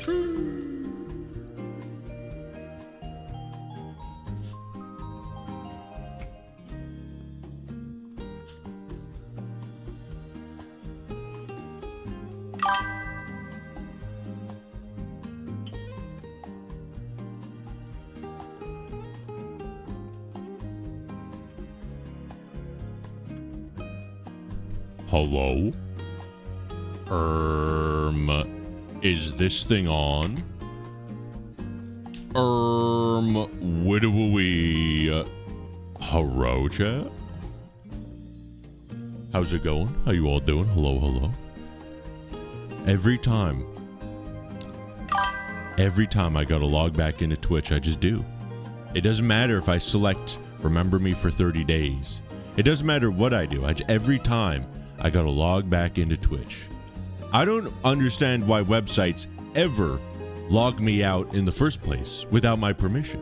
Hello? Is this thing on? What do we, hello, chat? How's it going? How you all doing? Hello, hello. Every time I gotta log back into Twitch, I just do. It doesn't matter if I select remember me for 30 days. It doesn't matter what I do. Every time I gotta log back into Twitch. I don't understand why websites ever log me out in the first place without my permission.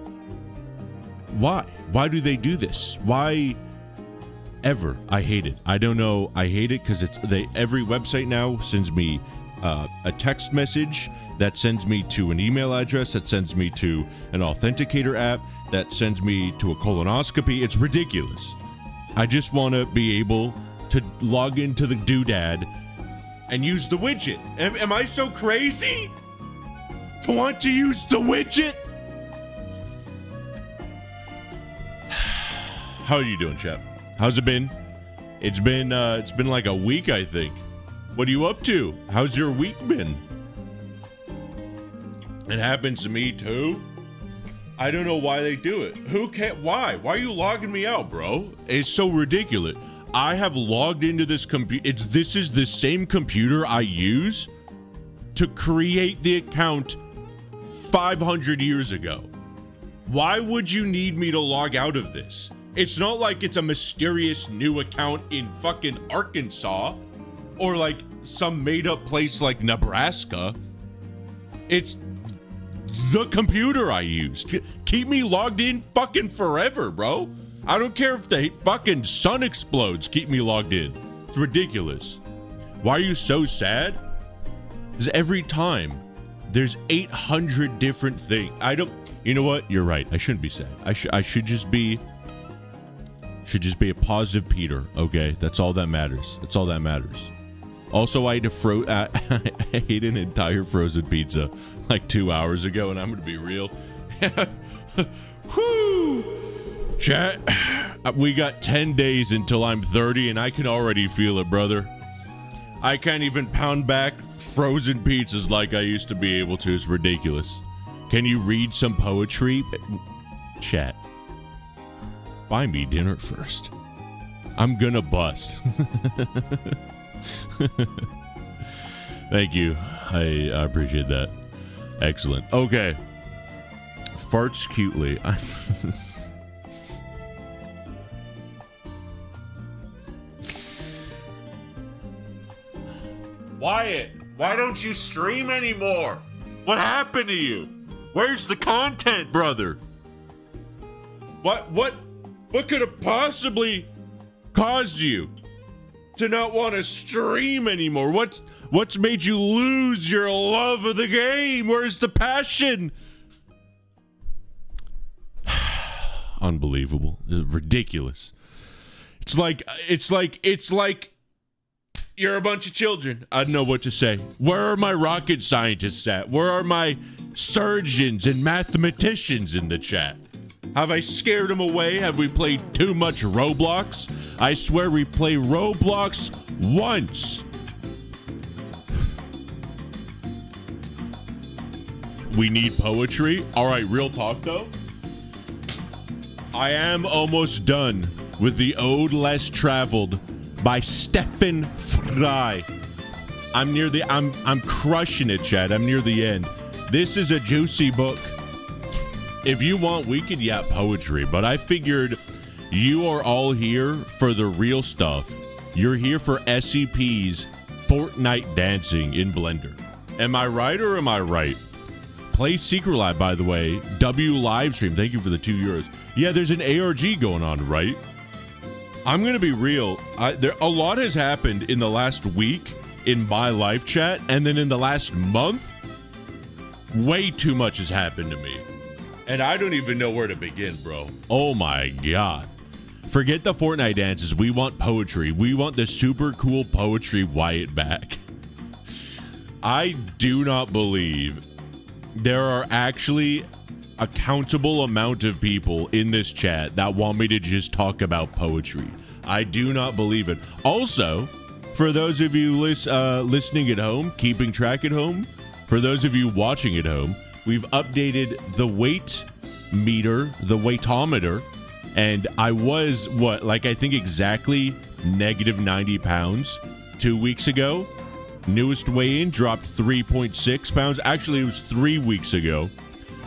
Why? Why do they do this? Why ever? I hate it. I don't know. I hate it because every website now sends me a text message that sends me to an email address that sends me to an authenticator app that sends me to a colonoscopy. It's ridiculous. I just want to be able to log into the doodad and use the widget. Am I so crazy to want to use the widget? How are you doing, chap? How's it been? It's been like a week, I think. What are you up to? How's your week been? It happens to me too. I don't know why they do it. Why? Why are you logging me out, bro? It's so ridiculous. I have logged into this computer. This is the same computer I use to create the account 500 years ago. Why would you need me to log out of this? It's not like it's a mysterious new account in fucking Arkansas or like some made up place like Nebraska. It's the computer I use. Keep me logged in fucking forever, bro. I don't care if the fucking sun explodes. Keep me logged in. It's ridiculous. Why are you so sad? Because every time there's 800 different things. You know what? You're right. I shouldn't be sad. I should just be a positive Peter. Okay, that's all that matters. That's all that matters. Also, I ate an entire frozen pizza like 2 hours ago, and I'm gonna be real. Whoo! Chat, we got 10 days until I'm 30, and I can already feel it, brother. I can't even pound back frozen pizzas like I used to be able to. It's ridiculous. Can you read some poetry? Chat, buy me dinner first. I'm gonna bust. Thank you. I appreciate that. Excellent. Okay. Farts cutely. Wyatt, why don't you stream anymore? What happened to you? Where's the content, brother? What could have possibly caused you to not want to stream anymore? What's made you lose your love of the game? Where's the passion? Unbelievable. Ridiculous. It's like you're a bunch of children. I don't know what to say. Where are my rocket scientists at? Where are my surgeons and mathematicians in the chat? Have I scared them away? Have we played too much Roblox? I swear we play Roblox once. We need poetry. All right, real talk though. I am almost done with The Ode Less Traveled by Stephen Fry. I'm crushing it, Chad. I'm near the end. This is a juicy book. If you want, we could yap poetry, but I figured you are all here for the real stuff. You're here for SCPs, FORTNITE dancing in Blender. Am I right or am I right? Play Secret Lab, by the way. W Livestream, thank you for the €2. Yeah, there's an ARG going on, right? I'm going to be real. A lot has happened in the last week in my live chat, and then in the last month, Way too much has happened to me. And I don't even know where to begin, bro. Oh my God. Forget the Fortnite dances. We want poetry. We want the super cool poetry Wyatt back. I do not believe there are actually a countable amount of people in this chat that want me to just talk about poetry. I do not believe it. Also, for those of you listening at home, keeping track at home, for those of you watching at home, we've updated the weight meter, the weightometer, and I was, I think exactly negative 90 pounds 2 weeks ago. Newest weigh-in dropped 3.6 pounds. Actually, it was 3 weeks ago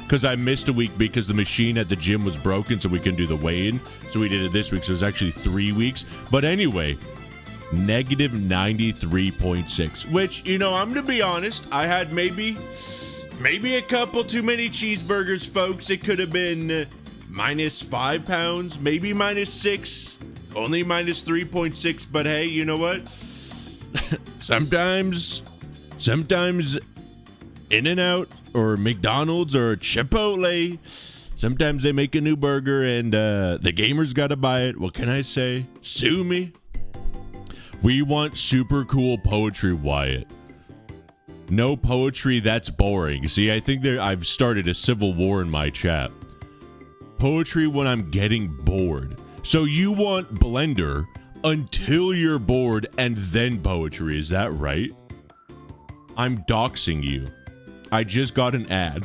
because I missed a week because the machine at the gym was broken, so we couldn't do the weigh-in. So we did it this week, so it was actually 3 weeks. But anyway, negative 93.6, which, I'm going to be honest, I had maybe a couple too many cheeseburgers, folks. It could have been minus 5 pounds, maybe minus 6, only minus 3.6. But hey, you know what? Sometimes In-N-Out or McDonald's or Chipotle, sometimes they make a new burger and the gamers got to buy it. What can I say? Sue me. We want super cool poetry, Wyatt. No poetry, that's boring. See, I think I've started a civil war in my chat. Poetry when I'm getting bored. So you want Blender until you're bored and then poetry, is that right? I'm doxing you. I just got an ad.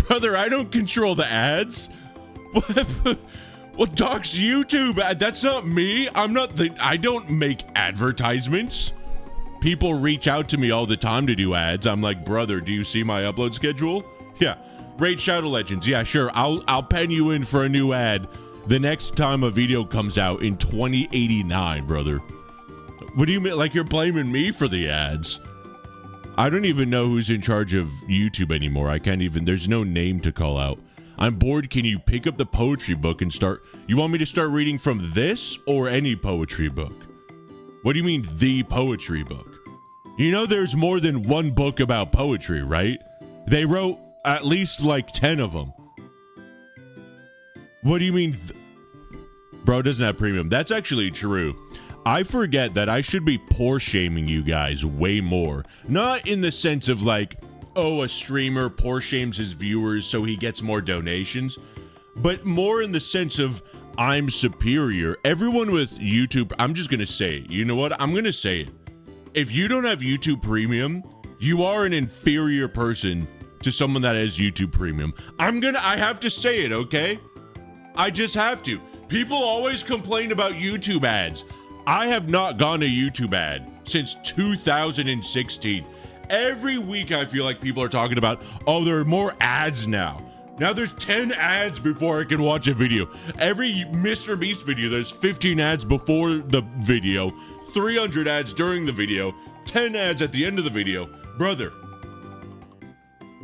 Brother, I don't control the ads. Well, dox YouTube. That's not me. I don't make advertisements. People reach out to me all the time to do ads. I'm like, brother, do you see my upload schedule? Yeah. Raid Shadow Legends. Yeah, sure. I'll pen you in for a new ad the next time a video comes out in 2089, brother. What do you mean? Like, you're blaming me for the ads? I don't even know who's in charge of YouTube anymore. There's no name to call out. I'm bored. Can you pick up the poetry book and start? You want me to start reading from this or any poetry book? What do you mean, the poetry book? There's more than one book about poetry, right? They wrote at least like 10 of them. What do you mean? Bro doesn't have premium. That's actually true. I forget that I should be poor shaming you guys way more. Not in the sense of like, oh, a streamer poor shames his viewers so he gets more donations, but more in the sense of I'm superior. Everyone with YouTube, I'm just going to say it. You know what? I'm going to say it. If you don't have YouTube Premium, you are an inferior person to someone that has YouTube Premium. I have to say it, okay? I just have to. People always complain about YouTube ads. I have not gone a YouTube ad since 2016. Every week I feel like people are talking about, oh, there are more ads now. Now there's 10 ads before I can watch a video. Every Mr. Beast video, there's 15 ads before the video, 300 ads during the video, 10 ads at the end of the video. Brother,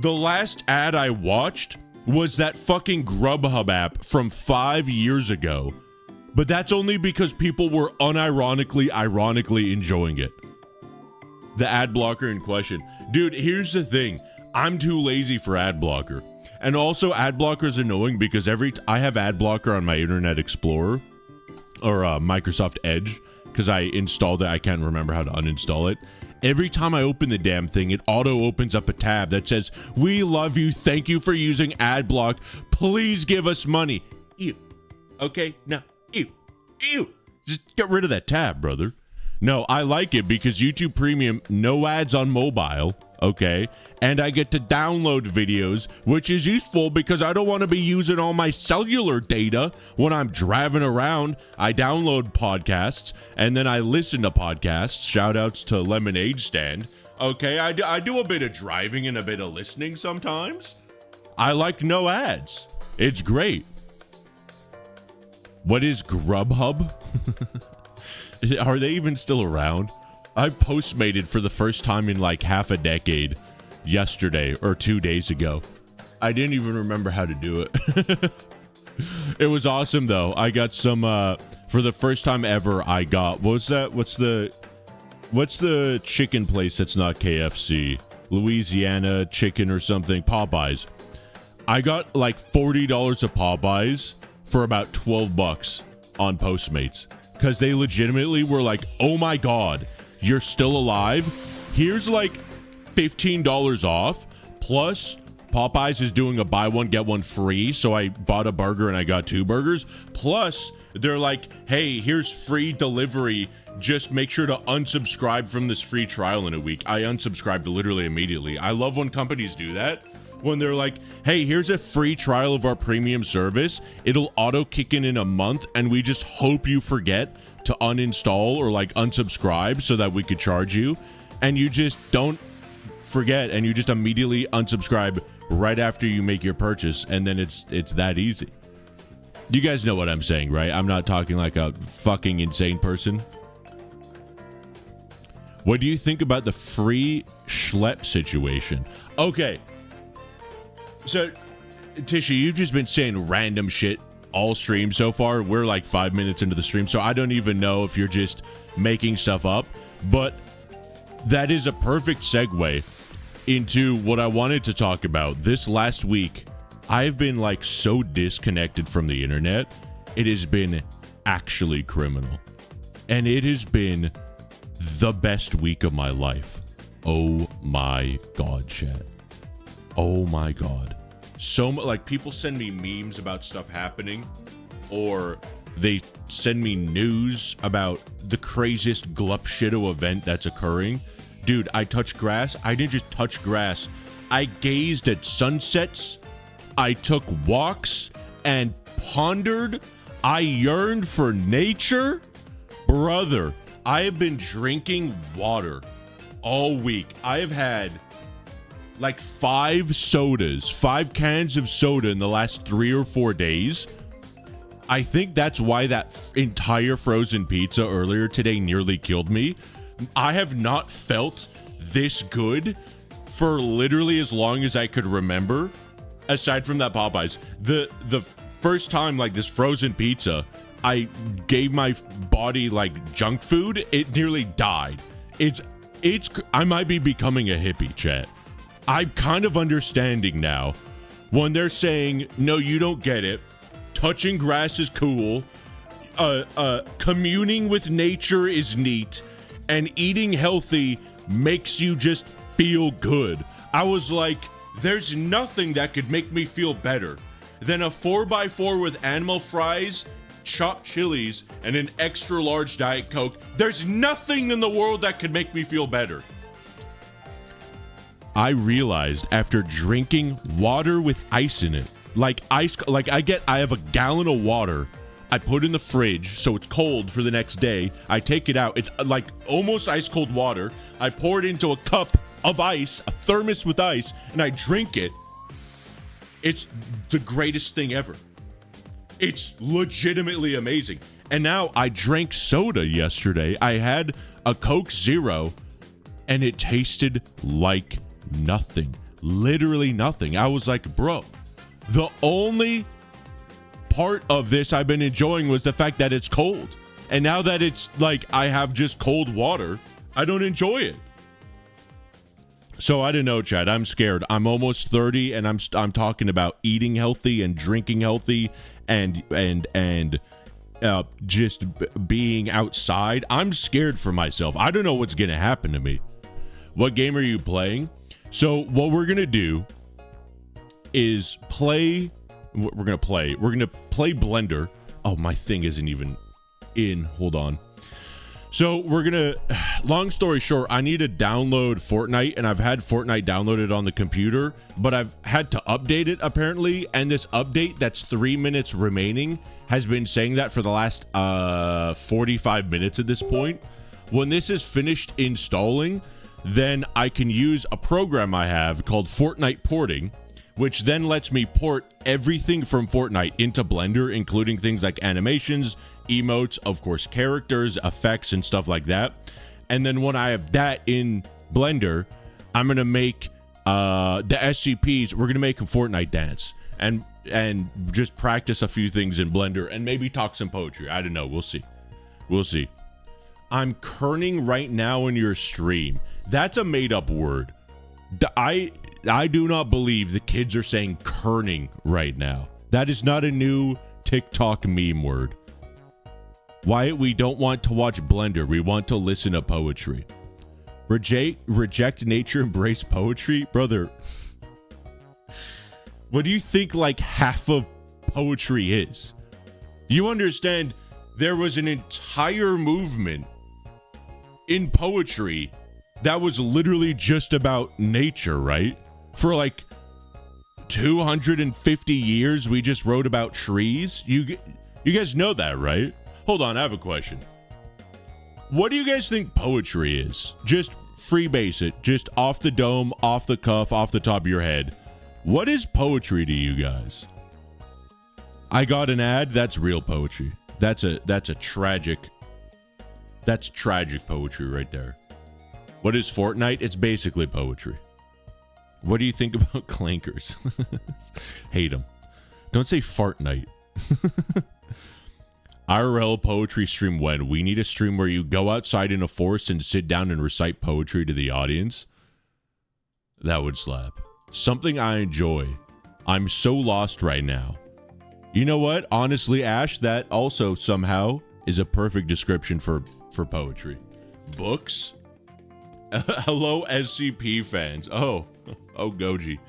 the last ad I watched was that fucking Grubhub app from 5 years ago. But that's only because people were ironically enjoying it. The ad blocker in question. Dude, here's the thing. I'm too lazy for ad blocker. And also, ad blocker is annoying because I have ad blocker on my Internet Explorer or Microsoft Edge because I installed it. I can't remember how to uninstall it. Every time I open the damn thing, it auto opens up a tab that says, "We love you. Thank you for using ad block. Please give us money." Ew. Okay, no. Ew. Just get rid of that tab, brother. No, I like it because YouTube Premium, no ads on mobile, okay? And I get to download videos, which is useful because I don't want to be using all my cellular data when I'm driving around. I download podcasts, and then I listen to podcasts. Shout-outs to Lemonade Stand. Okay, I do a bit of driving and a bit of listening sometimes. I like no ads. It's great. What is Grubhub? Are they even still around? I Postmated for the first time in like half a decade yesterday or 2 days ago. I didn't even remember how to do it. It was awesome though. I got some for the first time ever. I got what's the chicken place that's not KFC? Louisiana chicken or something, Popeyes. I got like $40 of Popeyes for about $12 on Postmates because they legitimately were like, oh my God, you're still alive. Here's like $15 off. Plus, Popeyes is doing a buy one, get one free. So I bought a burger and I got 2 burgers. Plus, they're like, hey, here's free delivery. Just make sure to unsubscribe from this free trial in a week. I unsubscribed literally immediately. I love when companies do that. When they're like, hey, here's a free trial of our premium service. It'll auto kick in a month, and we just hope you forget to uninstall or like unsubscribe so that we could charge you. And you just don't forget, and you just immediately unsubscribe right after you make your purchase, and then it's that easy. You guys know what I'm saying, right? I'm not talking like a fucking insane person. What do you think about the free schlep situation? Okay. So, Tisha, you've just been saying random shit all stream so far. We're like 5 minutes into the stream, so I don't even know if you're just making stuff up. But that is a perfect segue into what I wanted to talk about. This last week, I've been like so disconnected from the internet. It has been actually criminal. And it has been the best week of my life. Oh my God, chat. Oh my God. So like people send me memes about stuff happening, or they send me news about the craziest glupshido event that's occurring. Dude, I touched grass. I didn't just touch grass. I gazed at sunsets. I took walks and pondered. I yearned for nature. Brother, I have been drinking water all week. I have had like 5 cans of soda in the last 3 or 4 days. I think that's why that entire frozen pizza earlier today nearly killed me. I have not felt this good for literally as long as I could remember, aside from that Popeyes. The first time like this frozen pizza, I gave my body like junk food, it nearly died. I might be becoming a hippie, chat. I'm kind of understanding now when they're saying, no, you don't get it. Touching grass is cool. Communing with nature is neat. And eating healthy makes you just feel good. I was like, there's nothing that could make me feel better than a 4x4 with animal fries, chopped chilies, and an extra large Diet Coke. There's nothing in the world that could make me feel better. I realized after drinking water with ice in it, I have a gallon of water. I put in the fridge so it's cold for the next day. I take it out. It's like almost ice cold water. I pour it into a cup of ice, a thermos with ice, and I drink it. It's the greatest thing ever. It's legitimately amazing. And now I drank soda yesterday. I had a Coke Zero, and it tasted like nothing. Literally nothing. I was like, bro, the only part of this I've been enjoying was the fact that it's cold. And now that it's like I have just cold water, I don't enjoy it. So I don't know, Chad. I'm scared. I'm almost 30, and I'm talking about eating healthy and drinking healthy and just being outside. I'm scared for myself. I don't know what's gonna happen to me. What game are you playing? So what we're gonna do is play. We're gonna play Blender. Oh, my thing isn't even in. Hold on. So we're gonna, long story short, I need to download Fortnite, and I've had Fortnite downloaded on the computer, but I've had to update it apparently, and this update that's 3 minutes remaining has been saying that for the last 45 minutes at this point. When this is finished installing, then I can use a program I have called Fortnite Porting, which then lets me port everything from Fortnite into Blender, including things like animations, emotes, of course, characters, effects, and stuff like that. And then when I have that in Blender, I'm going to make the SCPs, we're going to make a Fortnite dance and just practice a few things in Blender and maybe talk some poetry. I don't know. We'll see. We'll see. I'm kerning right now in your stream. That's a made-up word. I do not believe the kids are saying kerning right now. That is not a new TikTok meme word. Wyatt, we don't want to watch Blender. We want to listen to poetry. Reject nature, embrace poetry? Brother, what do you think like half of poetry is? You understand there was an entire movement in poetry that was literally just about nature, right? For like 250 years, we just wrote about trees. You guys know that, right? Hold on, I have a question. What do you guys think poetry is? Just freebase it, just off the dome, off the cuff, off the top of your head. What is poetry to you guys? I got an ad. That's real poetry. That's tragic poetry right there. What is FORTNITE? It's basically poetry. What do you think about clankers? Hate them. Don't say FORTNITE. IRL poetry stream when? We need a stream where you go outside in a forest and sit down and recite poetry to the audience. That would slap. Something I enjoy. I'm so lost right now. You know what? Honestly, Ash, that also somehow is a perfect description for poetry. Books? Hello, SCP fans. Oh, Goji.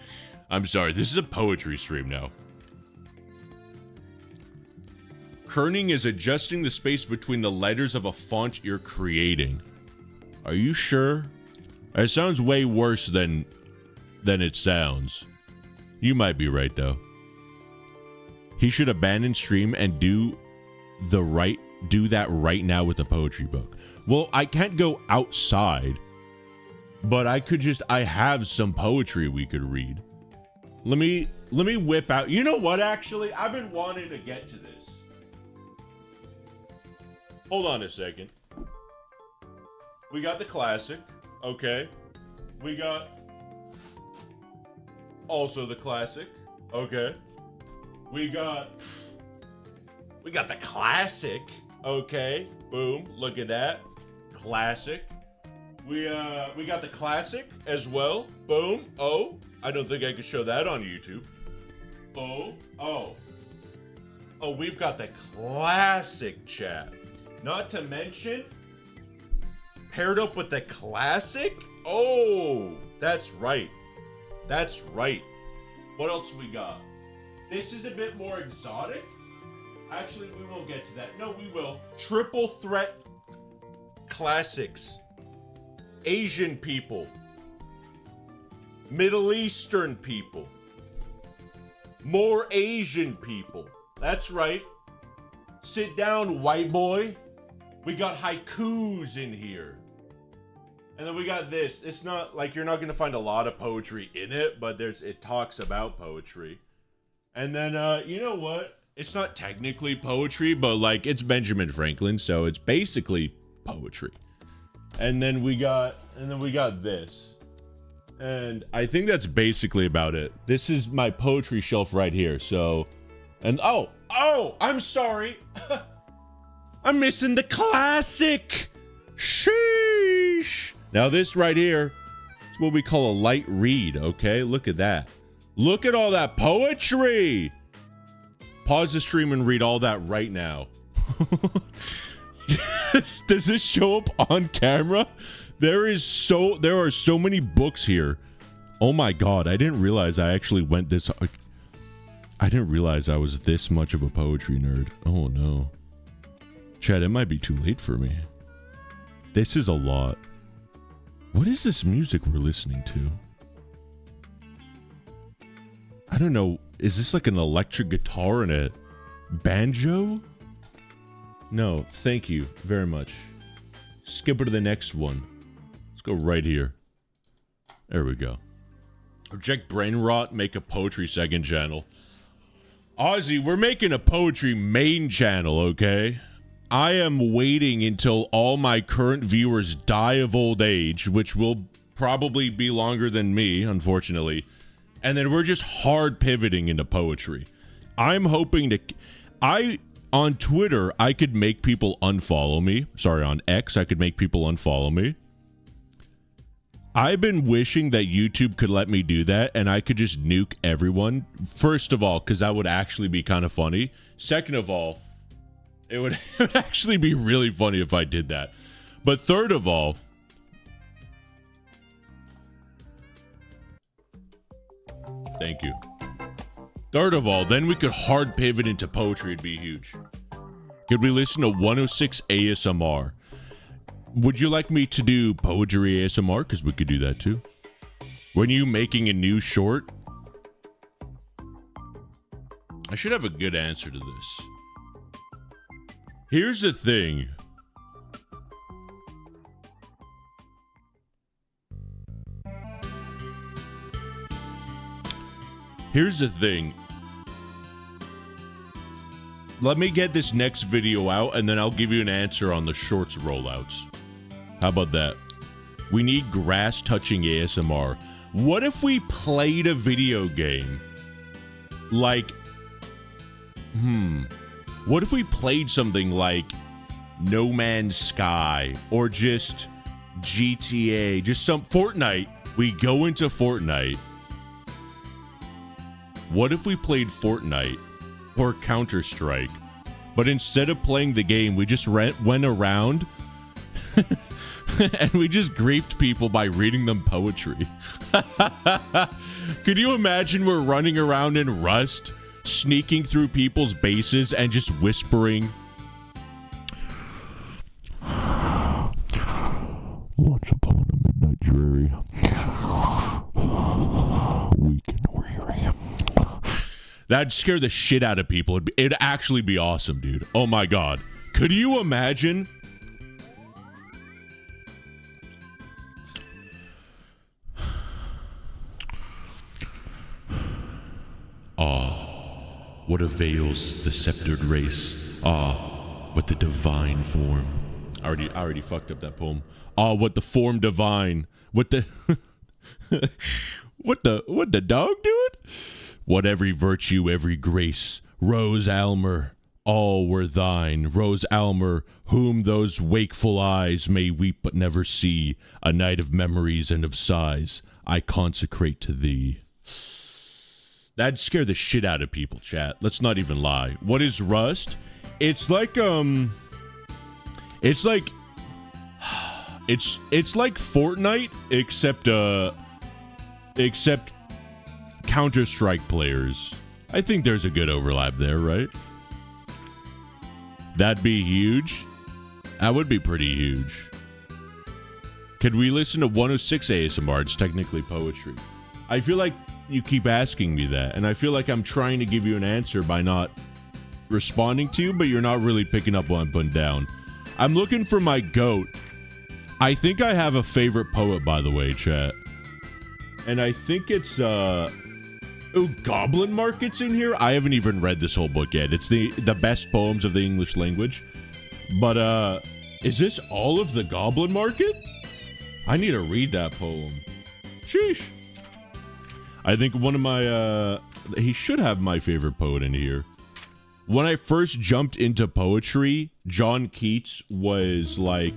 I'm sorry. This is a poetry stream now. Kerning is adjusting the space between the letters of a font you're creating. Are you sure? It sounds way worse than it sounds. You might be right, though. He should abandon stream and do that right now with a poetry book. Well, I can't go outside, but I have some poetry we could read. Let me whip out. You know what, actually? I've been wanting to get to this. Hold on a second. We got the classic. Okay. We got also the classic. Okay. We got the classic. Okay. Boom. Look at that. Classic. We got the classic as well. Boom. Oh, I don't think I could show that on YouTube. Oh, we've got the classic, chat. Not to mention, paired up with the classic. Oh, that's right. That's right. What else we got? This is a bit more exotic. Actually, we won't get to that. No, we will. Triple threat classics. Asian people. Middle Eastern people. More Asian people. That's right. Sit down, white boy. We got haikus in here. And then we got this. It's not like you're not going to find a lot of poetry in it, but it talks about poetry. And then, you know what? It's not technically poetry, but like it's Benjamin Franklin, so it's basically poetry. And then we got this. And I think that's basically about it. This is my poetry shelf right here. So, and oh, I'm sorry. I'm missing the classic. Sheesh. Now this right here is what we call a light read, okay? Look at that. Look at all that poetry. Pause the stream and read all that right now. Yes. Does this show up on camera? There are so many books here. Oh my god, I didn't realize I actually went this. I didn't realize I was this much of a poetry nerd. Oh no. Chad, it might be too late for me. This is a lot. What is this music we're listening to? I don't know. Is this like an electric guitar and a banjo? No, thank you very much. Skip it to the next one. Let's go right here. There we go. Reject brain rot, make a poetry second channel. Ozzy, we're making a poetry main channel, okay? I am waiting until all my current viewers die of old age, which will probably be longer than me, unfortunately. And then we're just hard pivoting into poetry. I'm hoping to... On Twitter, I could make people unfollow me. Sorry, on X, I could make people unfollow me. I've been wishing that YouTube could let me do that and I could just nuke everyone. First of all, because that would actually be kind of funny. Second of all, it would actually be really funny if I did that. But third of all, thank you. Third of all, then we could hard pivot into poetry. It'd be huge. Could we listen to 106 ASMR? Would you like me to do poetry ASMR? Because we could do that too. When you making a new short? I should have a good answer to this. Here's the thing. Here's the thing. Let me get this next video out and then I'll give you an answer on the shorts rollouts. How about that? We need grass touching ASMR. What if we played a video game? Like, what if we played something like No Man's Sky or just GTA, just some Fortnite? We go into Fortnite. What if we played Fortnite or Counter-Strike, but instead of playing the game, we just went around and we just griefed people by reading them poetry? Could you imagine we're running around in Rust, sneaking through people's bases and just whispering? Once upon a midnight dreary, weak and weary. That'd scare the shit out of people. It'd actually be awesome, dude. Oh my god. Could you imagine? Ah, what avails the sceptered race? Ah, what the divine form. I already fucked up that poem. Ah, what the form divine. What the what the dog do it? What every virtue, every grace, Rose Almer, all were thine. Rose Almer, whom those wakeful eyes may weep but never see, a night of memories and of sighs, I consecrate to thee. That'd scare the shit out of people, chat. Let's not even lie. What is Rust? It's like it's like Fortnite, except Counter-Strike players. I think there's a good overlap there, right? That'd be huge. That would be pretty huge. Could we listen to 106 ASMR? It's technically poetry. I feel like you keep asking me that, and I feel like I'm trying to give you an answer by not responding to you, but you're not really picking up what I'm putting down. I'm looking for my goat. I think I have a favorite poet, by the way, chat. And I think it's, ooh, Goblin Market's in here? I haven't even read this whole book yet. It's the best poems of the English language. But, is this all of the Goblin Market? I need to read that poem. Sheesh. I think one of my, he should have my favorite poet in here. When I first jumped into poetry, John Keats was, like,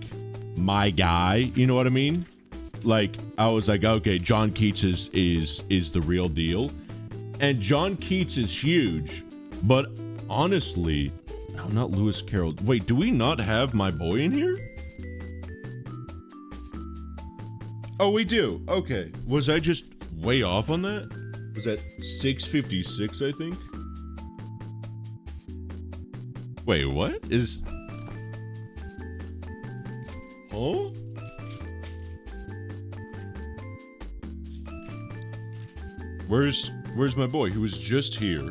my guy. You know what I mean? Like, I was like, okay, John Keats is the real deal. And John Keats is huge, but honestly, no, not Lewis Carroll. Wait, do we not have my boy in here? Oh, we do. Okay. Was I just way off on that? Was that 656, I think? Wait, what? Huh? Where's my boy? He was just here.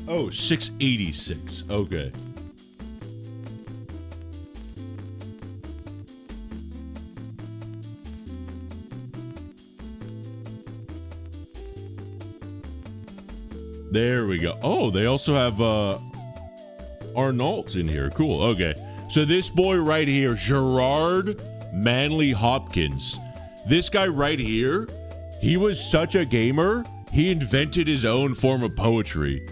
Oh, 686. Okay. There we go. Oh, they also have Arnault in here. Cool. Okay. So this boy right here, Gerard Manley Hopkins. This guy right here, he was such a gamer, he invented his own form of poetry.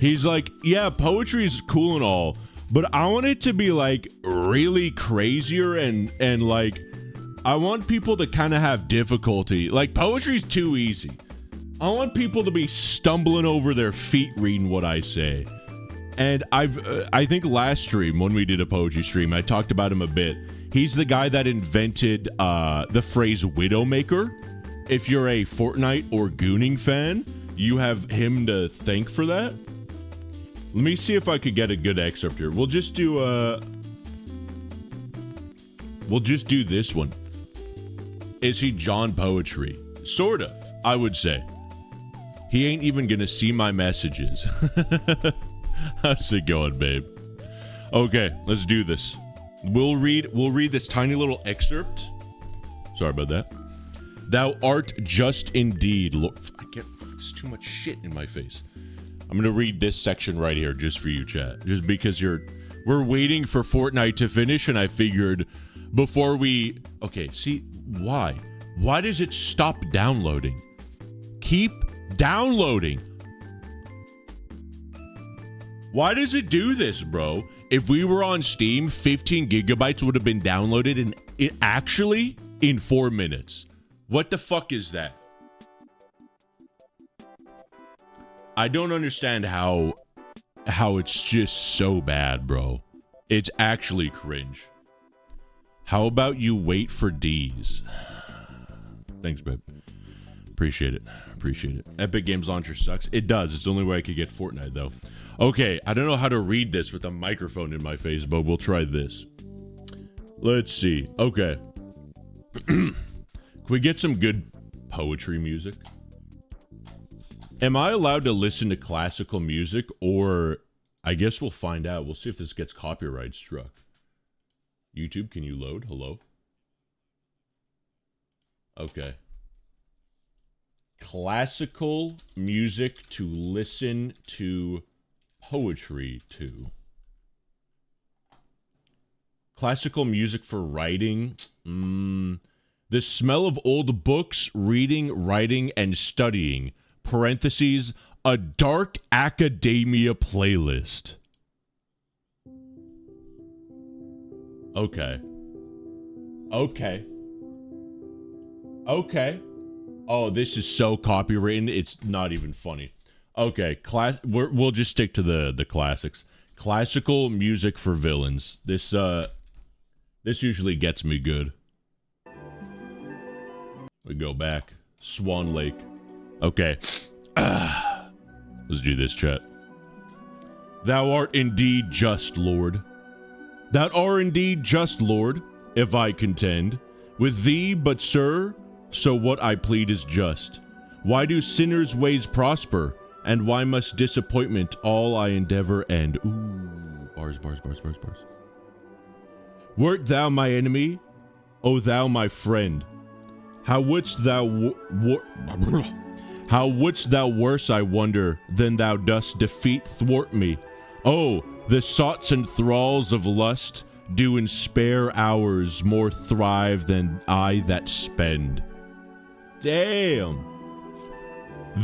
He's like, yeah, poetry is cool and all, but I want it to be like really crazier and like I want people to kind of have difficulty. Like poetry's too easy. I want people to be stumbling over their feet reading what I say. And I think last stream when we did a poetry stream, I talked about him a bit. He's the guy that invented the phrase Widowmaker. If you're a Fortnite or Gooning fan, you have him to thank for that. Let me see if I could get a good excerpt here. We'll just do this one. Is he John Poetry? Sort of, I would say. He ain't even gonna see my messages. How's it going, babe? Okay, let's do this. We'll read this tiny little excerpt. Sorry about that. Thou art just indeed, Lord. There's too much shit in my face. I'm gonna read this section right here just for you, chat. Just because we're waiting for Fortnite to finish, and I figured before we. Okay, see why? Why does it stop downloading? Keep downloading. Why does it do this, bro? If we were on Steam, 15 gigabytes would have been downloaded in 4 minutes. What the fuck is that? I don't understand how it's just so bad, bro. It's actually cringe. How about you wait for D's? Thanks, babe. Appreciate it. Epic Games Launcher sucks. It does. It's the only way I could get Fortnite, though. Okay, I don't know how to read this with a microphone in my face, but we'll try this. Let's see. Okay. Can we get some good poetry music? Am I allowed to listen to classical music, or I guess we'll find out. We'll see if this gets copyright struck. YouTube, can you load? Hello? Okay. Classical music to listen to poetry to. Classical music for writing. The smell of old books, reading, writing, and studying. Parentheses, a dark academia playlist. Okay. Oh, this is so copywritten, it's not even funny. Okay, we'll just stick to the classics. Classical music for villains. This usually gets me good. We go back. Swan Lake. Okay. Let's do this, chat. Thou art indeed just, Lord. Thou art indeed just, Lord, if I contend with thee, but sir, so what I plead is just. Why do sinners' ways prosper, and why must disappointment all I endeavor end? Ooh, bars. Wert thou my enemy, O thou my friend? How wouldst thou worse, I wonder, than thou dost defeat thwart me? Oh, the sots and thralls of lust do in spare hours more thrive than I that spend. Damn.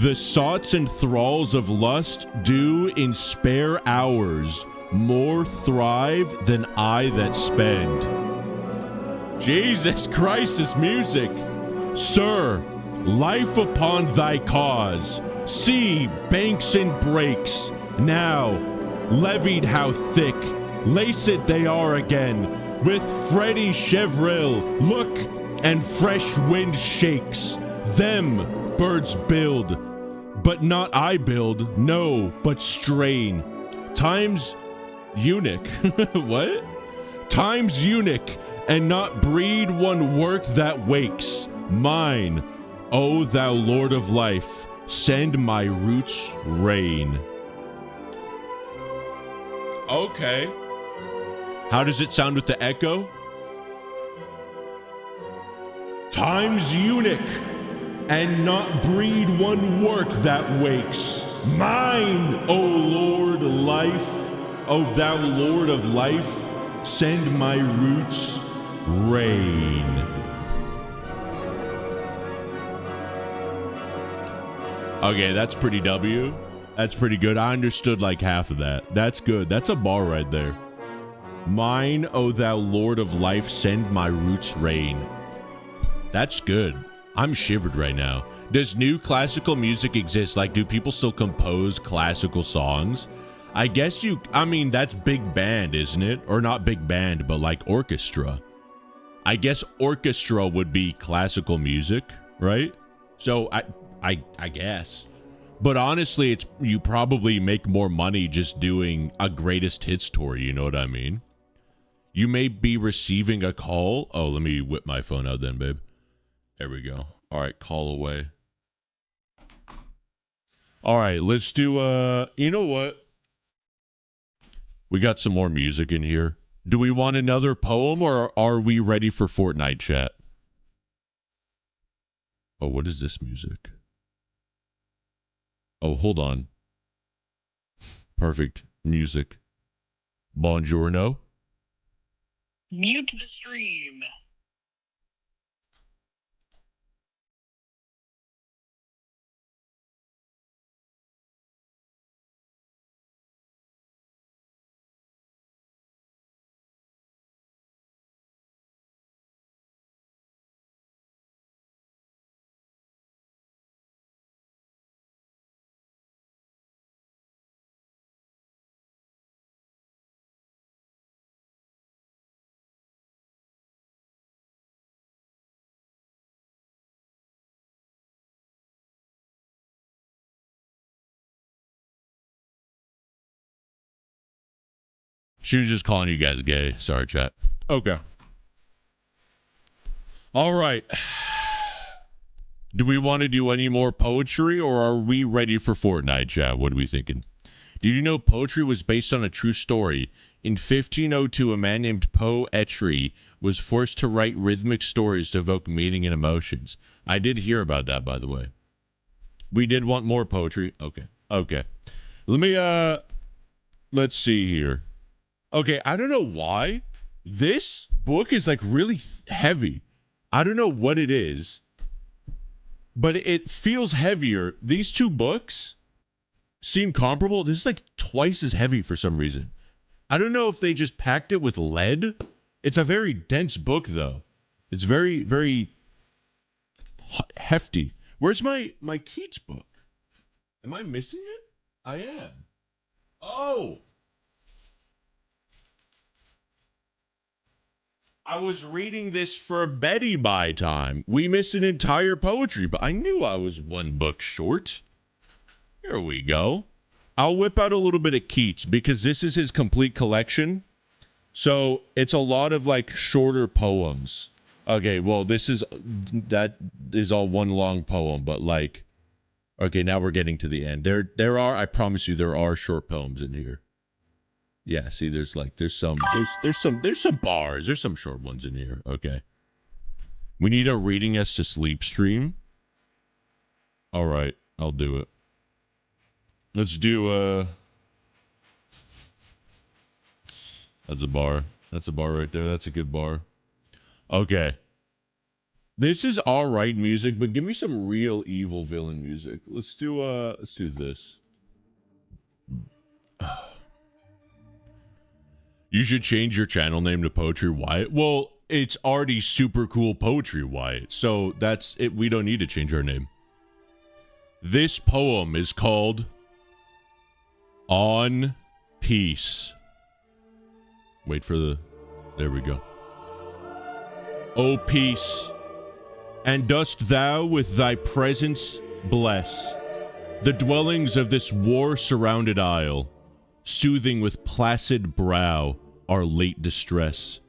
The sots and thralls of lust do in spare hours more thrive than I that spend. Jesus Christ, this music. Sir, life upon thy cause. See, banks and breaks. Now, levied how thick. Laced they are again. With Freddy Chevril, look, and fresh wind shakes. Them birds build, but not I build, no, but strain. Time's eunuch. What? Time's eunuch, and not breed one work that wakes. Mine, O thou Lord of life, send my roots rain. Okay. How does it sound with the echo? Time's eunuch, and not breed one work that wakes. Mine, O Lord life, O thou Lord of life, send my roots rain. Okay, that's pretty W. That's pretty good. I understood like half of that. That's good. That's a bar right there. Mine, O thou Lord of life, send my roots rain. That's good. I'm shivered right now. Does new classical music exist? Like, do people still compose classical songs? I guess I mean, that's big band, isn't it? Or not big band, but like orchestra. I guess orchestra would be classical music, right? So I guess. But honestly, you probably make more money just doing a greatest hits tour, you know what I mean? You may be receiving a call. Oh, let me whip my phone out then, babe. There we go. All right, call away. All right, let's do, you know what? We got some more music in here. Do we want another poem, or are we ready for FORTNITE chat? Oh, what is this music? Oh, hold on. Perfect. Music. Buongiorno. Mute the stream. She was just calling you guys gay. Sorry, chat. Okay. All right. Do we want to do any more poetry, or are we ready for FORTNITE, chat? What are we thinking? Did you know poetry was based on a true story? In 1502, a man named Poe Etchery was forced to write rhythmic stories to evoke meaning and emotions. I did hear about that, by the way. We did want more poetry. Okay. Okay. Let me, let's see here. Okay, I don't know why. This book is, like, really heavy. I don't know what it is, but it feels heavier. These two books seem comparable. This is, like, twice as heavy for some reason. I don't know if they just packed it with lead. It's a very dense book, though. It's very, very hefty. Where's my Keats book? Am I missing it? I am. Oh! I was reading this for Betty by time. We missed an entire poetry, but I knew I was one book short. Here we go. I'll whip out a little bit of Keats because this is his complete collection. So it's a lot of like shorter poems. Okay, well, that is all one long poem, but like, okay, now we're getting to the end. There are, I promise you, there are short poems in here. Yeah, see, there's some bars. There's some short ones in here. Okay. We need a reading us to sleep stream. All right, I'll do it. Let's do, that's a bar. That's a bar right there. That's a good bar. Okay. This is all right music, but give me some real evil villain music. Let's do this. You should change your channel name to Poetry Wyatt. Well, it's already super cool Poetry Wyatt, so that's it. We don't need to change our name. This poem is called On Peace. Wait for the... There we go. O peace, and dost thou with thy presence bless the dwellings of this war-surrounded isle, soothing with placid brow our late distress,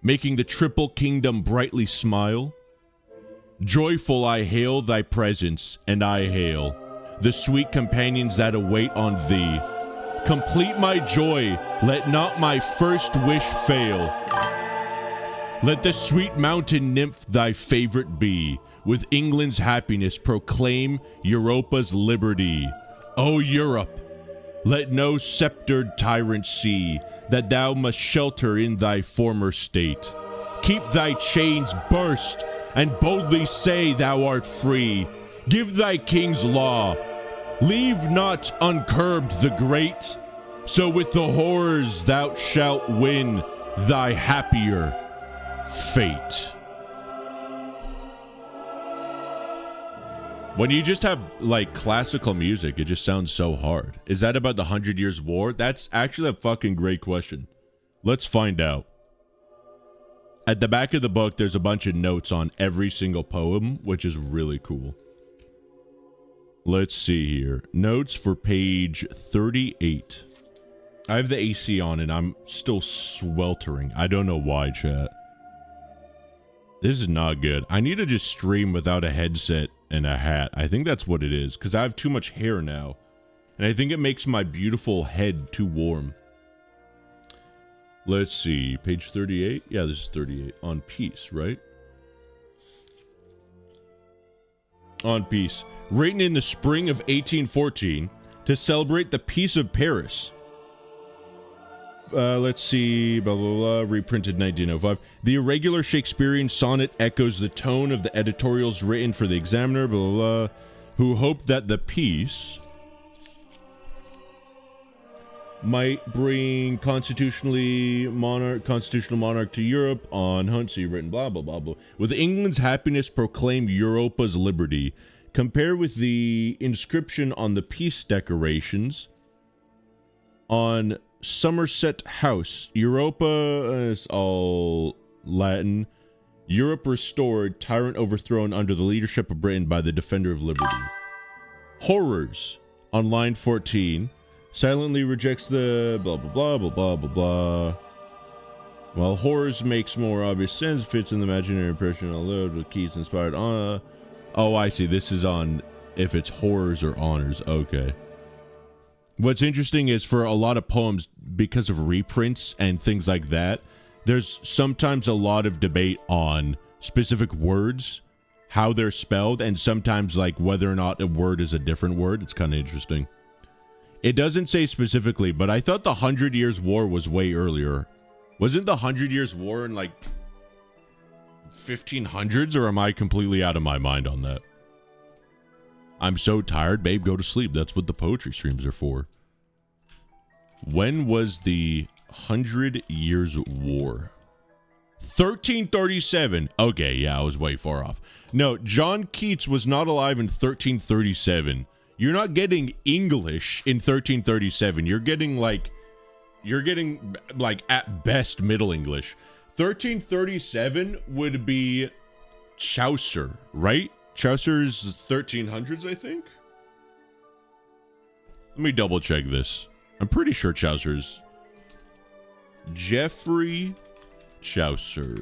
making the triple kingdom brightly smile? Joyful I hail thy presence, and I hail the sweet companions that await on thee. Complete my joy, let not my first wish fail. Let the sweet mountain nymph thy favorite be, with England's happiness proclaim Europa's liberty. O Europe, let no sceptered tyrant see that thou must shelter in thy former state. Keep thy chains burst, and boldly say thou art free. Give thy king's law. Leave not uncurbed the great. So with the horrors thou shalt win thy happier fate. When you just have, like, classical music, it just sounds so hard. Is that about the 100 Years' War? That's actually a fucking great question. Let's find out. At the back of the book, there's a bunch of notes on every single poem, which is really cool. Let's see here. Notes for page 38. I have the AC on and I'm still sweltering. I don't know why, chat. This is not good. I need to just stream without a headset and a hat. I think that's what it is, because I have too much hair now. And I think it makes my beautiful head too warm. Let's see. Page 38? Yeah, this is 38. On peace, right? On peace. Written in the spring of 1814 to celebrate the Peace of Paris. Let's see, blah, blah, blah, reprinted 1905. The irregular Shakespearean sonnet echoes the tone of the editorials written for the Examiner, blah, blah, blah, who hoped that the peace might bring constitutional monarch to Europe on Huntsy, written blah, blah, blah, blah. With England's happiness proclaim Europa's liberty. Compare with the inscription on the peace decorations on Somerset House. Europa is all Latin. Europe restored, tyrant overthrown under the leadership of Britain by the defender of liberty. Horrors on line 14. Silently rejects the blah, blah, blah, blah, blah, blah, blah. While horrors makes more obvious sense, fits in the imaginary impression allowed with Keats inspired on. Oh, I see. This is on if it's horrors or honors. Okay. What's interesting is for a lot of poems, because of reprints and things like that, there's sometimes a lot of debate on specific words, how they're spelled, and sometimes like whether or not a word is a different word. It's kind of interesting. It doesn't say specifically, but I thought the 100 Years' War was way earlier. Wasn't the 100 Years' War in like 1500s, or am I completely out of my mind on that? I'm so tired, babe, go to sleep. That's what the poetry streams are for. When was the 100 Years' War? 1337. Okay, yeah, I was way far off. No, John Keats was not alive in 1337. You're not getting English in 1337. You're getting like at best Middle English. 1337 would be Chaucer, right? Chaucer's 1300s, I think. Let me double check this. I'm pretty sure Chaucer's Geoffrey Chaucer.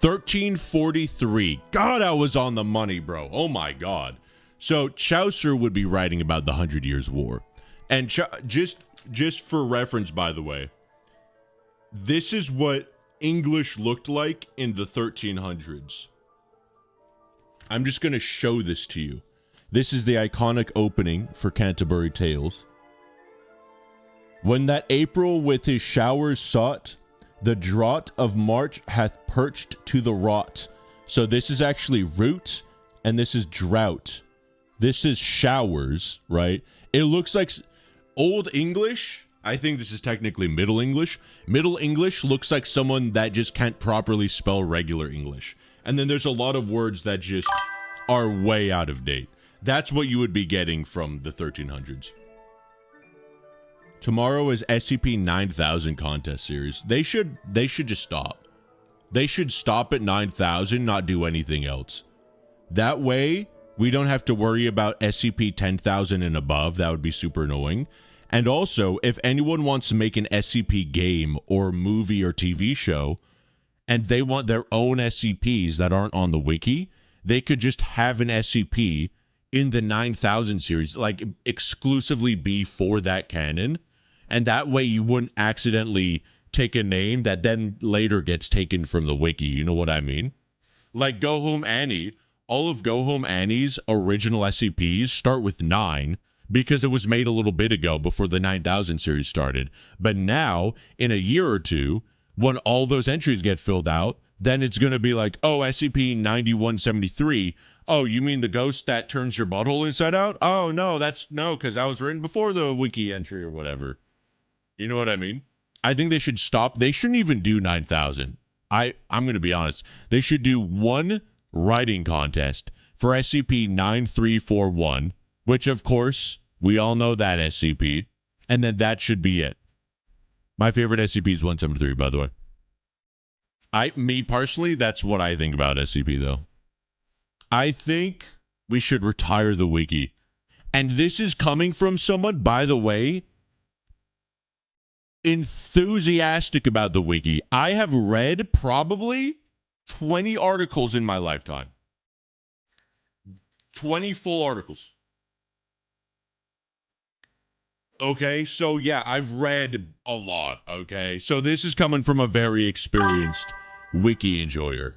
1343. God, I was on the money, bro. Oh my God. So Chaucer would be writing about the 100 Years' War. And just for reference, by the way, this is what English looked like in the 1300s. I'm just going to show this to you. This is the iconic opening for Canterbury Tales. When that April with his showers sought, the drought of March hath perched to the rot. So this is actually root, and this is drought. This is showers, right? It looks like Old English. I think this is technically Middle English. Middle English looks like someone that just can't properly spell regular English. And then there's a lot of words that just are way out of date. That's what you would be getting from the 1300s. Tomorrow is SCP-9000 contest series. They should just stop. They should stop at 9,000, not do anything else. That way, we don't have to worry about SCP-10,000 and above. That would be super annoying. And also, if anyone wants to make an SCP game or movie or TV show, and they want their own SCPs that aren't on the wiki, they could just have an SCP in the 9000 series, like exclusively be for that canon. And that way you wouldn't accidentally take a name that then later gets taken from the wiki. You know what I mean? Like Go Home Annie. All of Go Home Annie's original SCPs start with 9 because it was made a little bit ago before the 9000 series started. But now, in a year or two, when all those entries get filled out, then it's going to be like, oh, SCP-9173. Oh, you mean the ghost that turns your butthole inside out? Oh, no, because that was written before the wiki entry or whatever. You know what I mean? I think they should stop. They shouldn't even do 9,000. I'm going to be honest. They should do one writing contest for SCP-9341, which, of course, we all know that SCP, and then that should be it. My favorite SCP is 173, by the way. Me personally, that's what I think about SCP, though. I think we should retire the wiki. And this is coming from someone, by the way, enthusiastic about the wiki. I have read probably 20 articles in my lifetime. 20 full articles. Okay, so yeah, I've read a lot, okay? So this is coming from a very experienced wiki enjoyer.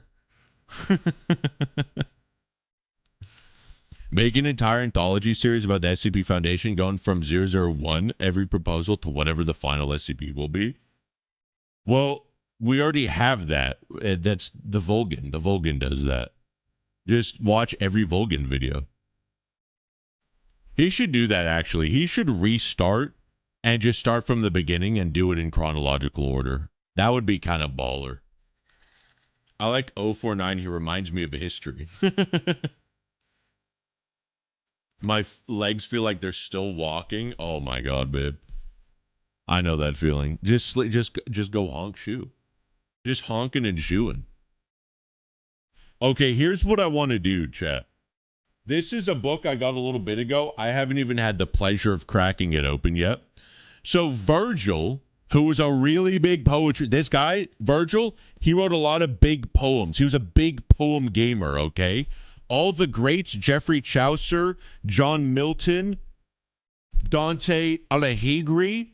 Make an entire anthology series about the SCP Foundation going from 001, every proposal, to whatever the final SCP will be. Well, we already have that. That's the Vulcan. The Vulcan does that. Just watch every Vulcan video. He should do that, actually. He should restart and just start from the beginning and do it in chronological order. That would be kind of baller. I like 049. He reminds me of history. My legs feel like they're still walking. Oh my god, babe. I know that feeling. Just go honk shoe. Just honking and shooing. Okay, here's what I want to do, chat. This is a book I got a little bit ago. I haven't even had the pleasure of cracking it open yet. So Virgil, who was a really big poetry... This guy, Virgil, he wrote a lot of big poems. He was a big poem gamer, okay? All the greats, Geoffrey Chaucer, John Milton, Dante Alighieri,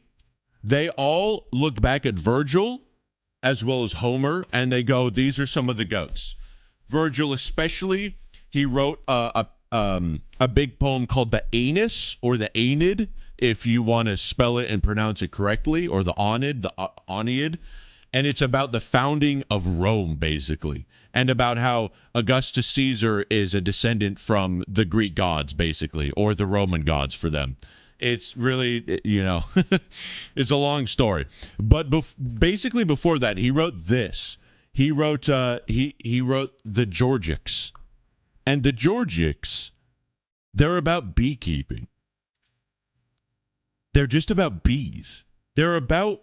they all look back at Virgil as well as Homer, and they go, these are some of the goats. Virgil especially, he wrote a big poem called the Aeneas, or the Aeneid, if you want to spell it and pronounce it correctly, or the Aeneid, the Aeneid. And it's about the founding of Rome, basically, and about how Augustus Caesar is a descendant from the Greek gods, basically, or the Roman gods for them. It's really, you know, it's a long story. But basically before that, he wrote this. He wrote he wrote the Georgics. And the Georgics, they're about beekeeping. They're just about bees. They're about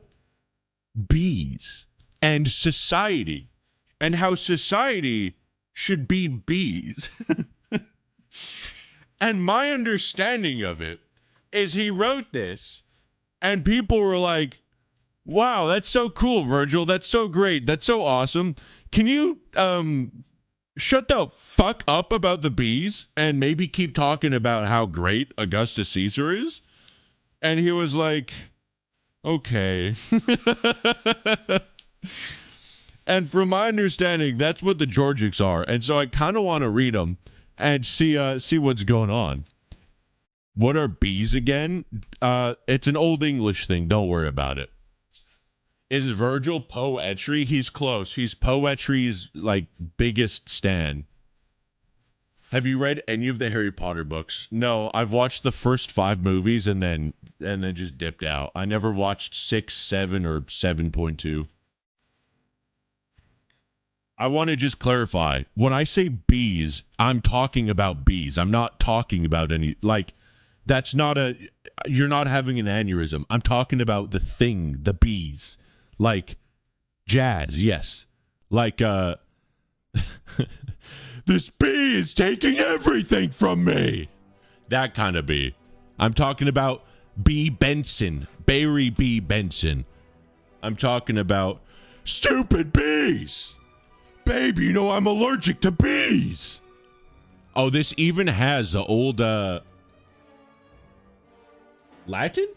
bees and society and how society should be bees. And my understanding of it is he wrote this and people were like, wow, that's so cool, Virgil. That's so great. That's so awesome. Can you shut the fuck up about the bees and maybe keep talking about how great Augustus Caesar is? And he was like, okay. And from my understanding, that's what the Georgics are. And so I kind of want to read them and see what's going on. What are bees again? It's an old English thing. Don't worry about it. Is Virgil poetry? He's close. He's poetry's, like, biggest stan. Have you read any of the Harry Potter books? No, I've watched the first 5 movies and then just dipped out. I never watched 6, 7, or 7.2. I want to just clarify. When I say bees, I'm talking about bees. I'm not talking about any, like, that's not a, you're not having an aneurysm. I'm talking about the thing, the bees. Like, jazz, yes. Like, this bee is taking everything from me. That kind of bee. I'm talking about B. Benson. Barry B. Benson. I'm talking about stupid bees. Baby, you know I'm allergic to bees. Oh, this even has the old, Latin?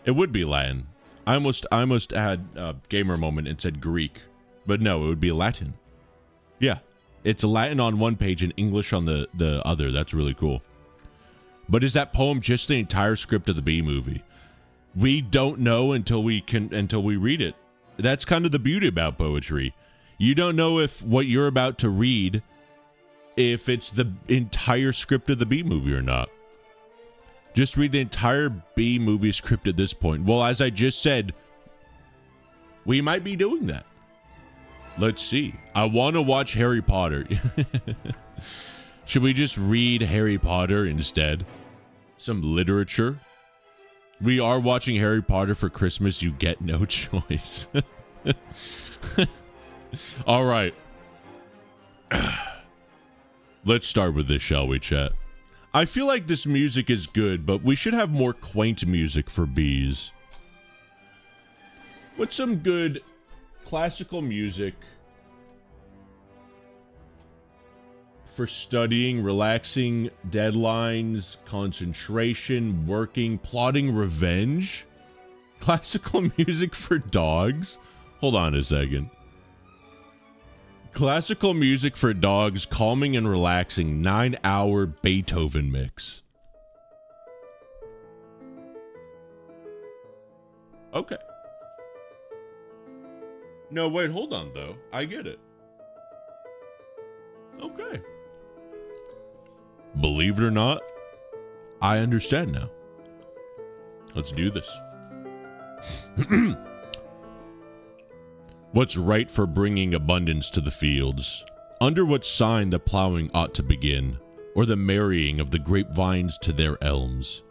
It would be Latin. I almost had a gamer moment and said Greek. But no, it would be Latin. Yeah. It's Latin on one page and English on the other. That's really cool. But is that poem just the entire script of the Bee movie? We don't know until we read it. That's kind of the beauty about poetry. You don't know if what you're about to read, if it's the entire script of the Bee movie or not. Just read the entire Bee movie script at this point. Well, as I just said, We might be doing that. Let's see. I want to watch Harry Potter. Should we just read Harry Potter instead? Some literature. We are watching Harry Potter for Christmas. You get no choice. All right. Let's start with this, shall we, chat? I feel like this music is good, but we should have more quaint music for bees. What's some good classical music for studying, relaxing, deadlines, concentration, working, plotting revenge? Classical music for dogs? Hold on a second. Classical music for dogs, calming and relaxing, 9-hour Beethoven mix. Okay. No, wait, hold on, though. I get it. Okay. Believe it or not, I understand now. Let's do this. What's right for bringing abundance to the fields? Under what sign the plowing ought to begin, or the marrying of the grapevines to their elms?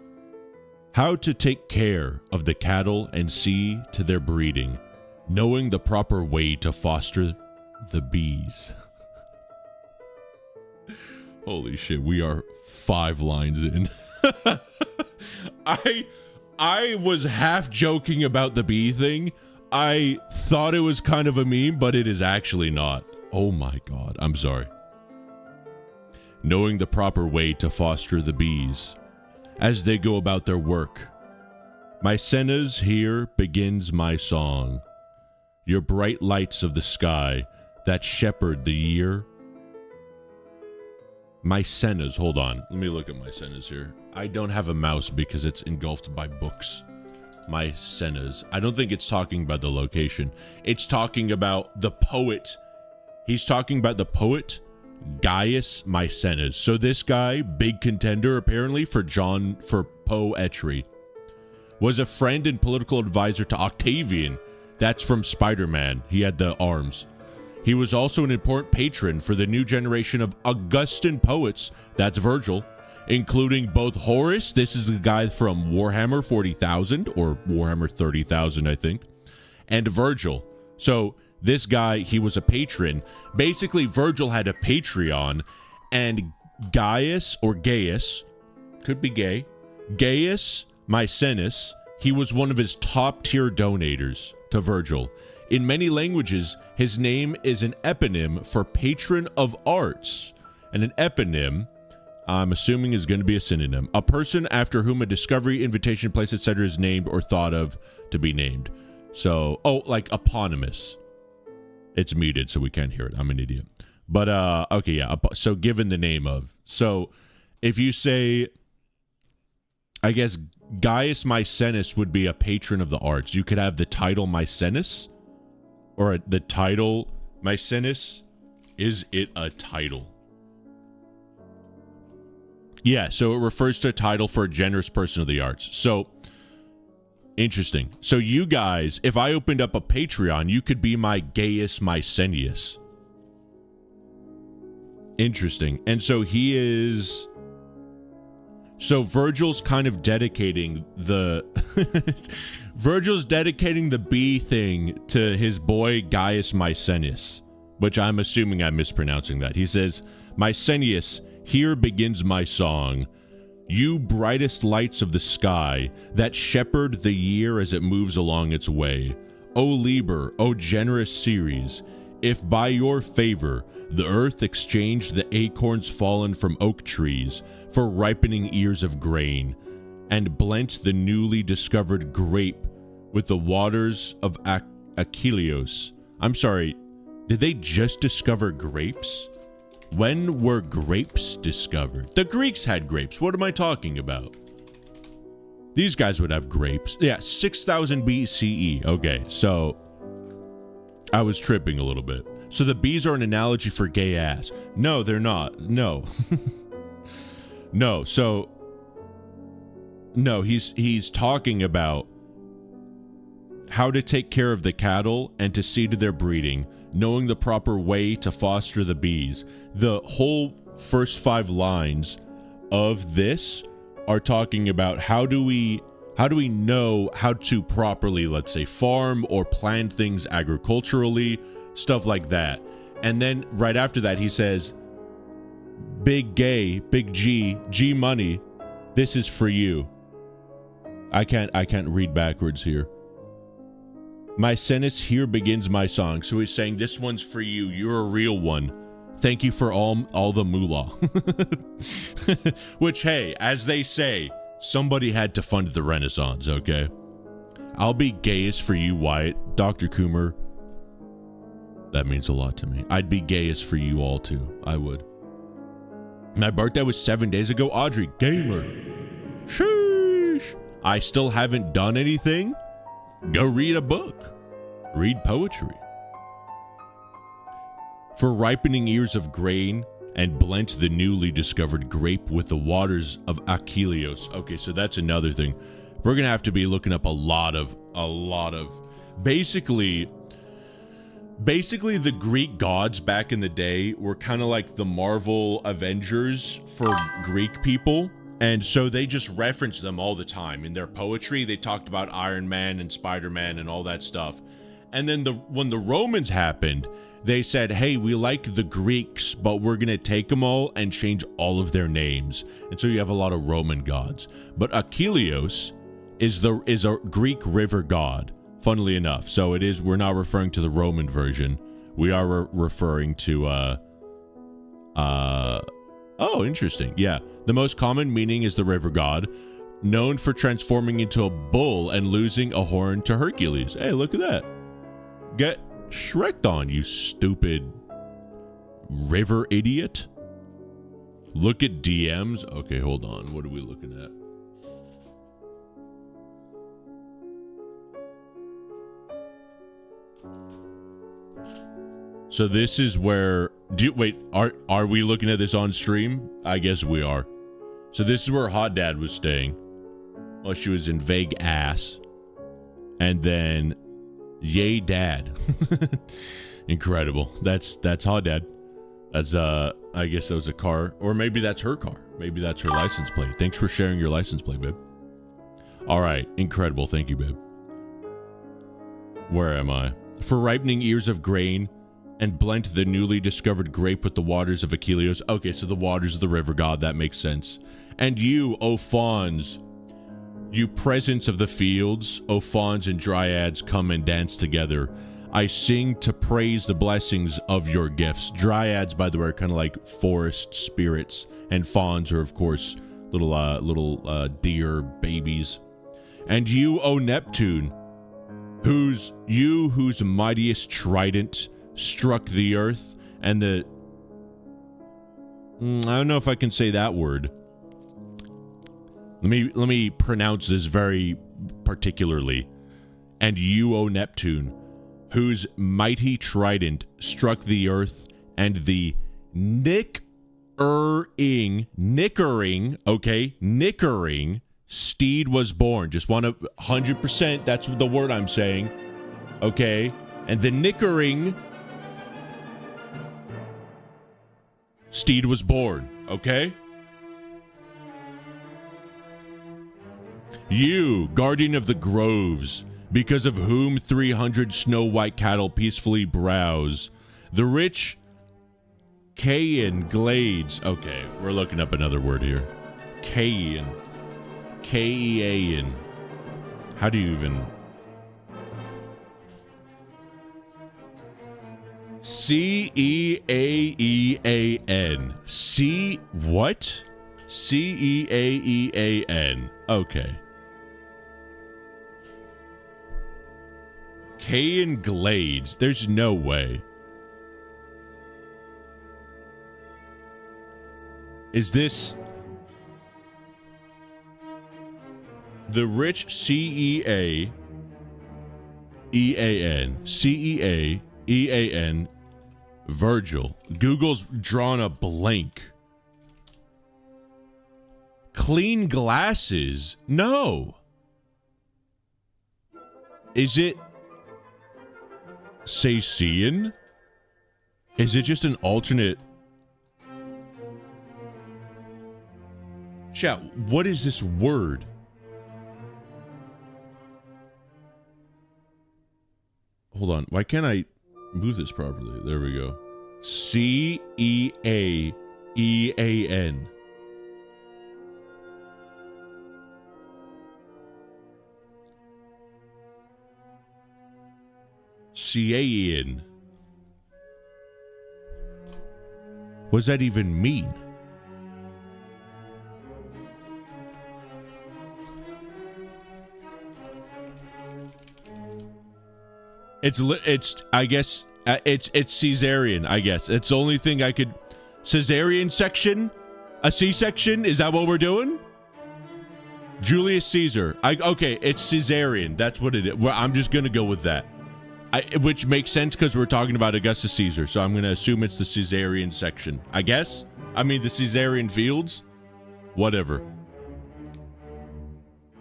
How to take care of the cattle and see to their breeding, knowing the proper way to foster the bees. Holy shit, we are 5 lines in. I was half joking about the bee thing. I thought it was kind of a meme, but it is actually not. Oh my god, I'm sorry. Knowing the proper way to foster the bees as they go about their work. My sennas, here begins my song. Your bright lights of the sky that shepherd the year. My sennas, hold on. Let me look at my sennas here. I don't have a mouse because it's engulfed by books. My sennas. I don't think it's talking about the location. It's talking about the poet. He's talking about the poet Gaius Maecenas. So this guy, big contender apparently for poetry, was a friend and political advisor to Octavian. That's from Spider-Man. He had the arms. He was also an important patron for the new generation of Augustan poets. That's Virgil, including both Horace, this is the guy from Warhammer 40,000, or Warhammer 30,000, I think, and Virgil. So this guy, he was a patron. Basically, Virgil had a Patreon, and Gaius, or Gaius, could be gay, Gaius Maecenas, he was one of his top-tier donators to Virgil. In many languages, his name is an eponym for patron of arts, and an eponym, I'm assuming, is going to be a synonym. A person after whom a discovery, invitation, place, etc. is named or thought of to be named. So, oh, like eponymous. It's muted, so we can't hear it. I'm an idiot. But, okay, yeah. So, given the name of. So, if you say, I guess, Gaius Maecenas would be a patron of the arts. You could have the title Maecenas, or the title Maecenas. Is it a title? Yeah, so it refers to a title for a generous person of the arts. So, interesting. So you guys, if I opened up a Patreon, you could be my Gaius Maecenas. Interesting. And so he is... So Virgil's kind of dedicating the... Virgil's dedicating the bee thing to his boy Gaius Maecenas, which I'm assuming I'm mispronouncing that. He says, Maecenas, here begins my song. You brightest lights of the sky that shepherd the year as it moves along its way. O Liber, O generous Ceres, if by your favor the earth exchanged the acorns fallen from oak trees for ripening ears of grain, and blent the newly discovered grape with the waters of Achilleos. I'm sorry, did they just discover grapes? When were grapes discovered? The Greeks had grapes. What am I talking about? These guys would have grapes. Yeah, 6000 BCE. Okay, so I was tripping a little bit. So the bees are an analogy for gay ass. No, they're not. No. No, so... No, he's talking about how to take care of the cattle and to see to their breeding, knowing the proper way to foster the bees. The whole first 5 lines of this are talking about how do we know how to properly, let's say, farm or plan things agriculturally, stuff like that. And then right after that, he says, big gay, big G money, this is for you. I can't read backwards here. My sentence here begins my song. So he's saying, this one's for you. You're a real one. Thank you for all the moolah. Which, hey, as they say, somebody had to fund the Renaissance, okay? I'll be gayest for you, Wyatt. Dr. Coomer. That means a lot to me. I'd be gayest for you all, too. I would. My birthday was 7 days ago. Audrey, gamer. Sheesh. I still haven't done anything. Go read a book. Read poetry. For ripening ears of grain and blent the newly discovered grape with the waters of Achilleos. Okay, so that's another thing. We're going to have to be looking up a lot of basically the Greek gods back in the day were kind of like the Marvel Avengers for Greek people. And so they just reference them all the time. In their poetry, they talked about Iron Man and Spider-Man and all that stuff. And then when the Romans happened, they said, hey, we like the Greeks, but we're going to take them all and change all of their names. And so you have a lot of Roman gods. But Achilleos is a Greek river god, funnily enough. So it is, we're not referring to the Roman version. We are referring to, oh, interesting. Yeah. The most common meaning is the river god, known for transforming into a bull and losing a horn to Hercules. Hey, look at that. Get Shrek'd on, you stupid river idiot. Look at DMs. Okay, hold on. What are we looking at? So this is where are we looking at this on stream? I guess we are. So this is where Hot Dad was staying while she was in vague ass. And then yay dad. Incredible. That's Hot Dad. That's I guess that was a car, or maybe that's her car. Maybe that's her license plate. Thanks for sharing your license plate, babe. All right, incredible. Thank you, babe. Where am I? For ripening ears of grain and blent the newly discovered grape with the waters of Achilleos. Okay, so the waters of the river god, that makes sense. And you, O fawns, you presence of the fields, O fawns and dryads, come and dance together. I sing to praise the blessings of your gifts. Dryads, by the way, are kind of like forest spirits, and fawns are, of course, little deer babies. And you, O Neptune, whose mightiest trident struck the earth, and I don't know if I can say that word. Let me pronounce this very particularly. And you, O Neptune, whose mighty trident struck the earth, and the nickering steed was born. Just want to 100%, that's the word I'm saying. Okay? And the nickering steed was born, okay? You, guardian of the groves, because of whom 300 snow-white cattle peacefully browse, the rich Chaean glades. Okay, we're looking up another word here. Chaean. Chaean. How do you even... C-E-A-E-A-N. C... What? C-E-A-E-A-N. Okay. Chaean Glades. There's no way. Is this... The rich C-E-A-E-A-N. C-E-A-E-A-N. Virgil. Google's drawn a blank. Clean glasses? No. Is it Sacian? Is it just an alternate? Chat, what is this word? Hold on. Why can't I move this properly? There we go. C-E-A-E-A-N. Cian. What does that even mean? It's I guess it's cesarean, I guess. It's the only thing I could. Cesarean section? A C-section? Is that what we're doing? Julius Caesar. Okay, it's cesarean. That's what it is. Well, I'm just gonna go with that. Which makes sense because we're talking about Augustus Caesar, so I'm gonna assume it's the cesarean section. I guess? I mean the Caesarean fields? Whatever.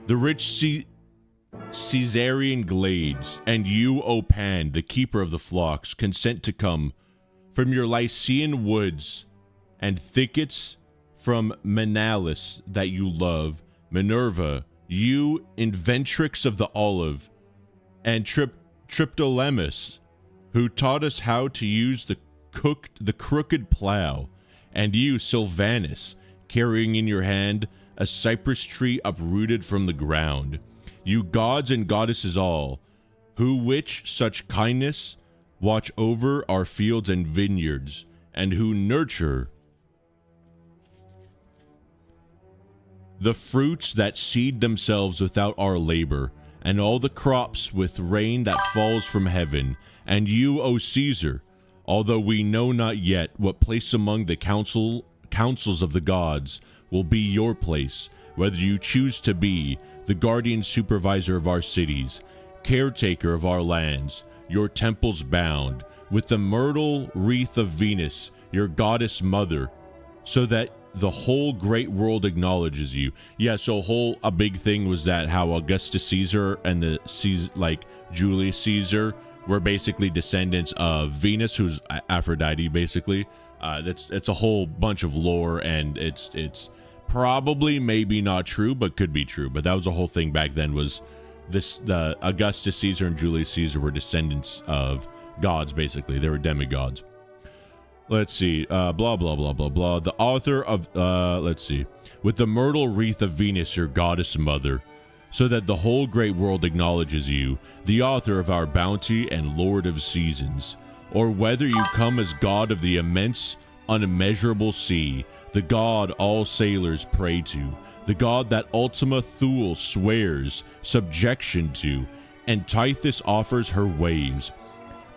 The rich Caesarean glades, and you, O Pan, the keeper of the flocks, consent to come from your Lycian woods and thickets from Menalus that you love, Minerva, you inventrix of the olive, and Triptolemus, who taught us how to use the crooked plow, and you, Sylvanus, carrying in your hand a cypress tree uprooted from the ground. You gods and goddesses all, who which such kindness watch over our fields and vineyards, and who nurture the fruits that seed themselves without our labor, and all the crops with rain that falls from heaven. And you, O Caesar, although we know not yet what place among the councils of the gods will be your place, whether you choose to be the guardian supervisor of our cities, caretaker of our lands, your temples bound with the myrtle wreath of Venus, your goddess mother, so that the whole great world acknowledges you. Yeah, so a big thing was that how Augustus Caesar and Julius Caesar were basically descendants of Venus, who's Aphrodite, basically. It's a whole bunch of lore, and it's probably maybe not true, but could be true. But that was the whole thing back then, was the Augustus Caesar and Julius Caesar were descendants of gods, basically. They were demigods. Let's see, blah, blah, blah, blah, blah. The author of, let's see, with the myrtle wreath of Venus, your goddess mother, so that the whole great world acknowledges you, the author of our bounty and lord of seasons. Or whether you come as god of the immense, unmeasurable sea, the god all sailors pray to, the god that Ultima Thule swears subjection to, and Tithys offers her waves,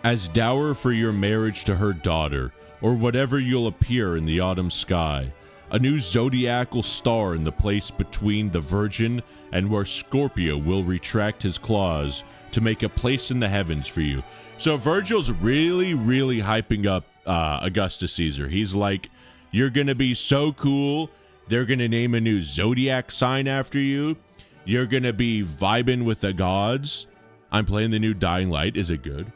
as dower for your marriage to her daughter, or whatever you'll appear in the autumn sky, a new zodiacal star in the place between the Virgin and where Scorpio will retract his claws to make a place in the heavens for you. So Virgil's really, really hyping up Augustus Caesar. He's like, you're going to be so cool. They're going to name a new zodiac sign after you. You're going to be vibing with the gods. I'm playing the new Dying Light. Is it good?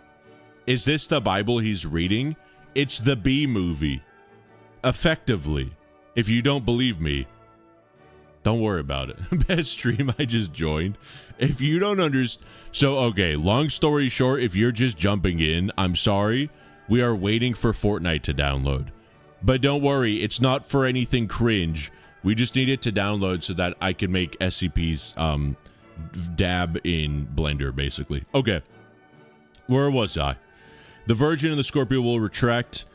Is this the Bible he's reading? It's the B movie. Effectively. If you don't believe me, don't worry about it. Best stream I just joined. If you don't understand... So, okay, long story short, if you're just jumping in, I'm sorry. We are waiting for FORTNITE to download. But don't worry, it's not for anything cringe. We just need it to download so that I can make SCPs dab in Blender, basically. Okay. Where was I? The Virgin and the Scorpio will retract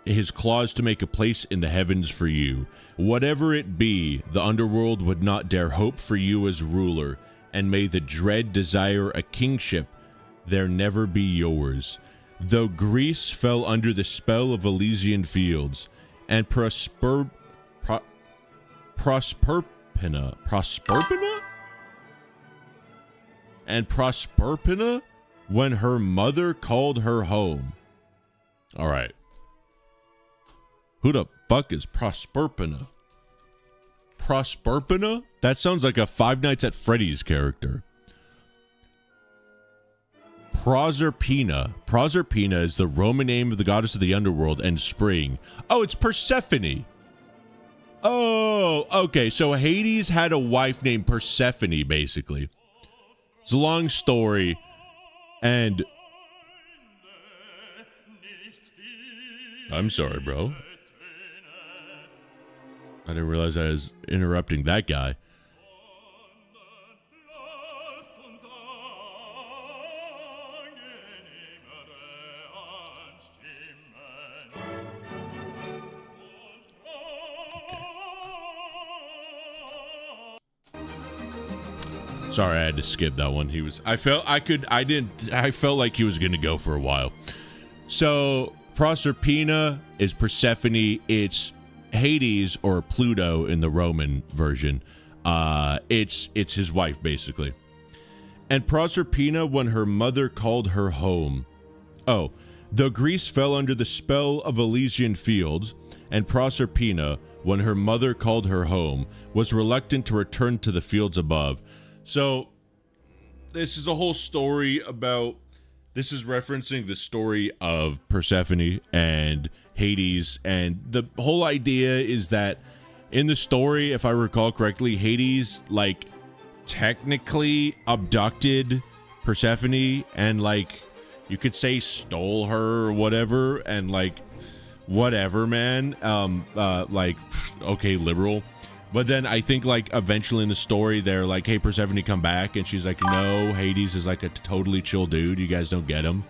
his claws to make a place in the heavens for you. Whatever it be, the underworld would not dare hope for you as ruler, and may the dread desire a kingship there never be yours. Though Greece fell under the spell of Elysian fields, and Proserpina? And Proserpina, when her mother called her home. All right. Who the fuck is Proserpina? Proserpina? That sounds like a Five Nights at Freddy's character. Proserpina. Proserpina is the Roman name of the goddess of the underworld and spring. Oh, it's Persephone. Oh, okay. So Hades had a wife named Persephone, basically. It's a long story. And I'm sorry, bro. I didn't realize I was interrupting that guy. Sorry, I had to skip that one. I felt like he was going to go for a while. So Proserpina is Persephone. It's Hades or Pluto in the Roman version. It's his wife, basically. And Proserpina, when her mother called her home. Oh, though Greece fell under the spell of Elysian fields, and Proserpina, when her mother called her home, was reluctant to return to the fields above. So, this is a whole story about, this is referencing the story of Persephone and Hades, and the whole idea is that in the story, if I recall correctly, Hades, like, technically abducted Persephone and, like, you could say stole her or whatever, and, like, whatever, man, like, okay, liberal. But then I think, like, eventually in the story, they're like, hey, Persephone, come back. And she's like, no, Hades is like a totally chill dude. You guys don't get him.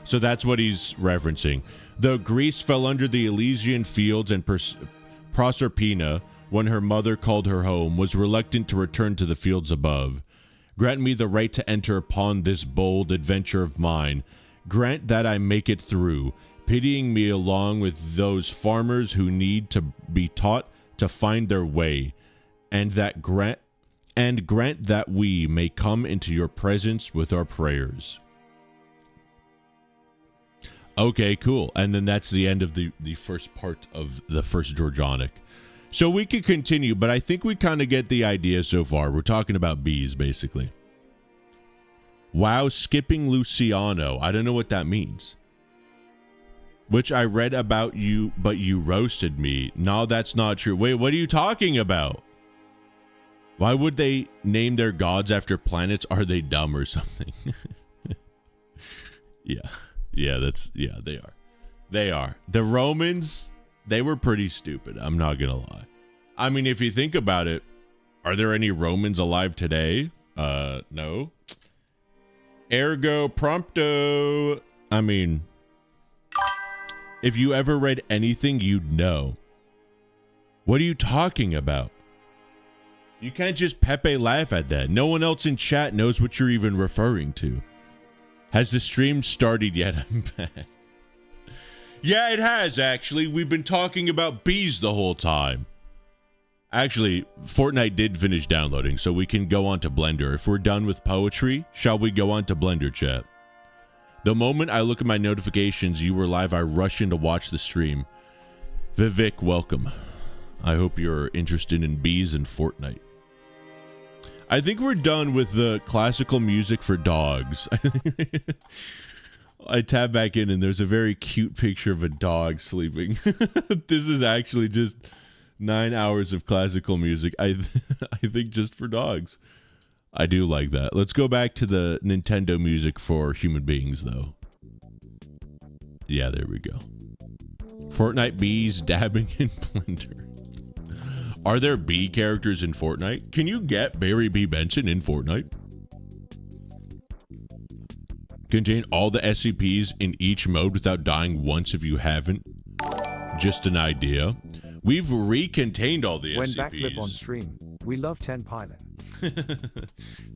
So that's what he's referencing. Though Greece fell under the Elysian fields, and Proserpina, when her mother called her home, was reluctant to return to the fields above. Grant me the right to enter upon this bold adventure of mine. Grant that I make it through, pitying me along with those farmers who need to be taught to find their way, and grant that we may come into your presence with our prayers. Okay, cool. And then that's the end of the first part of the first Georgianic. So we could continue, but I think we kind of get the idea so far. We're talking about bees, basically. Wow, skipping Luciano. I don't know what that means. Which I read about you, but you roasted me. No, that's not true. Wait, what are you talking about? Why would they name their gods after planets? Are they dumb or something? Yeah, they are. They are. The Romans, they were pretty stupid. I'm not going to lie. I mean, if you think about it, are there any Romans alive today? No. Ergo prompto. I mean, if you ever read anything, you'd know. What are you talking about? You can't just Pepe laugh at that. No one else in chat knows what you're even referring to. Has the stream started yet? I'm back. Yeah, it has, actually. We've been talking about bees the whole time. Actually, Fortnite did finish downloading, so we can go on to Blender. If we're done with poetry, shall we go on to Blender chat? The moment I look at my notifications, you were live, I rush in to watch the stream. Vivek, welcome. I hope you're interested in bees and Fortnite. I think we're done with the classical music for dogs. I tab back in and there's a very cute picture of a dog sleeping. This is actually just 9 hours of classical music. I think just for dogs. I do like that. Let's go back to the Nintendo music for human beings, though. Yeah, there we go. Fortnite bees dabbing in Blender. Are there bee characters in Fortnite? Can you get Barry B. Benson in Fortnite? Contain all the SCPs in each mode without dying once if you haven't. Just an idea. We've recontained all the SCPs. When backflip on stream, we love 10 pilot.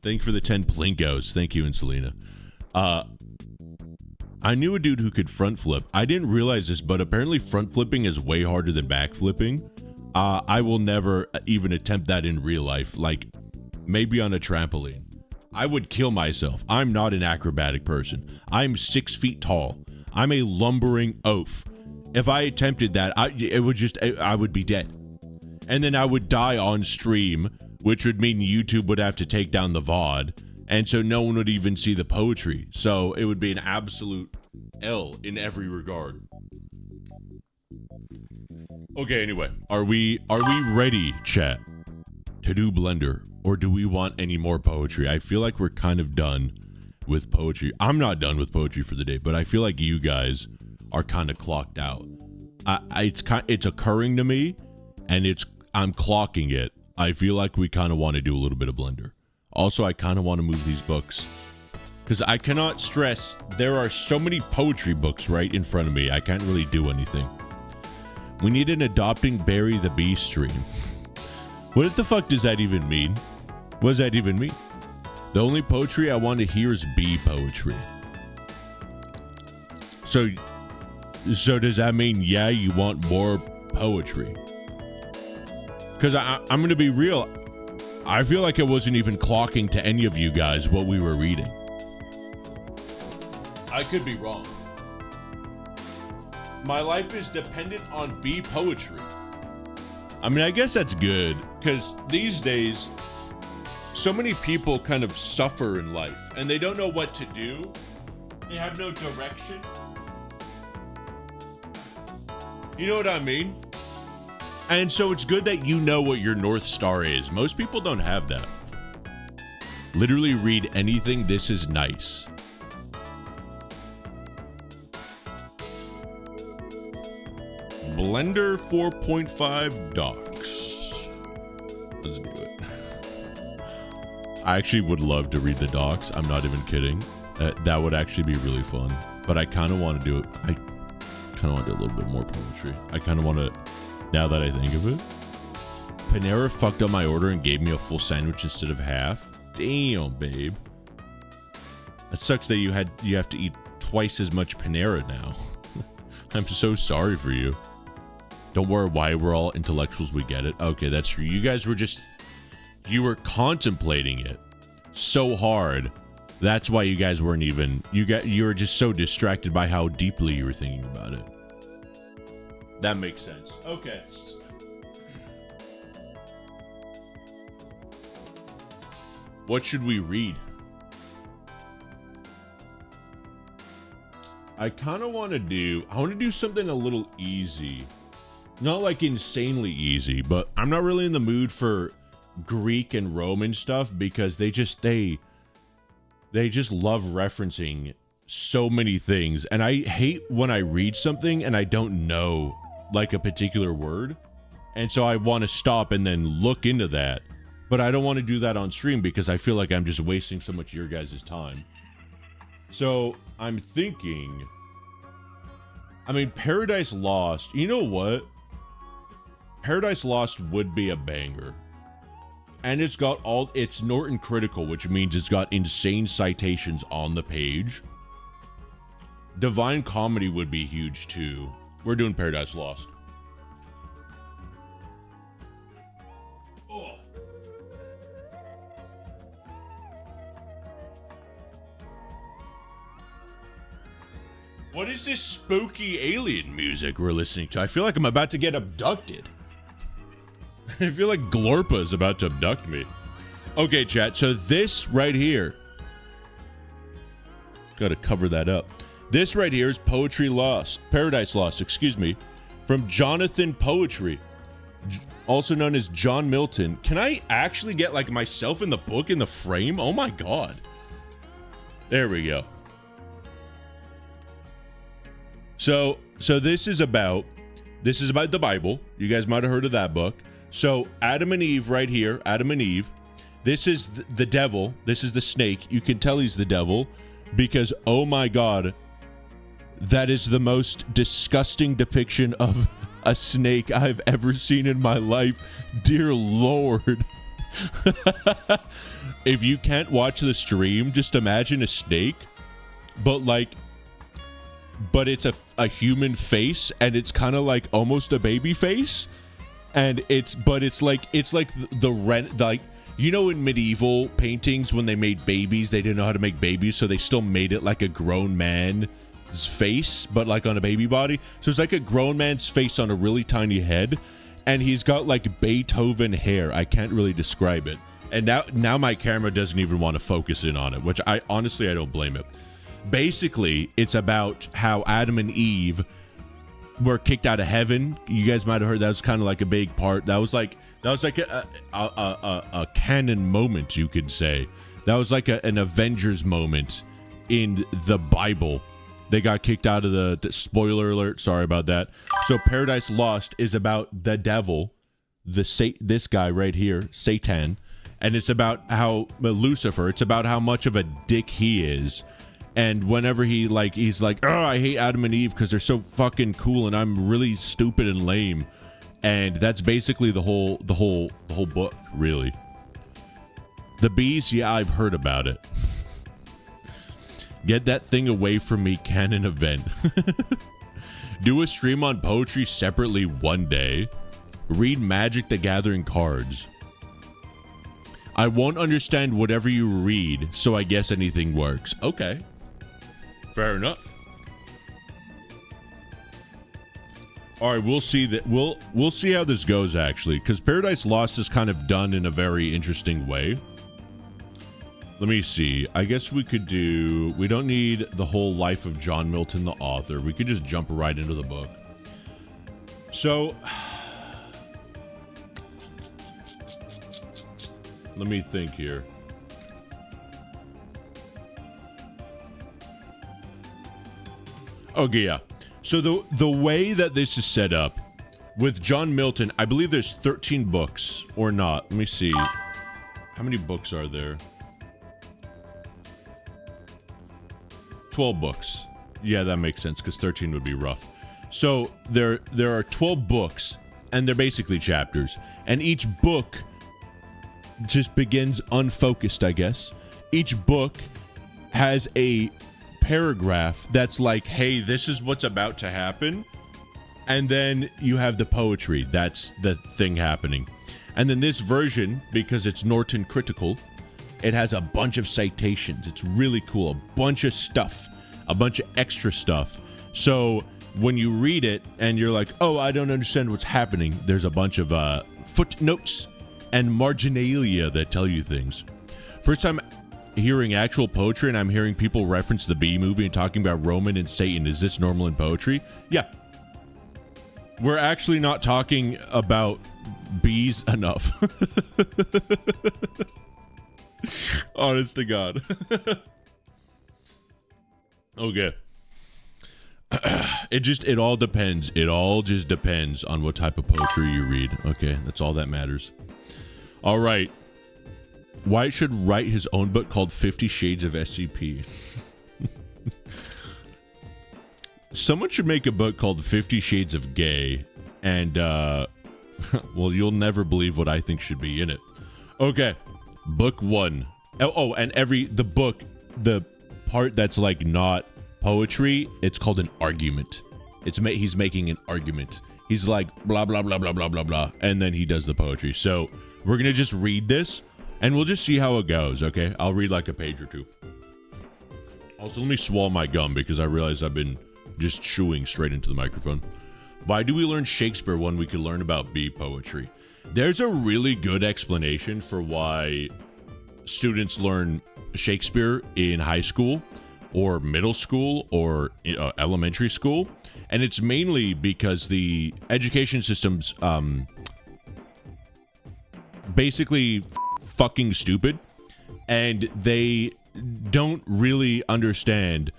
Thank you for the 10 plinkos. Thank you, Insulina. I knew a dude who could front flip. I didn't realize this, but apparently front flipping is way harder than back flipping. I will never even attempt that in real life, like maybe on a trampoline. I would kill myself. I'm not an acrobatic person. I'm 6 feet tall. I'm a lumbering oaf. If I attempted that, I would be dead. And then I would die on stream, which would mean YouTube would have to take down the VOD. And so no one would even see the poetry. So it would be an absolute L in every regard. Okay, anyway, are we ready, chat, to do Blender, or do we want any more poetry? I feel like we're kind of done with poetry. I'm not done with poetry for the day, but I feel like you guys are kind of clocked out. It's occurring to me, and I'm clocking it. I feel like we kind of want to do a little bit of Blender. Also, I kind of want to move these books, because I cannot stress there are so many poetry books right in front of me. I can't really do anything. We need an Adopting Barry the Bee stream. What the fuck does that even mean? What does that even mean? The only poetry I want to hear is bee poetry. So does that mean, yeah, you want more poetry? Because I'm going to be real. I feel like it wasn't even clocking to any of you guys what we were reading. I could be wrong. My life is dependent on bee poetry. I mean, I guess that's good, because these days, so many people kind of suffer in life, and they don't know what to do. They have no direction. You know what I mean? And so it's good that you know what your North Star is. Most people don't have that. Literally read anything. This is nice. Blender 4.5 docs. Let's do it. I actually would love to read the docs. I'm not even kidding. That would actually be really fun. But I kind of want to do it. I kind of want to do a little bit more poetry. I kind of want to, now that I think of it. Panera fucked up my order and gave me a full sandwich instead of half. Damn, babe. That sucks that you have to eat twice as much Panera now. I'm so sorry for you. Don't worry why we're all intellectuals, we get it. Okay, that's true. You guys were you were contemplating it so hard. That's why you guys weren't even, you were just so distracted by how deeply you were thinking about it. That makes sense. Okay. What should we read? I kind of want to do something a little easy. Not like insanely easy, but I'm not really in the mood for Greek and Roman stuff because they just love referencing so many things. And I hate when I read something and I don't know like a particular word. And so I want to stop and then look into that. But I don't want to do that on stream because I feel like I'm just wasting so much of your guys' time. So I'm thinking, I mean, Paradise Lost, you know what? Paradise Lost would be a banger. And it's Norton Critical, which means it's got insane citations on the page. Divine Comedy would be huge too. We're doing Paradise Lost. Oh. What is this spooky alien music we're listening to? I feel like I'm about to get abducted. I feel like Glorpa is about to abduct me. Okay, chat. So this right here. Got to cover that up. This right here is Poetry Lost. Paradise Lost, excuse me. From Jonathan Poetry. Also known as John Milton. Can I actually get like myself in the book in the frame? Oh my God. There we go. So this is about the Bible. You guys might have heard of that book. So Adam and Eve right here, Adam and Eve. This is the devil. This is the snake. You can tell he's the devil because, oh my God, that is the most disgusting depiction of a snake I've ever seen in my life. Dear Lord. If you can't watch the stream, just imagine a snake, but it's a human face and it's kind of like almost a baby face. And it's like you know, in medieval paintings when they made babies, they didn't know how to make babies, so they still made it like a grown man's face, but like on a baby body. So it's like a grown man's face on a really tiny head, and he's got like Beethoven hair. I can't really describe it. And now my camera doesn't even want to focus in on it, which I don't blame it. Basically, it's about how Adam and Eve were kicked out of heaven. You guys might have heard that was kind of like a big part. That was like a canon moment, you could say. That was like an Avengers moment in the Bible. They got kicked out of the spoiler alert. Sorry about that. So Paradise Lost is about the devil, this guy right here, Satan, and it's about how Lucifer. It's about how much of a dick he is. And whenever he's like, oh, I hate Adam and Eve because they're so fucking cool, and I'm really stupid and lame. And that's basically the whole book, really. The bees, yeah, I've heard about it. Get that thing away from me, canon event. Do a stream on poetry separately one day. Read Magic the Gathering cards. I won't understand whatever you read, so I guess anything works. Okay. Fair enough. All right, we'll see that. We'll see how this goes, actually, because Paradise Lost is kind of done in a very interesting way. Let me see. I guess we could do... We don't need the whole life of John Milton, the author. We could just jump right into the book. So... Let me think here. Okay, yeah. So the way that this is set up with John Milton, I believe there's 13 books or not. Let me see. How many books are there? 12 books. Yeah, that makes sense because 13 would be rough. So there are 12 books and they're basically chapters, and each book just begins unfocused, I guess. Each book has a paragraph that's like, hey, this is what's about to happen, and then you have the poetry. That's the thing happening. And then this version, because it's Norton Critical, it has a bunch of citations. It's really cool. A bunch of stuff, a bunch of extra stuff. So when you read it and you're like, oh, I don't understand what's happening, there's a bunch of footnotes and marginalia that tell you things. First time hearing actual poetry, and I'm hearing people reference the Bee movie and talking about Roman and Satan. Is this normal in poetry? Yeah. We're actually not talking about bees enough. Honest to God. Okay. It all depends. It all just depends on what type of poetry you read. Okay, that's all that matters. All right. White should write his own book called 50 Shades of SCP. Someone should make a book called 50 Shades of Gay, and well, you'll never believe what I think should be in it. Okay, book 1. Oh, and the part that's like not poetry, it's called an argument. He's making an argument. He's like blah blah blah blah blah blah blah, and then he does the poetry. So we're gonna just read this, and we'll just see how it goes. Okay, I'll read like a page or two. Also, let me swallow my gum because I realize I've been just chewing straight into the microphone. Why do we learn Shakespeare when we could learn about bee poetry? There's a really good explanation for why students learn Shakespeare in high school or middle school or elementary school, and it's mainly because the education system's basically fucking stupid, and they don't really understand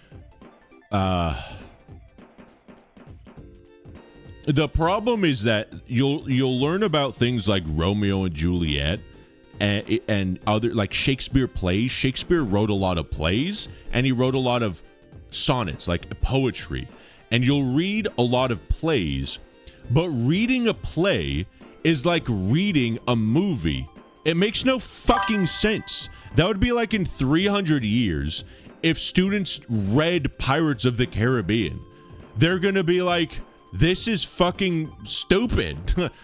the problem is that you'll learn about things like Romeo and Juliet and other like Shakespeare plays. Shakespeare wrote a lot of plays, and he wrote a lot of sonnets, like poetry. And you'll read a lot of plays, but reading a play is like reading a movie. It makes no fucking sense. That would be like in 300 years if students read Pirates of the Caribbean. They're gonna be like, this is fucking stupid.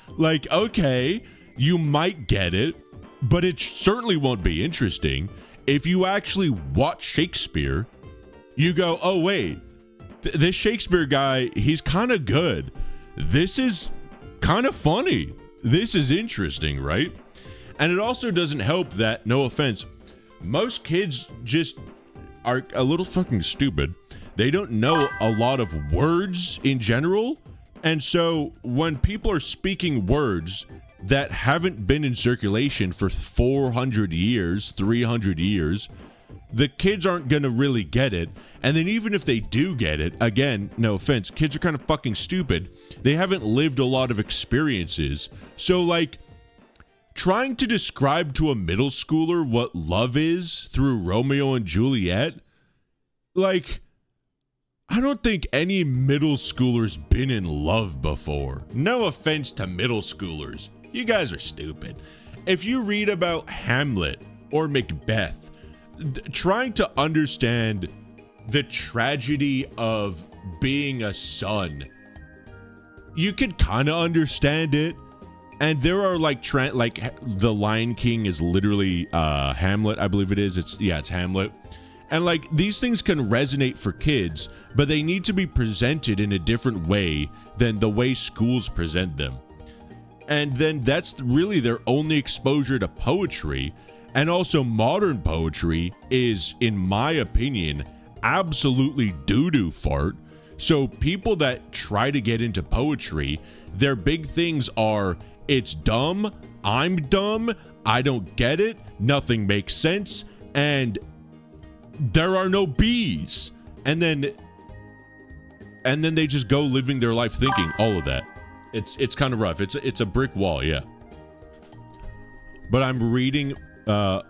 Like, okay, you might get it, but it certainly won't be interesting. If you actually watch Shakespeare, you go, oh, wait, this Shakespeare guy, he's kind of good. This is kind of funny. This is interesting, right? And it also doesn't help that, no offense, most kids just are a little fucking stupid. They don't know a lot of words in general. And so when people are speaking words that haven't been in circulation for 400 years, 300 years, the kids aren't going to really get it. And then even if they do get it, again, no offense, kids are kind of fucking stupid. They haven't lived a lot of experiences. So like trying to describe to a middle schooler what love is through Romeo and Juliet, like, I don't think any middle schooler's been in love before. No offense to middle schoolers. You guys are stupid. If you read about Hamlet or Macbeth, trying to understand the tragedy of being a son, you could kind of understand it. And there are like the Lion King is literally Hamlet, I believe it is. It's Hamlet. And like these things can resonate for kids, but they need to be presented in a different way than the way schools present them. And then that's really their only exposure to poetry. And also modern poetry is, in my opinion, absolutely doo-doo fart. So people that try to get into poetry, their big things are, it's dumb, I'm dumb, I don't get it, nothing makes sense, and there are no bees. And then they just go living their life thinking all of that. It's kind of rough. It's a brick wall, yeah. But I'm reading called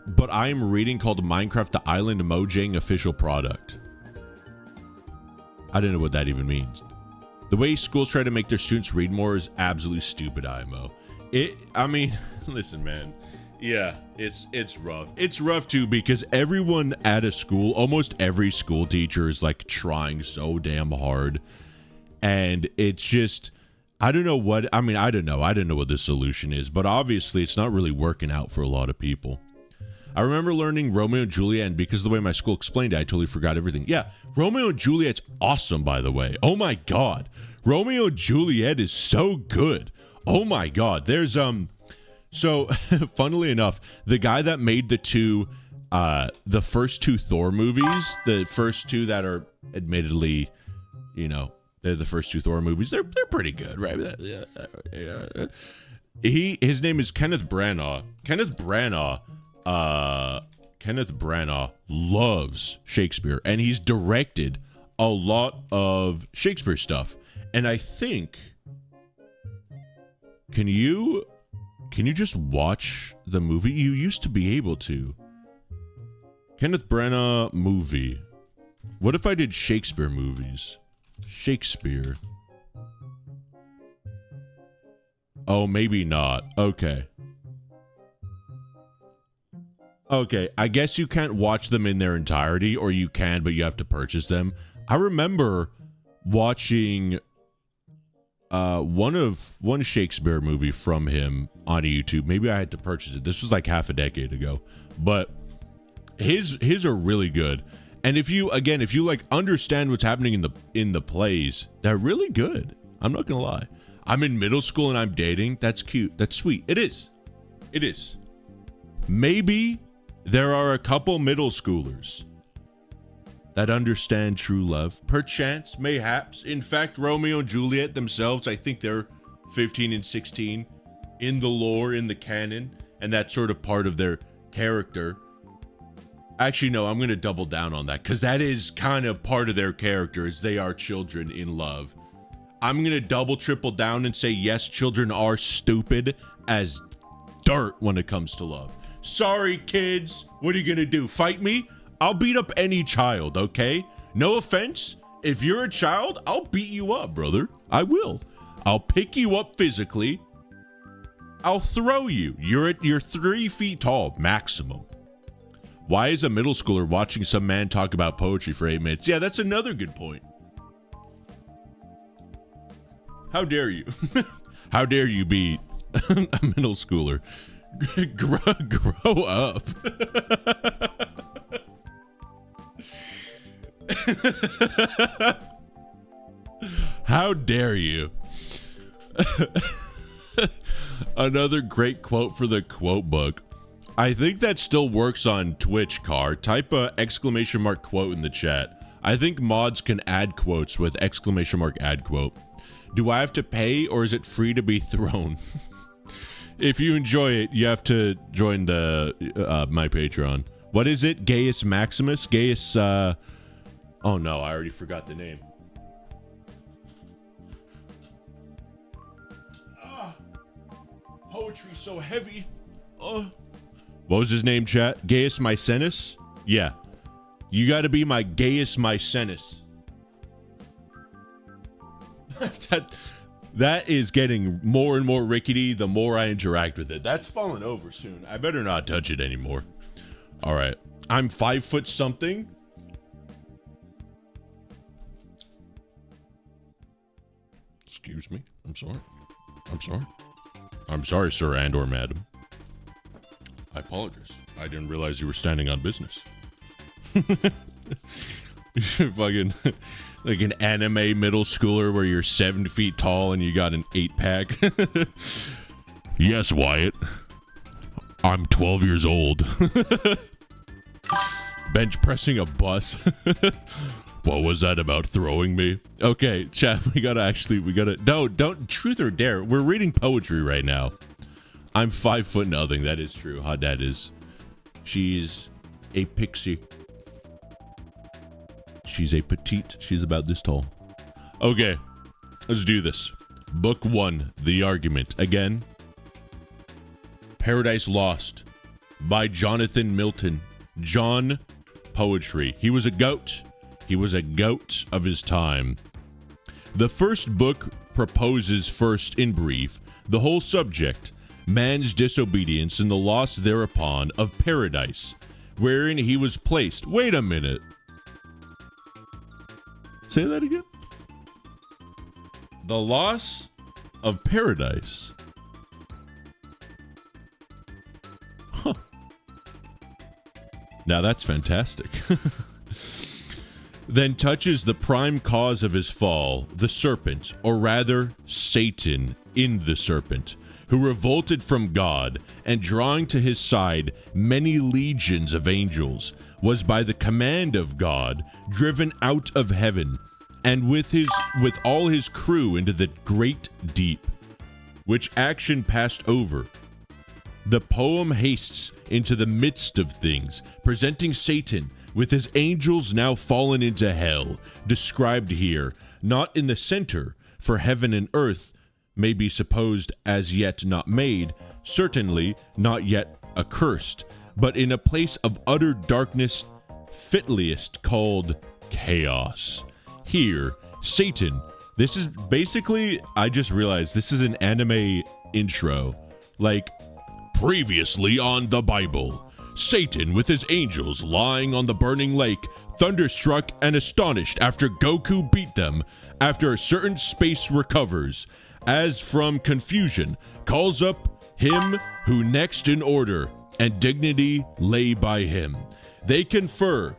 Minecraft the Island Mojang official product. I don't know what that even means. The way schools try to make their students read more is absolutely stupid, IMO. Listen, man. Yeah, it's rough. It's rough too because everyone at a school, almost every school teacher is like trying so damn hard. And it's just, I don't know what the solution is, but obviously it's not really working out for a lot of people. I remember learning Romeo and Juliet, and because of the way my school explained it, I totally forgot everything. Yeah, Romeo and Juliet's awesome, by the way. Oh my God. Romeo and Juliet is so good. Oh my God. There's, so funnily enough, the guy that made the first two Thor movies, the first two that are admittedly, they're the first two Thor movies. They're pretty good, right? His name is Kenneth Branagh. Kenneth Branagh loves Shakespeare, and he's directed a lot of Shakespeare stuff. And I think, can you just watch the movie? You used to be able to. Kenneth Branagh movie. What if I did Shakespeare movies? Shakespeare. Oh, maybe not. Okay. Okay, I guess you can't watch them in their entirety, or you can, but you have to purchase them. I remember watching one Shakespeare movie from him on YouTube. Maybe I had to purchase it. This was like half a decade ago, but his are really good. And if you like understand what's happening in the plays, they're really good. I'm not gonna lie. I'm in middle school and I'm dating. That's cute. That's sweet. It is. Maybe there are a couple middle schoolers that understand true love. Perchance, mayhaps. In fact, Romeo and Juliet themselves, I think they're 15 and 16 in the lore, in the canon, and that's sort of part of their character. Actually, no, I'm going to double down on that because that is kind of part of their character, is they are children in love. I'm going to triple down and say, yes, children are stupid as dirt when it comes to love. Sorry, kids. What are you going to do? Fight me? I'll beat up any child, okay? No offense. If you're a child, I'll beat you up, brother. I will. I'll pick you up physically. I'll throw you. You're 3 feet tall, maximum. Why is a middle schooler watching some man talk about poetry for 8 minutes? Yeah, that's another good point. How dare you? How dare you be a middle schooler? Grow up. How dare you? Another great quote for the quote book. I think that still works on Twitch, Car. Type a exclamation mark quote in the chat. I think mods can add quotes with exclamation mark add quote. Do I have to pay or is it free to be thrown? If you enjoy it, you have to join the my Patreon. What is it? Gaius Maximus? Gaius, oh no, I already forgot the name. Poetry so heavy. What was his name, chat? Gaius Maecenas? Yeah. You gotta be my Gaius Maecenas. That is getting more and more rickety the more I interact with it. That's falling over soon. I better not touch it anymore. All right. I'm 5 foot something. Excuse me. I'm sorry. I'm sorry. I'm sorry, sir and or madam. I apologize. I didn't realize you were standing on business. Fucking like an anime middle schooler where you're 7 feet tall and you got an 8-pack. Yes, Wyatt. I'm 12 years old. Bench pressing a bus. What was that about throwing me? Okay, chat, we gotta, no, don't, truth or dare. We're reading poetry right now. I'm 5 foot nothing. That is true. Hot dad is. She's a pixie. She's a petite. She's about this tall. Okay, let's do this. Book 1, The Argument. Again, Paradise Lost by Jonathan Milton. John Poetry. He was a goat. He was a goat of his time. The first book proposes first in brief the whole subject, man's disobedience and the loss thereupon of paradise, wherein he was placed. Wait a minute. Say that again. The loss of paradise. Huh. Now that's fantastic. Then touches the prime cause of his fall, the serpent, or rather Satan in the serpent, who revolted from God, and drawing to his side many legions of angels, was by the command of God driven out of heaven, and with all his crew into the great deep, which action passed over. The poem hastes into the midst of things, presenting Satan with his angels now fallen into hell, described here, not in the center, for heaven and earth may be supposed as yet not made, certainly not yet accursed, but in a place of utter darkness, fitliest called chaos. Here, Satan, this is basically, I just realized this is an anime intro, like, previously on the Bible. Satan with his angels lying on the burning lake, thunderstruck and astonished after Goku beat them, after a certain space recovers, as from confusion, calls up him who next in order and dignity lay by him. They confer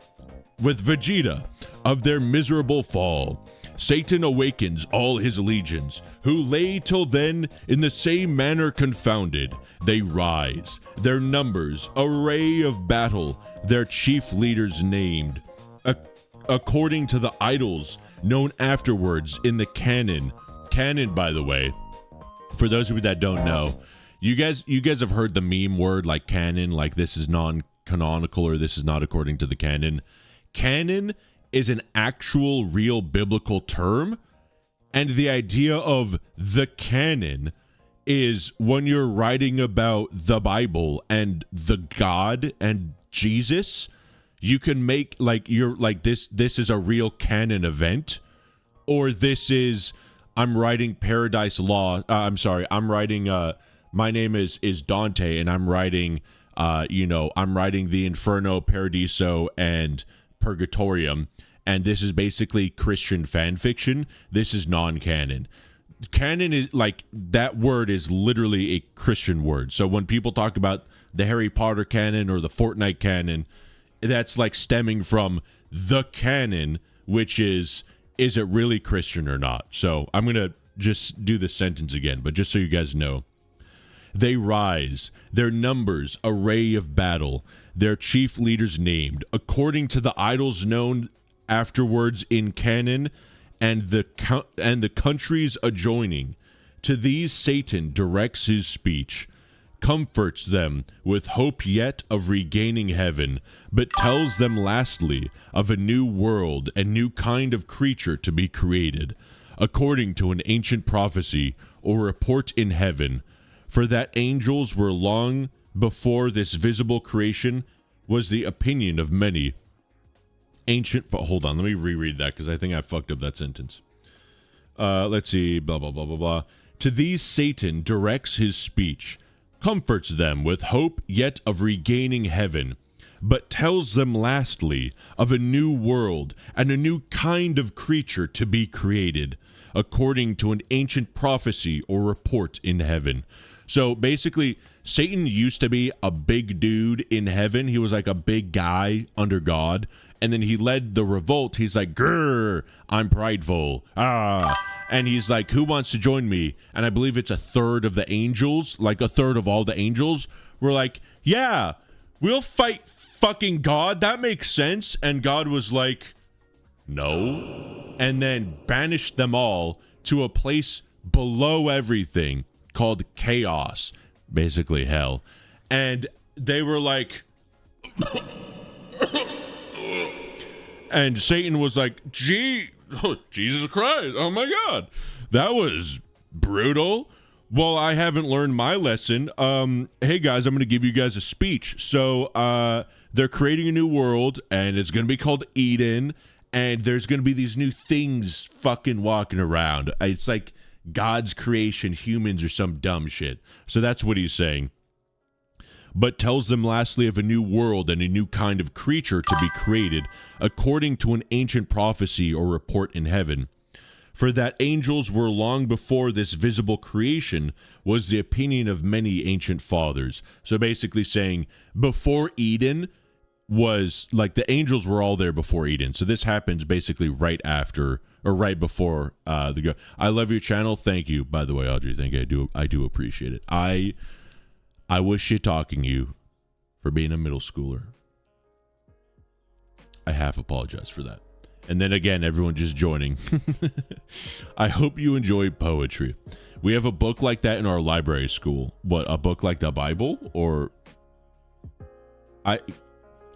with Vegeta of their miserable fall. Satan awakens all his legions, who lay till then in the same manner confounded. They rise, their numbers, array of battle, their chief leaders named, according to the idols known afterwards in the canon. Canon, by the way, for those of you that don't know, you guys have heard the meme word like canon, like this is non-canonical or this is not according to the canon. Canon is an actual real biblical term, and the idea of the canon is when you're writing about the Bible and the God and Jesus, you can make like you're like this is a real canon event, or this is I'm writing Paradise Law. I'm sorry, I'm writing my name is Dante and I'm writing I'm writing the Inferno, Paradiso, and Purgatorium, and this is basically Christian fan fiction. This is non-canon. Canon is like, that word is literally a Christian word. So when people talk about the Harry Potter canon or the FORTNITE canon, that's like stemming from the canon, which is it really Christian or not? So I'm going to just do this sentence again, but just so you guys know. They rise, their numbers array of battle, their chief leaders named, according to the idols known afterwards in canon and the countries adjoining. To these Satan directs his speech, comforts them with hope yet of regaining heaven, but tells them lastly of a new world and new kind of creature to be created, according to an ancient prophecy or report in heaven. For that angels were long before this visible creation was the opinion of many ancient. But hold on, let me reread that because I think I fucked up that sentence. Let's see, blah, blah, blah, blah, blah. To these Satan directs his speech, comforts them with hope yet of regaining heaven, but tells them lastly of a new world and a new kind of creature to be created, according to an ancient prophecy or report in heaven. So basically, Satan used to be a big dude in heaven. He was like a big guy under God. And then he led the revolt. He's like, grrr, I'm prideful. And he's like, who wants to join me? And I believe it's a third of the angels, like a third of all the angels were like, yeah, we'll fight fucking God. That makes sense. And God was like, no. And then banished them all to a place below everything called chaos, basically hell. And they were like, and Satan was like, Jesus Christ, oh my God, that was brutal. Well, I haven't learned my lesson. Hey guys, I'm going to give you guys a speech. So they're creating a new world, and it's going to be called Eden, and there's going to be these new things fucking walking around. It's like God's creation, humans, or some dumb shit. So that's what he's saying. But tells them lastly of a new world and a new kind of creature to be created, according to an ancient prophecy or report in heaven. For that angels were long before this visible creation was the opinion of many ancient fathers. So basically saying before Eden was like the angels were all there before Eden. So this happens basically right after or right before the go. I love your channel. Thank you, by the way, Audrey. Thank you. I do appreciate it. I was shit talking you for being a middle schooler. I half apologize for that. And then again, everyone just joining. I hope you enjoy poetry. We have a book like that in our library school. What, a book like the Bible? Or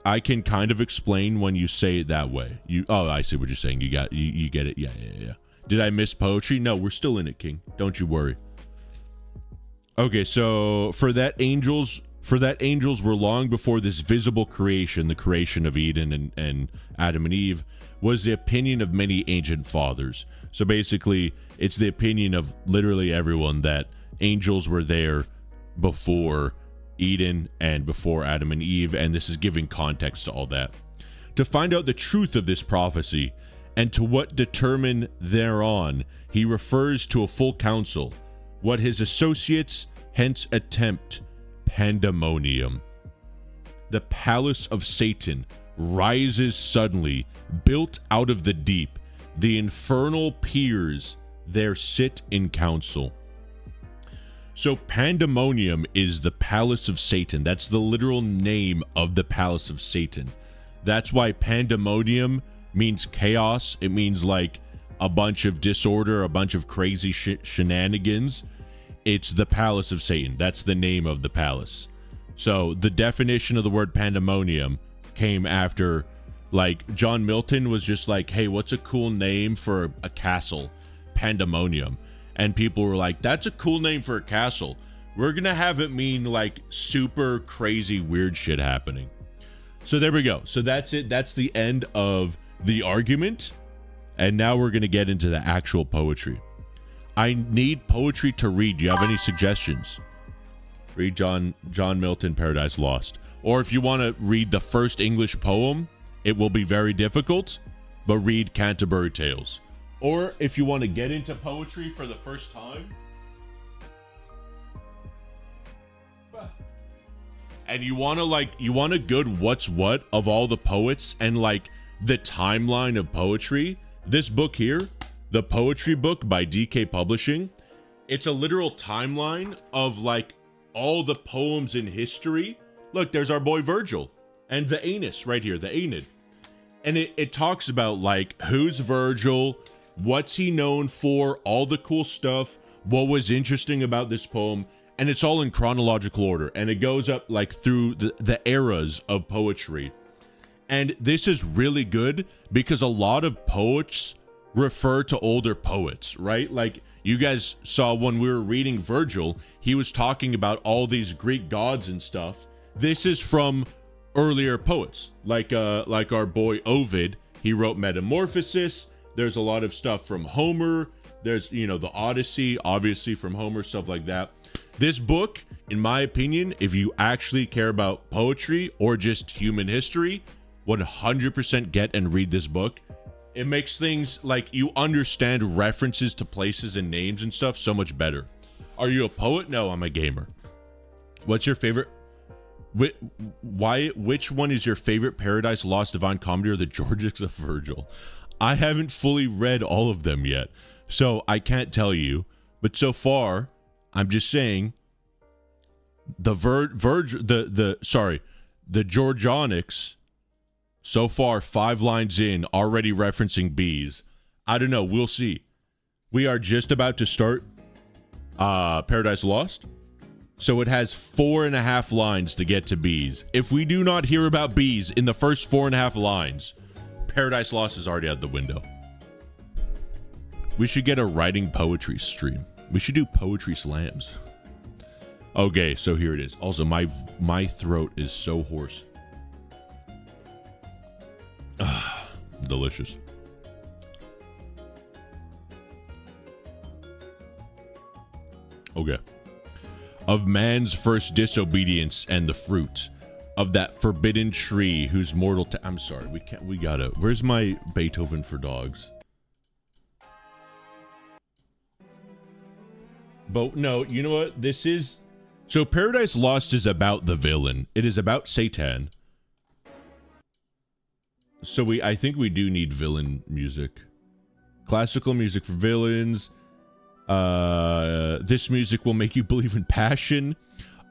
I can kind of explain when you say it that way. I see what you're saying. You get it. Yeah. Did I miss poetry? No, we're still in it, King. Don't you worry. Okay, so for that angels were long before this visible creation, the creation of Eden and Adam and Eve, was the opinion of many ancient fathers. So basically, it's the opinion of literally everyone that angels were there before Eden and before Adam and Eve, and this is giving context to all that. To find out the truth of this prophecy and to what determine thereon, he refers to a full council, what his associates hence attempt pandemonium. The palace of Satan rises suddenly, built out of the deep. The infernal peers there sit in council. So pandemonium is the palace of Satan. That's the literal name of the palace of Satan. That's why pandemonium means chaos. It means like a bunch of disorder, a bunch of crazy shenanigans. It's the palace of Satan. That's the name of the palace. So the definition of the word pandemonium came after, like, John Milton was just like, hey, what's a cool name for a castle? Pandemonium. And people were like, that's a cool name for a castle. We're going to have it mean like super crazy weird shit happening. So there we go. So that's it. That's the end of the argument. And now we're going to get into the actual poetry. I need poetry to read. Do you have any suggestions? Read John Milton, Paradise Lost. Or if you want to read the first English poem, it will be very difficult, but read Canterbury Tales. Or if you want to get into poetry for the first time, and you want a good what's what of all the poets and like the timeline of poetry, this book here, the poetry book by DK Publishing, it's a literal timeline of like all the poems in history. Look, there's our boy Virgil and the Anus right here, the Aeneid. And it talks about, like, who's Virgil, what's he known for, all the cool stuff, what was interesting about this poem, and it's all in chronological order, and it goes up, like, through the eras of poetry. And this is really good because a lot of poets refer to older poets, right? Like, you guys saw when we were reading Virgil, he was talking about all these Greek gods and stuff. This is from earlier poets, like our boy Ovid. He wrote Metamorphosis. There's a lot of stuff from Homer. There's, you know, the Odyssey, obviously from Homer, stuff like that. This book, in my opinion, if you actually care about poetry or just human history, 100% get and read this book. It makes things like you understand references to places and names and stuff so much better. Are you a poet? No, I'm a gamer. What's your favorite? Which one is your favorite Paradise Lost Divine Comedy or the Georgics of Virgil? I haven't fully read all of them yet, so I can't tell you. But so far, I'm just saying the Georgionics. So far, 5 lines in, already referencing bees. I don't know. We'll see. We are just about to start Paradise Lost. So it has 4.5 lines to get to bees. If we do not hear about bees in the first 4.5 lines, Paradise Lost is already out the window. We should get a writing poetry stream. We should do poetry slams. Okay, so here it is. Also, my throat is so hoarse. Delicious. Okay. Of man's first disobedience and the fruit of that forbidden tree whose mortal I'm sorry, we gotta. Where's my Beethoven for dogs? But no, you know what? This is... So Paradise Lost is about the villain. It is about Satan. So I think we do need villain music. Classical music for villains. This music will make you believe in passion.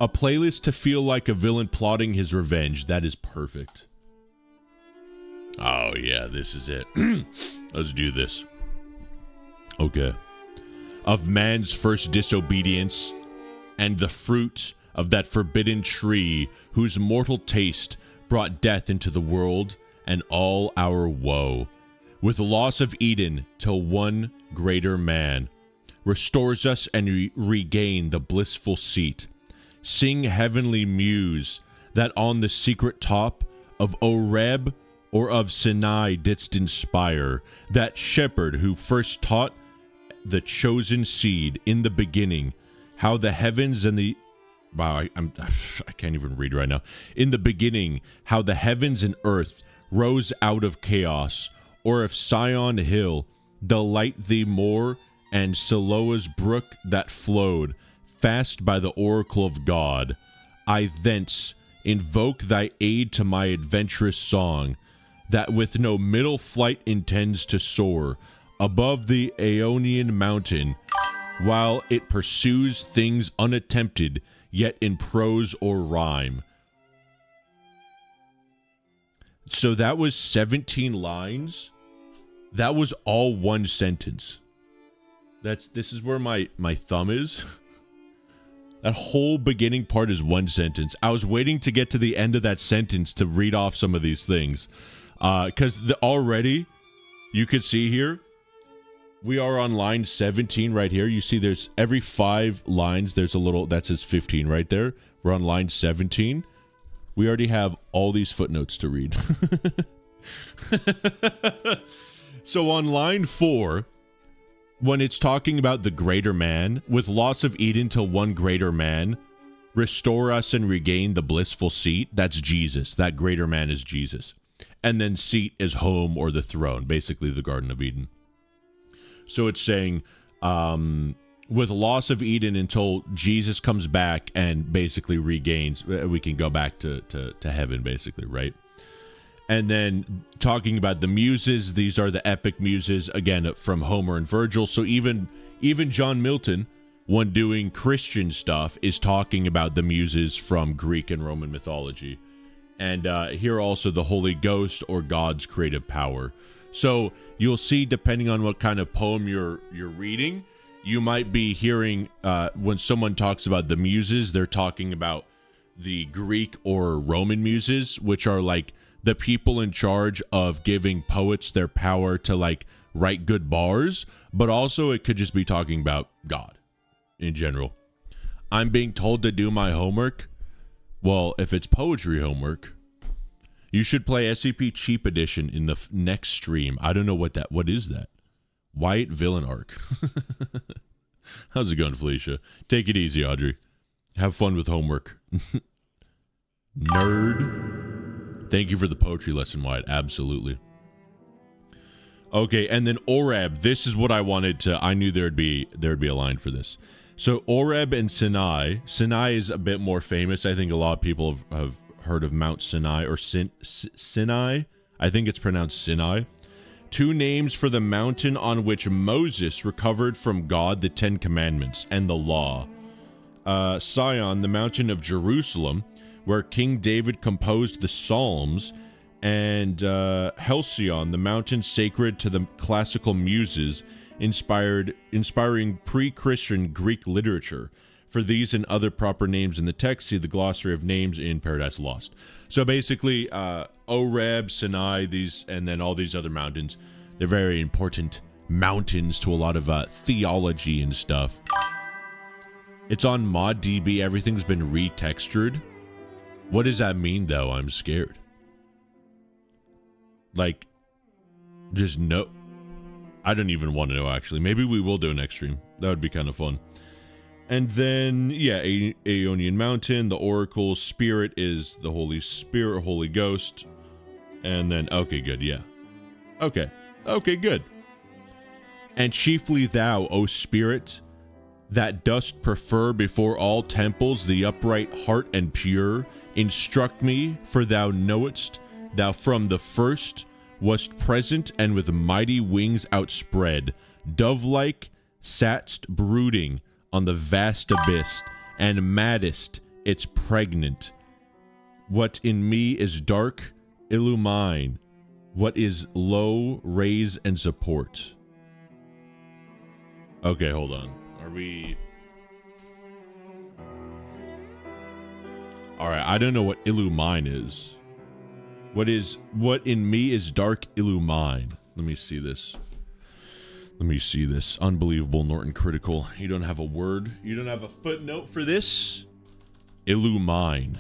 A playlist to feel like a villain plotting his revenge. That is perfect. Oh yeah, this is it. Let's do this. Okay. Of man's first disobedience and the fruit of that forbidden tree whose mortal taste brought death into the world and all our woe, with the loss of Eden till one greater man restores us and regain the blissful seat. Sing heavenly muse that on the secret top of Oreb or of Sinai didst inspire, that shepherd who first taught the chosen seed in the beginning, how the heavens and the... Wow, I can't even read right now. In the beginning, how the heavens and earth rose out of chaos, or if Sion hill delight thee more, and Siloa's brook that flowed fast by the oracle of God, I thence invoke thy aid to my adventurous song, that with no middle flight intends to soar above the Aeonian mountain, while it pursues things unattempted, yet in prose or rhyme. So that was 17 lines. That was all one sentence. This is where my thumb is. That whole beginning part is one sentence. I was waiting to get to the end of that sentence to read off some of these things. Because already, you could see here, we are on line 17 right here. You see there's every 5 lines, there's a little, that says 15 right there. We're on line 17. We already have all these footnotes to read. So on line 4, when it's talking about the greater man, with loss of Eden till one greater man, restore us and regain the blissful seat, that's Jesus. That greater man is Jesus. And then seat is home or the throne, basically the Garden of Eden. So it's saying, with loss of Eden until Jesus comes back and basically regains, we can go back to heaven, basically, right? And then talking about the muses, these are the epic muses, again, from Homer and Virgil. So even John Milton, when doing Christian stuff is talking about the muses from Greek and Roman mythology. And here also the Holy Ghost or God's creative power. So you'll see, depending on what kind of poem you're reading, you might be hearing when someone talks about the muses, they're talking about the Greek or Roman muses, which are like the people in charge of giving poets their power to like write good bars, but also it could just be talking about God in general. I'm being told to do my homework. Well, if it's poetry homework, you should play SCP Cheap Edition in the next stream. I don't know what is that? White Villain Arc. How's it going, Felicia? Take it easy, Audrey. Have fun with homework. Nerd. Thank you for the poetry lesson, Wyatt. Absolutely. Okay, and then Oreb. This is what I wanted to... I knew there'd be a line for this. So Oreb and Sinai. Sinai is a bit more famous. I think a lot of people have heard of Mount Sinai or Sinai. I think it's pronounced Sinai. Two names for the mountain on which Moses recovered from God the Ten Commandments and the law. Sion, the mountain of Jerusalem, where King David composed the Psalms, and Halcyon, the mountain sacred to the classical muses, inspiring pre-Christian Greek literature. For these and other proper names in the text, see the glossary of names in Paradise Lost. So basically, Oreb, Sinai, these, and then all these other mountains, they're very important mountains to a lot of theology and stuff. It's on ModDB. Everything's been retextured. What does that mean, though? I'm scared. Like, just no. I don't even want to know, actually. Maybe we will do an next stream. That would be kind of fun. And then, yeah, Aeonian Mountain, the Oracle, Spirit is the Holy Spirit, Holy Ghost. And then, okay, good, yeah. Okay, good. And chiefly thou, O Spirit, that dost prefer before all temples the upright heart and pure, instruct me, for thou knowest, thou from the first wast present and with mighty wings outspread, dove-like satst brooding on the vast abyss, and maddest its pregnant. What in me is dark, illumine. What is low, raise and support. Okay, hold on. Are we... Alright, I don't know what illumine is. What in me is dark, illumine. Let me see this. Unbelievable Norton Critical. You don't have a word? You don't have a footnote for this? Illumine.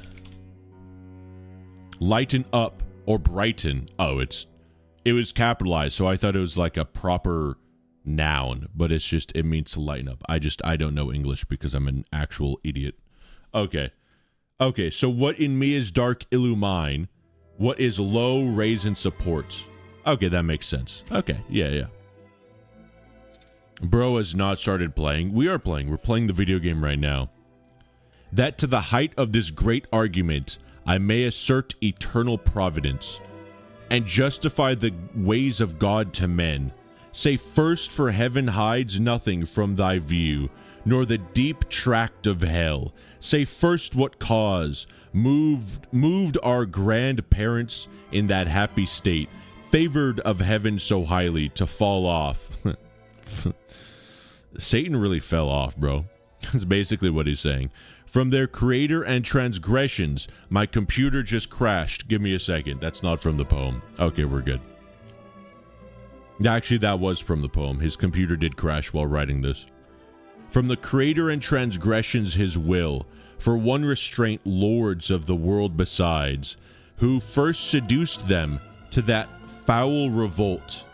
Lighten up or brighten. Oh, it was capitalized, so I thought it was like a proper noun, but it's just, it means to lighten up. I don't know English because I'm an actual idiot. Okay, so what in me is dark, illumine. What is low, raise and support. Okay, that makes sense. Okay, yeah. Bro has not started playing. We are playing. We're playing the video game right now. That to the height of this great argument, I may assert eternal providence and justify the ways of God to men. Say first, for heaven hides nothing from thy view, nor the deep tract of hell. Say first what cause moved our grandparents in that happy state, favored of heaven so highly, to fall off. Satan really fell off, bro. That's basically what he's saying. From their creator and transgressions, my computer just crashed. Give me a second. That's not from the poem. Okay, we're good. Actually, that was from the poem. His computer did crash while writing this. From the creator and transgressions his will, for one restraint lords of the world besides, who first seduced them to that foul revolt.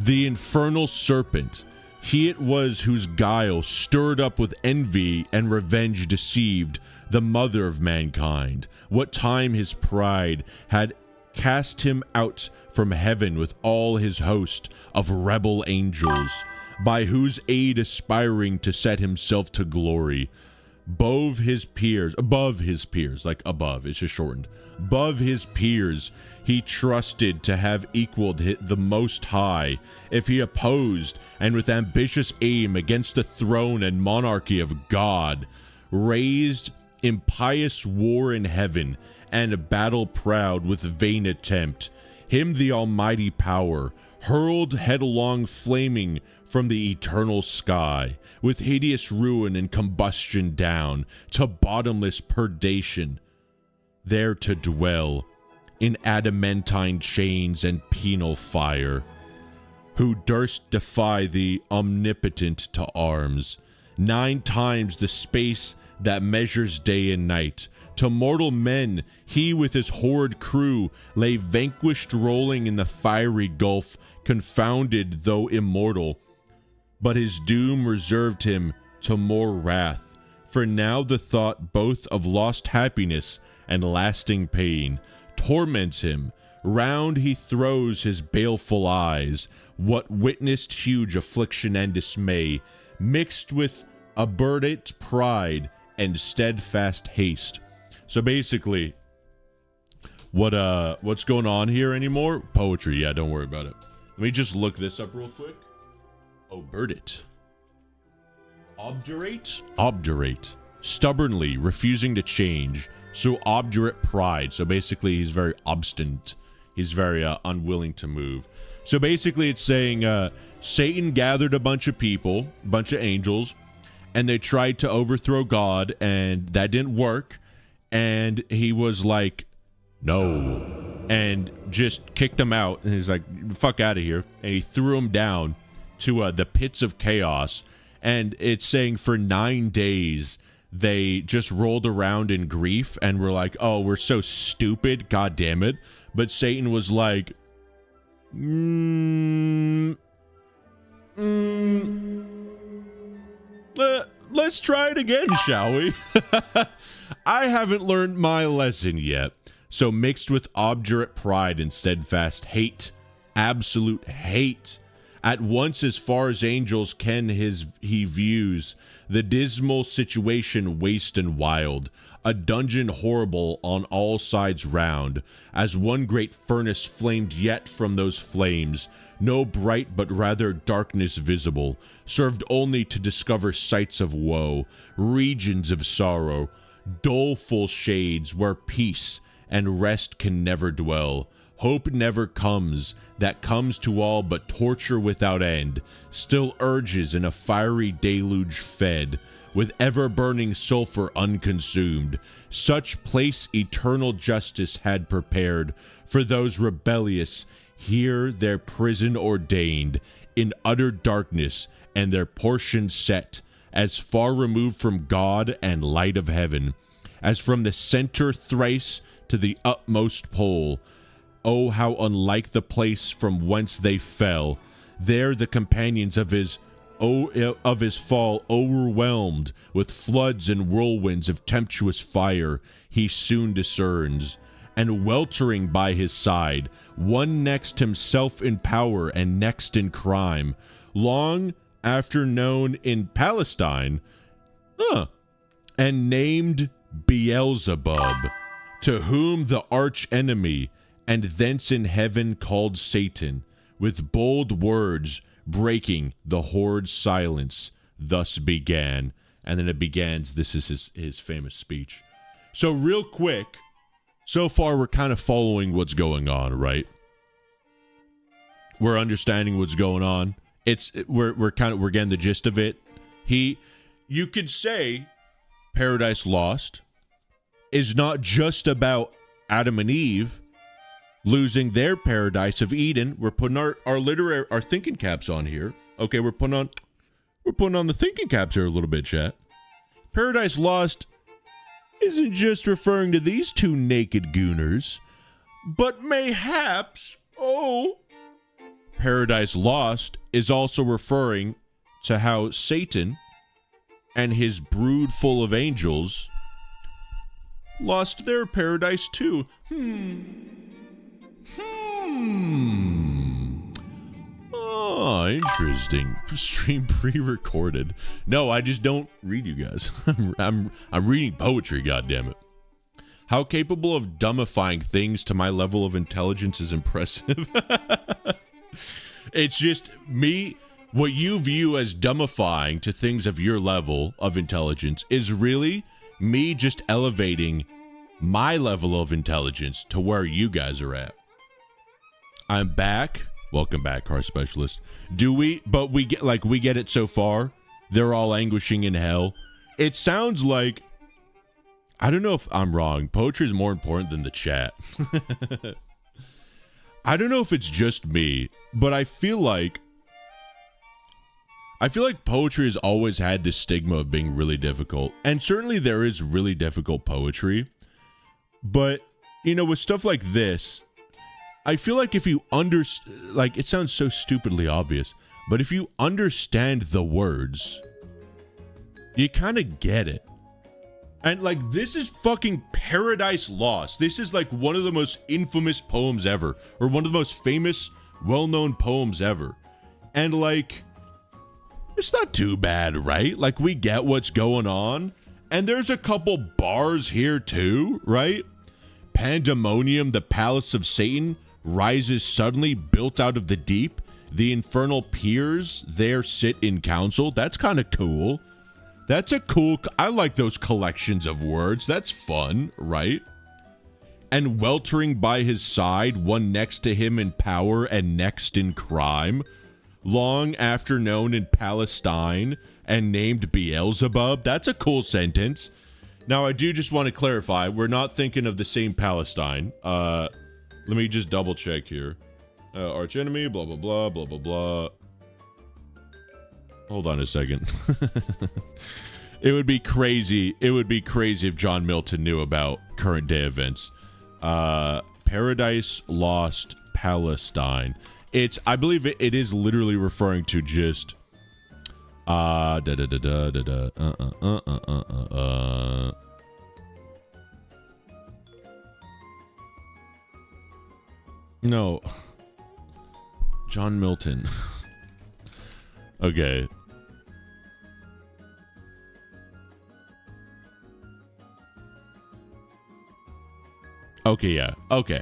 The infernal serpent, he it was whose guile stirred up with envy and revenge deceived the mother of mankind, what time his pride had cast him out from heaven with all his host of rebel angels, by whose aid aspiring to set himself to glory, above his peers, like above, it's just shortened, above his peers, he trusted to have equaled the Most High if he opposed and with ambitious aim against the throne and monarchy of God, raised impious war in heaven and battle proud with vain attempt, him the almighty power hurled headlong flaming from the eternal sky, with hideous ruin and combustion down to bottomless purgation, there to dwell in adamantine chains and penal fire, who durst defy the omnipotent to arms, 9 times the space that measures day and night. To mortal men he with his horrid crew lay vanquished, rolling in the fiery gulf, confounded though immortal. But his doom reserved him to more wrath, for now the thought both of lost happiness and lasting pain torments him. Round he throws his baleful eyes, what witnessed huge affliction and dismay, mixed with abundant pride and steadfast haste. So basically, what's going on here anymore? Poetry, yeah, don't worry about it. Let me just look this up real quick. Oberdit. Obdurate. Stubbornly refusing to change. So obdurate pride. So basically, he's very obstinate. He's very unwilling to move. So basically, it's saying Satan gathered a bunch of people, a bunch of angels, and they tried to overthrow God, and that didn't work. And he was like, no, and just kicked them out. And he's like, fuck out of here. And he threw them down to the pits of chaos. And it's saying for 9 days, they just rolled around in grief and were like, oh, we're so stupid. God damn it. But Satan was like, let's try it again, shall we? I haven't learned my lesson yet. So mixed with obdurate pride and steadfast hate, absolute hate, at once as far as angels can he views the dismal situation waste and wild, a dungeon horrible on all sides round, as one great furnace flamed yet from those flames, no bright but rather darkness visible, served only to discover sights of woe, regions of sorrow, doleful shades where peace and rest can never dwell. Hope never comes, that comes to all but torture without end, still urges in a fiery deluge fed, with ever-burning sulfur unconsumed. Such place eternal justice had prepared for those rebellious, here their prison ordained, in utter darkness, and their portion set, as far removed from God and light of heaven, as from the center thrice to the utmost pole. Oh, how unlike the place from whence they fell! There the companions of his fall, overwhelmed with floods and whirlwinds of tempestuous fire, he soon discerns, and weltering by his side, one next himself in power and next in crime, long after known in Palestine, and named Beelzebub, to whom the arch enemy, and thence in heaven called Satan, with bold words breaking the horrid silence, thus began. And then it begins, this is his famous speech. So real quick, so far we're kind of following what's going on, right? We're understanding what's going on. We're getting the gist of it. You could say Paradise Lost is not just about Adam and Eve losing their paradise of Eden. We're putting our thinking caps on here. Okay, we're putting on the thinking caps here a little bit, chat. Paradise Lost isn't just referring to these two naked gooners, but mayhaps, Paradise Lost is also referring to how Satan and his brood full of angels lost their paradise too. Oh, interesting. Stream pre-recorded. No, I just don't read you guys. I'm reading poetry, goddammit. How capable of dumbifying things to my level of intelligence is impressive. It's just me. What you view as dumbifying to things of your level of intelligence is really me just elevating my level of intelligence to where you guys are at. I'm back. Welcome back, car specialist. But we get it so far. They're all languishing in hell. It sounds like, I don't know if I'm wrong. Poetry is more important than the chat. I don't know if it's just me, but I feel like poetry has always had this stigma of being really difficult. And certainly there is really difficult poetry. But, you know, with stuff like this, I feel like if you like, it sounds so stupidly obvious, but if you understand the words, you kind of get it. And, like, this is fucking Paradise Lost. This is, like, one of the most infamous poems ever, or one of the most famous, well-known poems ever. And, like, it's not too bad, right? Like, we get what's going on. And there's a couple bars here, too, right? Pandemonium, the palace of Satan, rises suddenly, built out of the deep. The infernal peers there sit in council. That's kind of cool. That's a cool... I like those collections of words. That's fun, right? And weltering by his side, one next to him in power and next in crime, long after known in Palestine and named Beelzebub. That's a cool sentence. Now, I do just want to clarify, we're not thinking of the same Palestine. Let me just double check here. Arch enemy, blah, blah, blah, blah, blah, blah. Hold on a second. It would be crazy. It would be crazy if John Milton knew about current day events. Paradise Lost Palestine. I believe it is literally referring to just no. John Milton. Okay. Okay, yeah. Okay.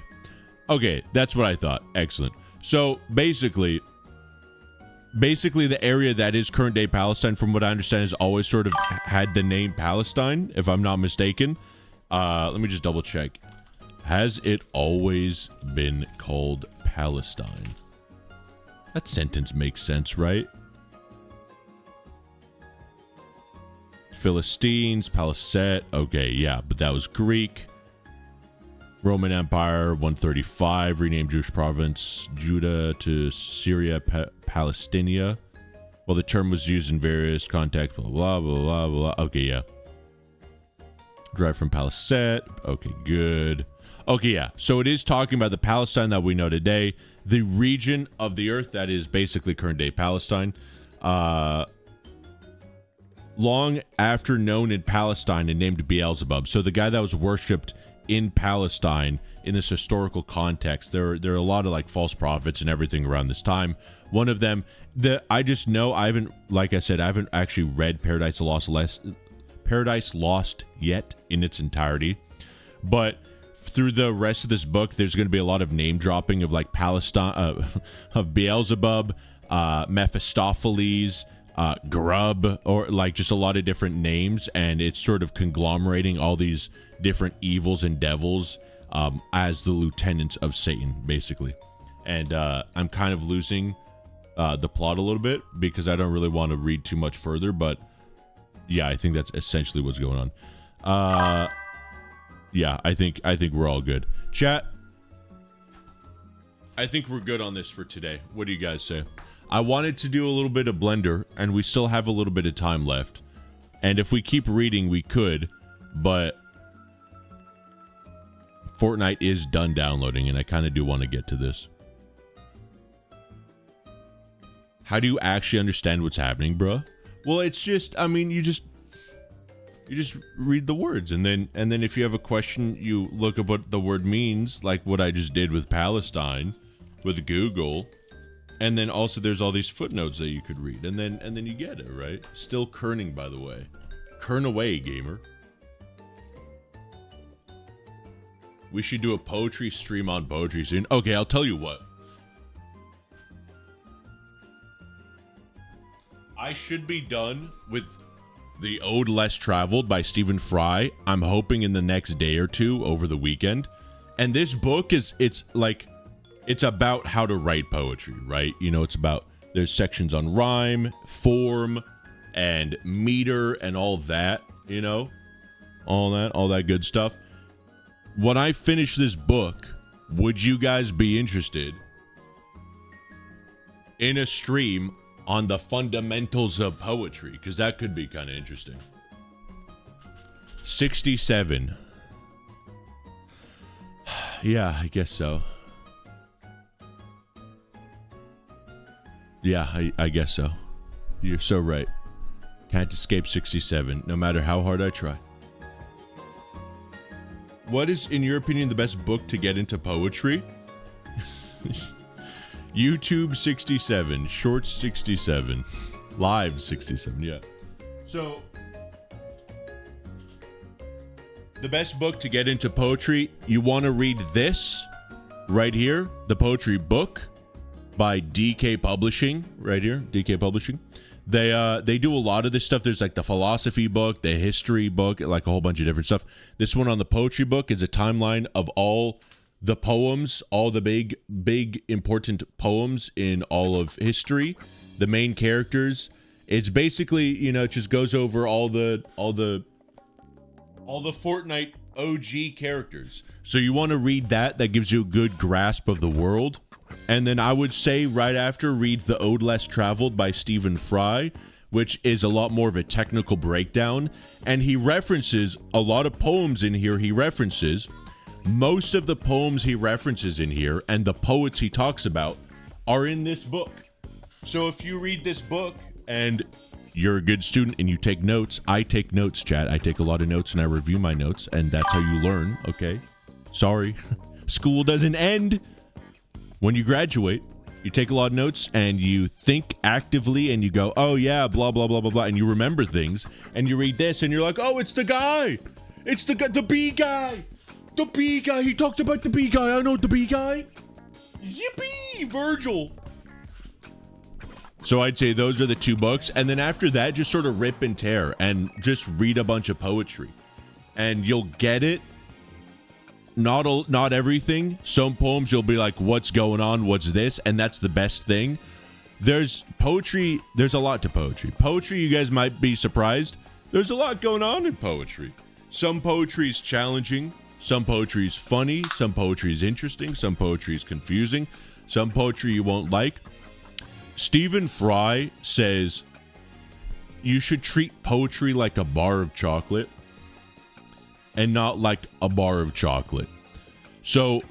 Okay, that's what I thought. Excellent. So, basically the area that is current day Palestine, from what I understand, has always sort of had the name Palestine, if I'm not mistaken. Let me just double check. Has it always been called Palestine? That sentence makes sense, right? Philistines, Palisette. Okay, yeah, but that was Greek. Roman Empire, 135, renamed Jewish province, Judah to Syria, Palestinia. Well, the term was used in various contexts, blah, blah, blah, blah, blah. Okay, yeah. Derived from Palisette. Okay, good. Okay, yeah. So it is talking about the Palestine that we know today, the region of the earth that is basically current day Palestine. Long after known in Palestine and named Beelzebub. So the guy that was worshipped in Palestine in this historical context, there are a lot of like false prophets and everything around this time. One of them, I just know, I haven't actually read Paradise Lost yet in its entirety, but through the rest of this book, there's going to be a lot of name dropping of like Palestine, of Beelzebub, Mephistopheles, Grub, or like just a lot of different names, and it's sort of conglomerating all these different evils and devils as the lieutenants of Satan, basically. And I'm kind of losing the plot a little bit because I don't really want to read too much further, but yeah, I think that's essentially what's going on. Yeah, I think we're all good. Chat, I think we're good on this for today. What do you guys say? I wanted to do a little bit of Blender, and we still have a little bit of time left. And if we keep reading, we could, but Fortnite is done downloading, and I kind of do want to get to this. How do you actually understand what's happening, bro? Well, it's just, I mean, you just read the words, and then if you have a question, you look up what the word means, like what I just did with Palestine, with Google. And then also there's all these footnotes that you could read. And then you get it, right? Still kerning, by the way. Kern away, gamer. We should do a poetry stream on poetry soon. Okay, I'll tell you what. I should be done with The Ode Less Traveled by Stephen Fry. I'm hoping in the next day or two over the weekend. And this book it's about how to write poetry, right? You know, it's about, there's sections on rhyme, form, and meter, and all that, you know? All that good stuff. When I finish this book, would you guys be interested in a stream on the fundamentals of poetry? Because that could be kind of interesting. 67. Yeah, I guess so. Yeah, I guess so. You're so right. Can't escape 67, no matter how hard I try. What is, in your opinion, the best book to get into poetry? YouTube 67, Shorts 67, Live 67, yeah. So, the best book to get into poetry, you want to read this right here, the poetry book by DK Publishing, right here, DK Publishing. They do a lot of this stuff. There's like the philosophy book, the history book, like a whole bunch of different stuff. This one on the poetry book is a timeline of all the poems, all the big important poems in all of history, the main characters. It's basically, you know, it just goes over all the Fortnite OG characters. So you want to read that. That gives you a good grasp of the world. And then I would say right after, read The Ode Less Traveled by Stephen Fry, which is a lot more of a technical breakdown. And he references a lot of poems in here. He references most of the poems he references in here, and the poets he talks about are in this book. So if you read this book and you're a good student and you take notes, I take notes, chat. I take a lot of notes and I review my notes, and that's how you learn, okay? Sorry. School doesn't end. When you graduate, you take a lot of notes and you think actively and you go, oh yeah, blah, blah, blah, blah, blah. And you remember things and you read this and you're like, oh, it's the guy. It's the guy, the B guy. The B guy. He talked about the B guy. I know the B guy. Yippee, Virgil. So I'd say those are the two books. And then after that, just sort of rip and tear and just read a bunch of poetry. And you'll get it. Not everything. Some poems you'll be like, what's going on? What's this? And that's the best thing. There's poetry. There's a lot to poetry. Poetry, you guys might be surprised. There's a lot going on in poetry. Some poetry is challenging. Some poetry is funny. Some poetry is interesting. Some poetry is confusing. Some poetry you won't like. Stephen Fry says you should treat poetry like a bar of chocolate and not like a bar of chocolate. So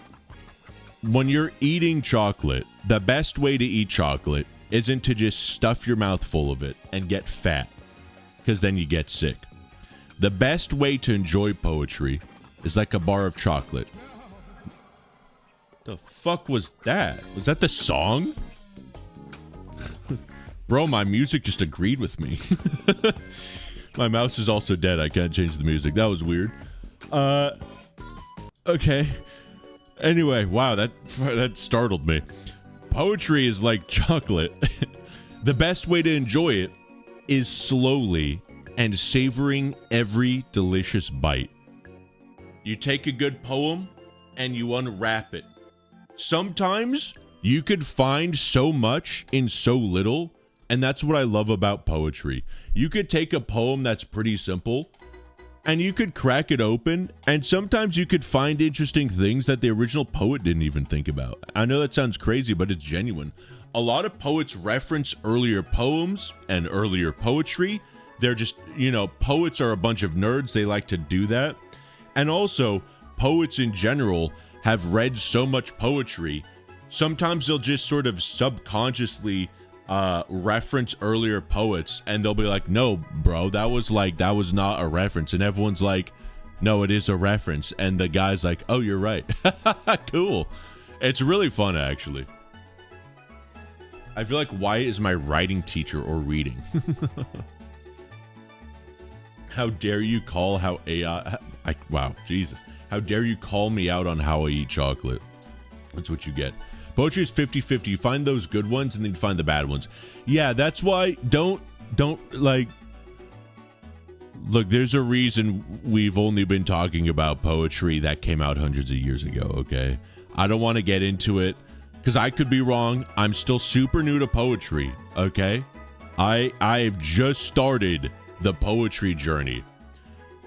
when you're eating chocolate, the best way to eat chocolate isn't to just stuff your mouth full of it and get fat, because then you get sick. The best way to enjoy poetry is like a bar of chocolate. The fuck was that? Was that the song? Bro, my music just agreed with me. My mouse is also dead. I can't change the music. That was weird. Okay. Anyway, wow, that startled me. Poetry is like chocolate. The best way to enjoy it is slowly and savoring every delicious bite. You take a good poem and you unwrap it. Sometimes you could find so much in so little, and that's what I love about poetry. You could take a poem that's pretty simple and you could crack it open, and sometimes you could find interesting things that the original poet didn't even think about. I know that sounds crazy, but it's genuine. A lot of poets reference earlier poems and earlier poetry. They're just, you know, poets are a bunch of nerds. They like to do that. And also, poets in general have read so much poetry. Sometimes they'll just sort of subconsciously reference earlier poets, and they'll be like, no, bro, that was not a reference. And everyone's like, no, it is a reference. And the guy's like, oh, you're right. Cool. It's really fun, actually. I feel like Wyatt is my writing teacher or reading. How dare you call how AI... wow, Jesus. How dare you call me out on how I eat chocolate? That's what you get. Poetry is 50-50. You find those good ones and then you find the bad ones. Yeah, that's why don't like... Look, there's a reason we've only been talking about poetry that came out hundreds of years ago, okay? I don't want to get into it because I could be wrong. I'm still super new to poetry, okay? I've just started the poetry journey,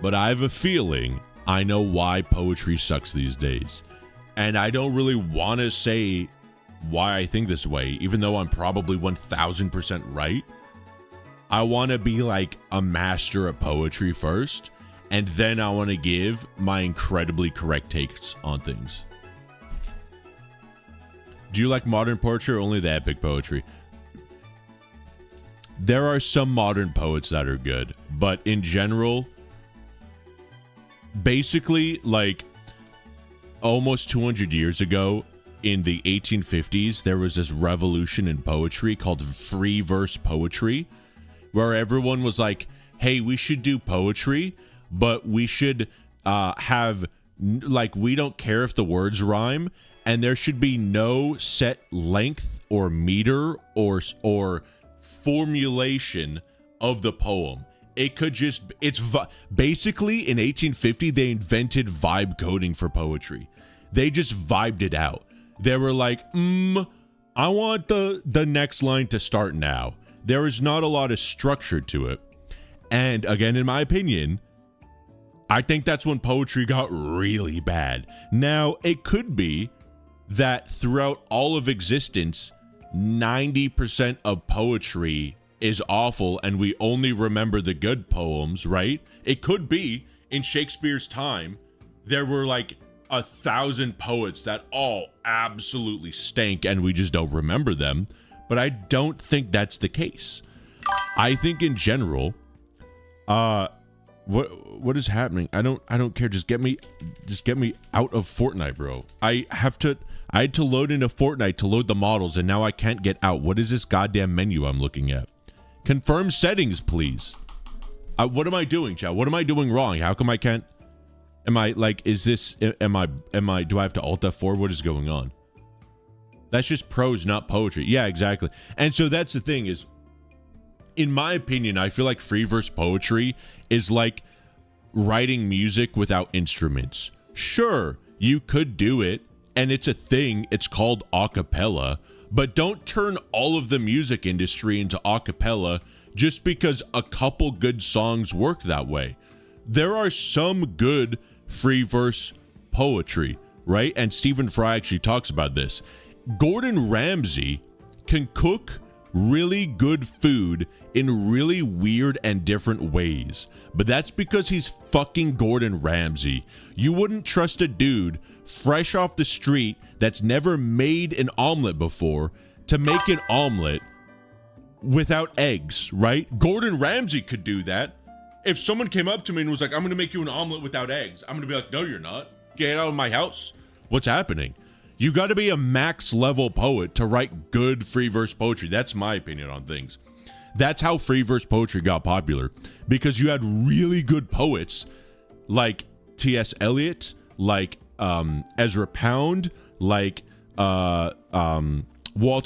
but I have a feeling I know why poetry sucks these days. And I don't really want to say why I think this way, even though I'm probably 1000% right. I want to be like a master of poetry first, and then I want to give my incredibly correct takes on things. Do you like modern poetry or only the epic poetry? There are some modern poets that are good, but in general, basically, like almost 200 years ago in the 1850s, there was this revolution in poetry called free verse poetry, where everyone was like, hey, we should do poetry, but we should have, like, we don't care if the words rhyme, and there should be no set length or meter or formulation of the poem. It could just, basically in 1850, they invented vibe coding for poetry. They just vibed it out. They were like, I want the next line to start now. There is not a lot of structure to it. And again, in my opinion, I think that's when poetry got really bad. Now, it could be that throughout all of existence, 90% of poetry is awful and we only remember the good poems, right? It could be in Shakespeare's time, there were like 1,000 poets that all absolutely stank and we just don't remember them. But I don't think that's the case. I think in general, what is happening? I don't care. Just get me out of FORTNITE, bro. I had to load into FORTNITE to load the models, and now I can't get out. What is this goddamn menu I'm looking at? Confirm settings, please. What am I doing, chat? What am I doing wrong? How come I can't? Am I like? Is this? Am I? Do I have to Alt F4? What is going on? That's just prose, not poetry. Yeah, exactly. And so that's the thing is, in my opinion, I feel like free verse poetry is like writing music without instruments. Sure, you could do it, and it's a thing. It's called a cappella, but don't turn all of the music industry into a cappella just because a couple good songs work that way. There are some good free verse poetry, right? And Stephen Fry actually talks about this. Gordon Ramsay can cook really good food in really weird and different ways, but that's because he's fucking Gordon Ramsay. You wouldn't trust a dude fresh off the street that's never made an omelet before to make an omelet without eggs, right? Gordon Ramsay could do that. If someone came up to me and was like, I'm gonna make you an omelet without eggs, I'm gonna be like, no, you're not. Get out of my house. What's happening? You got to be a max level poet to write good free verse poetry. That's my opinion on things. That's how free verse poetry got popular, because you had really good poets like T.S. Eliot, like Ezra Pound, like Walt Whitman,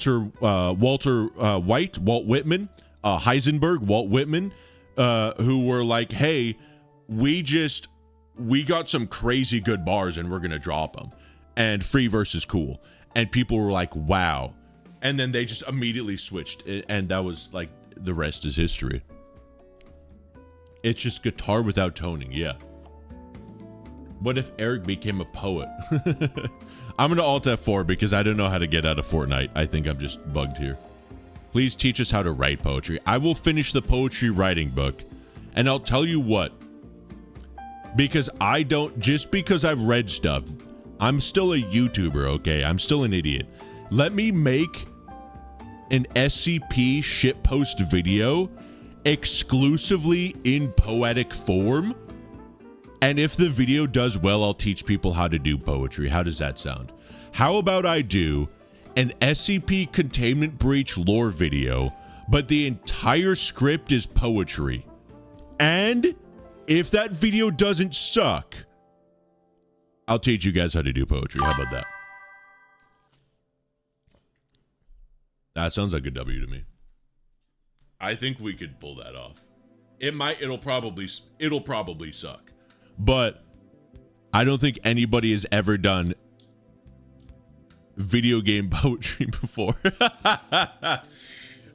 Heisenberg, Walt Whitman, who were like, hey, we got some crazy good bars and we're gonna drop them. And free verse is cool. And people were like, wow. And then they just immediately switched. And that was like, the rest is history. It's just guitar without toning, yeah. What if Eric became a poet? I'm gonna Alt F4 because I don't know how to get out of FORTNITE. I think I'm just bugged here. Please teach us how to write poetry. I will finish the poetry writing book. And I'll tell you what. Because just because I've read stuff, I'm still a YouTuber, okay? I'm still an idiot. Let me make an SCP shitpost video exclusively in poetic form. And if the video does well, I'll teach people how to do poetry. How does that sound? How about I do an SCP containment breach lore video, but the entire script is poetry? And if that video doesn't suck, I'll teach you guys how to do poetry. How about that? That sounds like a W to me. I think we could pull that off. It'll probably suck. But I don't think anybody has ever done video game poetry before.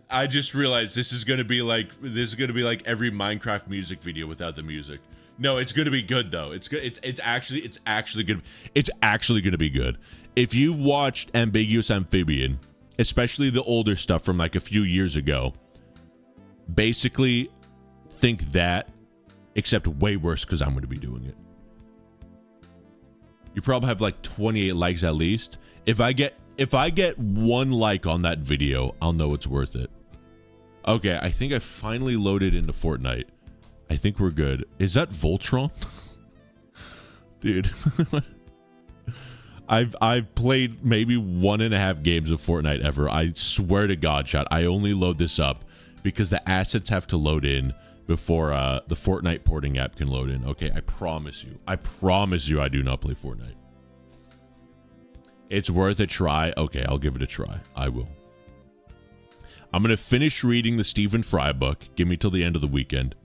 I just realized this is gonna be like every Minecraft music video without the music. No, it's gonna be good though. It's good. It's actually good. It's actually gonna be good. If you've watched Ambiguous Amphibian, especially the older stuff from like a few years ago, basically think that, except way worse because I'm gonna be doing it. You probably have like 28 likes at least. If I get 1 like on that video, I'll know it's worth it. Okay, I think I finally loaded into Fortnite. I think we're good. Is that Voltron? Dude. I've played maybe 1.5 games of Fortnite ever. I swear to God, chat, I only load this up because the assets have to load in before the Fortnite porting app can load in. Okay, I promise you I do not play Fortnite. It's worth a try. Okay, I'll give it a try. I will. I'm going to finish reading the Stephen Fry book. Give me till the end of the weekend.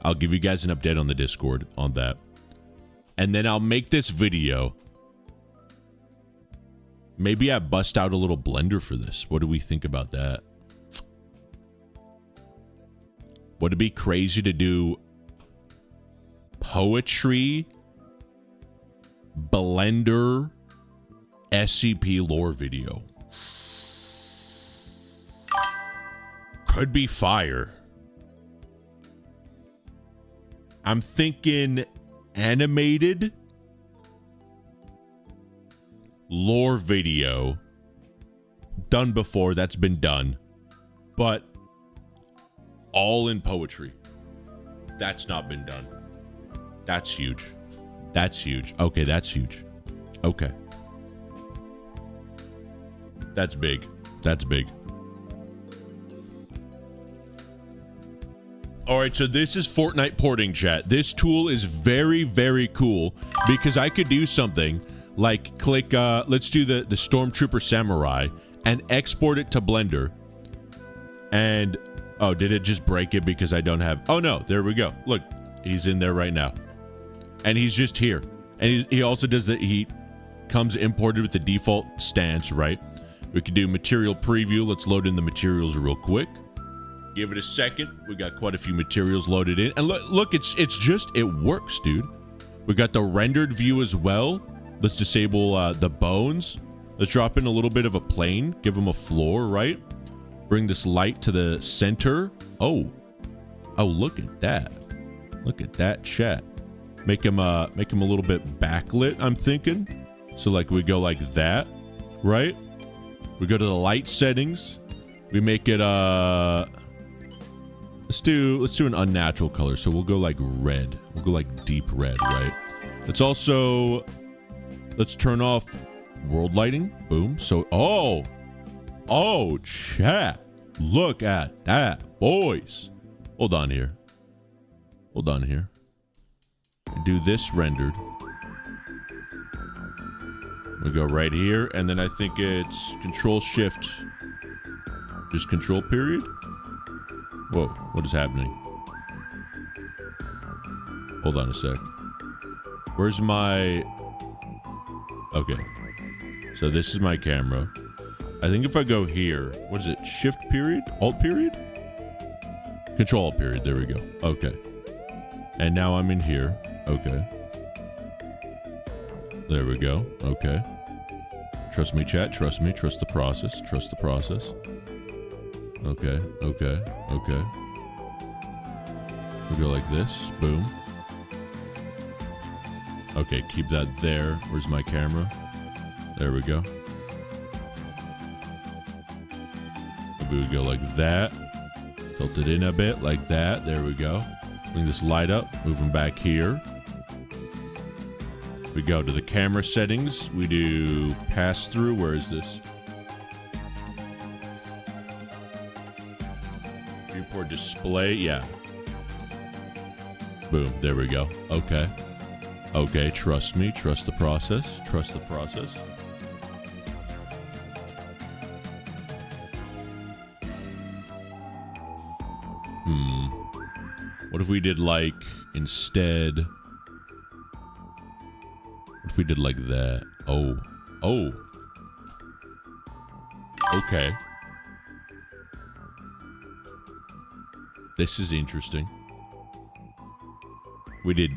I'll give you guys an update on the Discord on that. And then I'll make this video. Maybe I bust out a little blender for this. What do we think about that? Would it be crazy to do poetry, Blender, SCP lore video? Could be fire. I'm thinking animated lore video. Done before, that's been done. But all in poetry. That's not been done. That's huge. That's huge. Okay, that's huge. Okay. That's big. That's big. All right, so this is Fortnite porting, chat. This tool is very, very cool because I could do something like click, let's do the Stormtrooper Samurai and export it to Blender. And, oh, did it just break it because I don't have, oh no, there we go. Look, he's in there right now. And he's just here. And he also does that, he comes imported with the default stance, right? We could do material preview. Let's load in the materials real quick. Give it a second. We got quite a few materials loaded in. And look, it's just, it works, dude. We got the rendered view as well. Let's disable the bones. Let's drop in a little bit of a plane. Give them a floor, right? Bring this light to the center. Oh, look at that. Look at that, chat. Make him a little bit backlit, I'm thinking. So like we go like that, right? We go to the light settings. We make it let's do an unnatural color. So we'll go like red. We'll go like deep red, right? Let's turn off world lighting. Boom. So oh, chat. Look at that, boys. Hold on here. Do this rendered. We go right here, and then I think it's Control Shift. Just Control period. Whoa, what is happening? Hold on a sec. Where's my... Okay. So this is my camera. I think if I go here, what is it? Shift period? Alt period? Control Alt period. There we go. Okay. And now I'm in here. Okay. There we go. Okay. Trust me, chat. Trust me. Trust the process. Trust the process. Okay. We'll go like this. Boom. Okay, keep that there. Where's my camera? There we go. Maybe we go like that. Tilt it in a bit like that. There we go. Bring this light up. Move them back here. We go to the camera settings. We do pass through. Where is this? Viewport display. Yeah. Boom. There we go. Okay. Okay, trust me. Trust the process. Trust the process. What if we did like instead? What if we did like that? Oh. Oh. Okay. This is interesting. We did a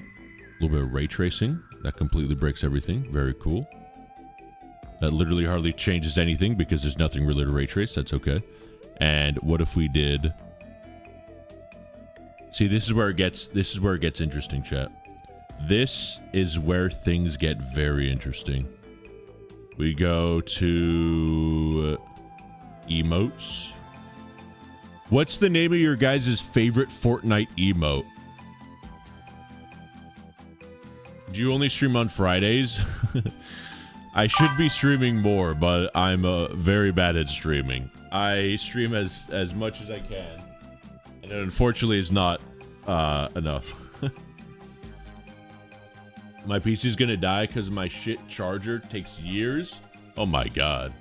little bit of ray tracing. That completely breaks everything. Very cool. That literally hardly changes anything because there's nothing really to ray trace. That's okay. And what if we did... See, this is where it gets interesting, chat. This is where things get very interesting. We go to emotes. What's the name of your guys' favorite Fortnite emote? Do you only stream on Fridays? I should be streaming more, but I'm very bad at streaming. I stream as much as I can. And it unfortunately is not enough. My PC's gonna die because my shit charger takes years. Oh my god.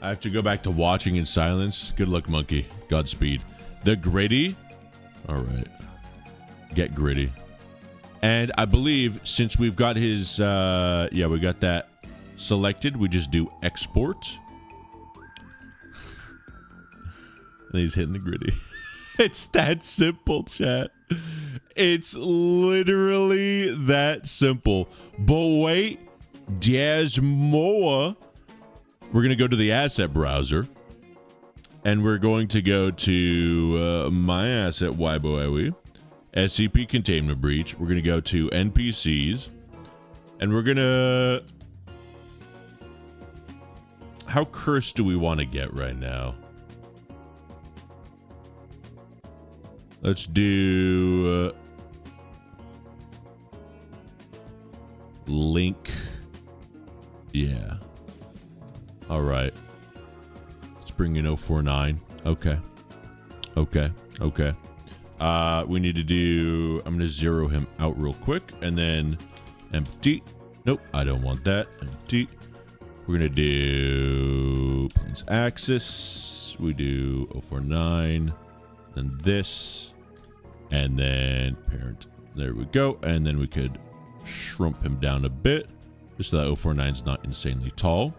I have to go back to watching in silence. Good luck, monkey. Godspeed. The gritty? Alright. Get gritty. And I believe since we've got his, yeah, we got that selected, we just do export. And he's hitting the gritty. It's that simple, chat. It's literally that simple. But wait, there's more. We're going to go to the asset browser. And we're going to go to my asset, Wyboewi. SCP containment breach. We're going to go to NPCs. And we're going to... How cursed do we want to get right now? Let's do... link. Yeah. All right. Let's bring in 049. Okay. Okay. Okay. We need to do... I'm going to zero him out real quick. And then empty. Nope. I don't want that. Empty. We're going to do... Planes axis. We do 049. Then this. And then parent. There we go. And then we could shrunk him down a bit. Just so that 049 is not insanely tall.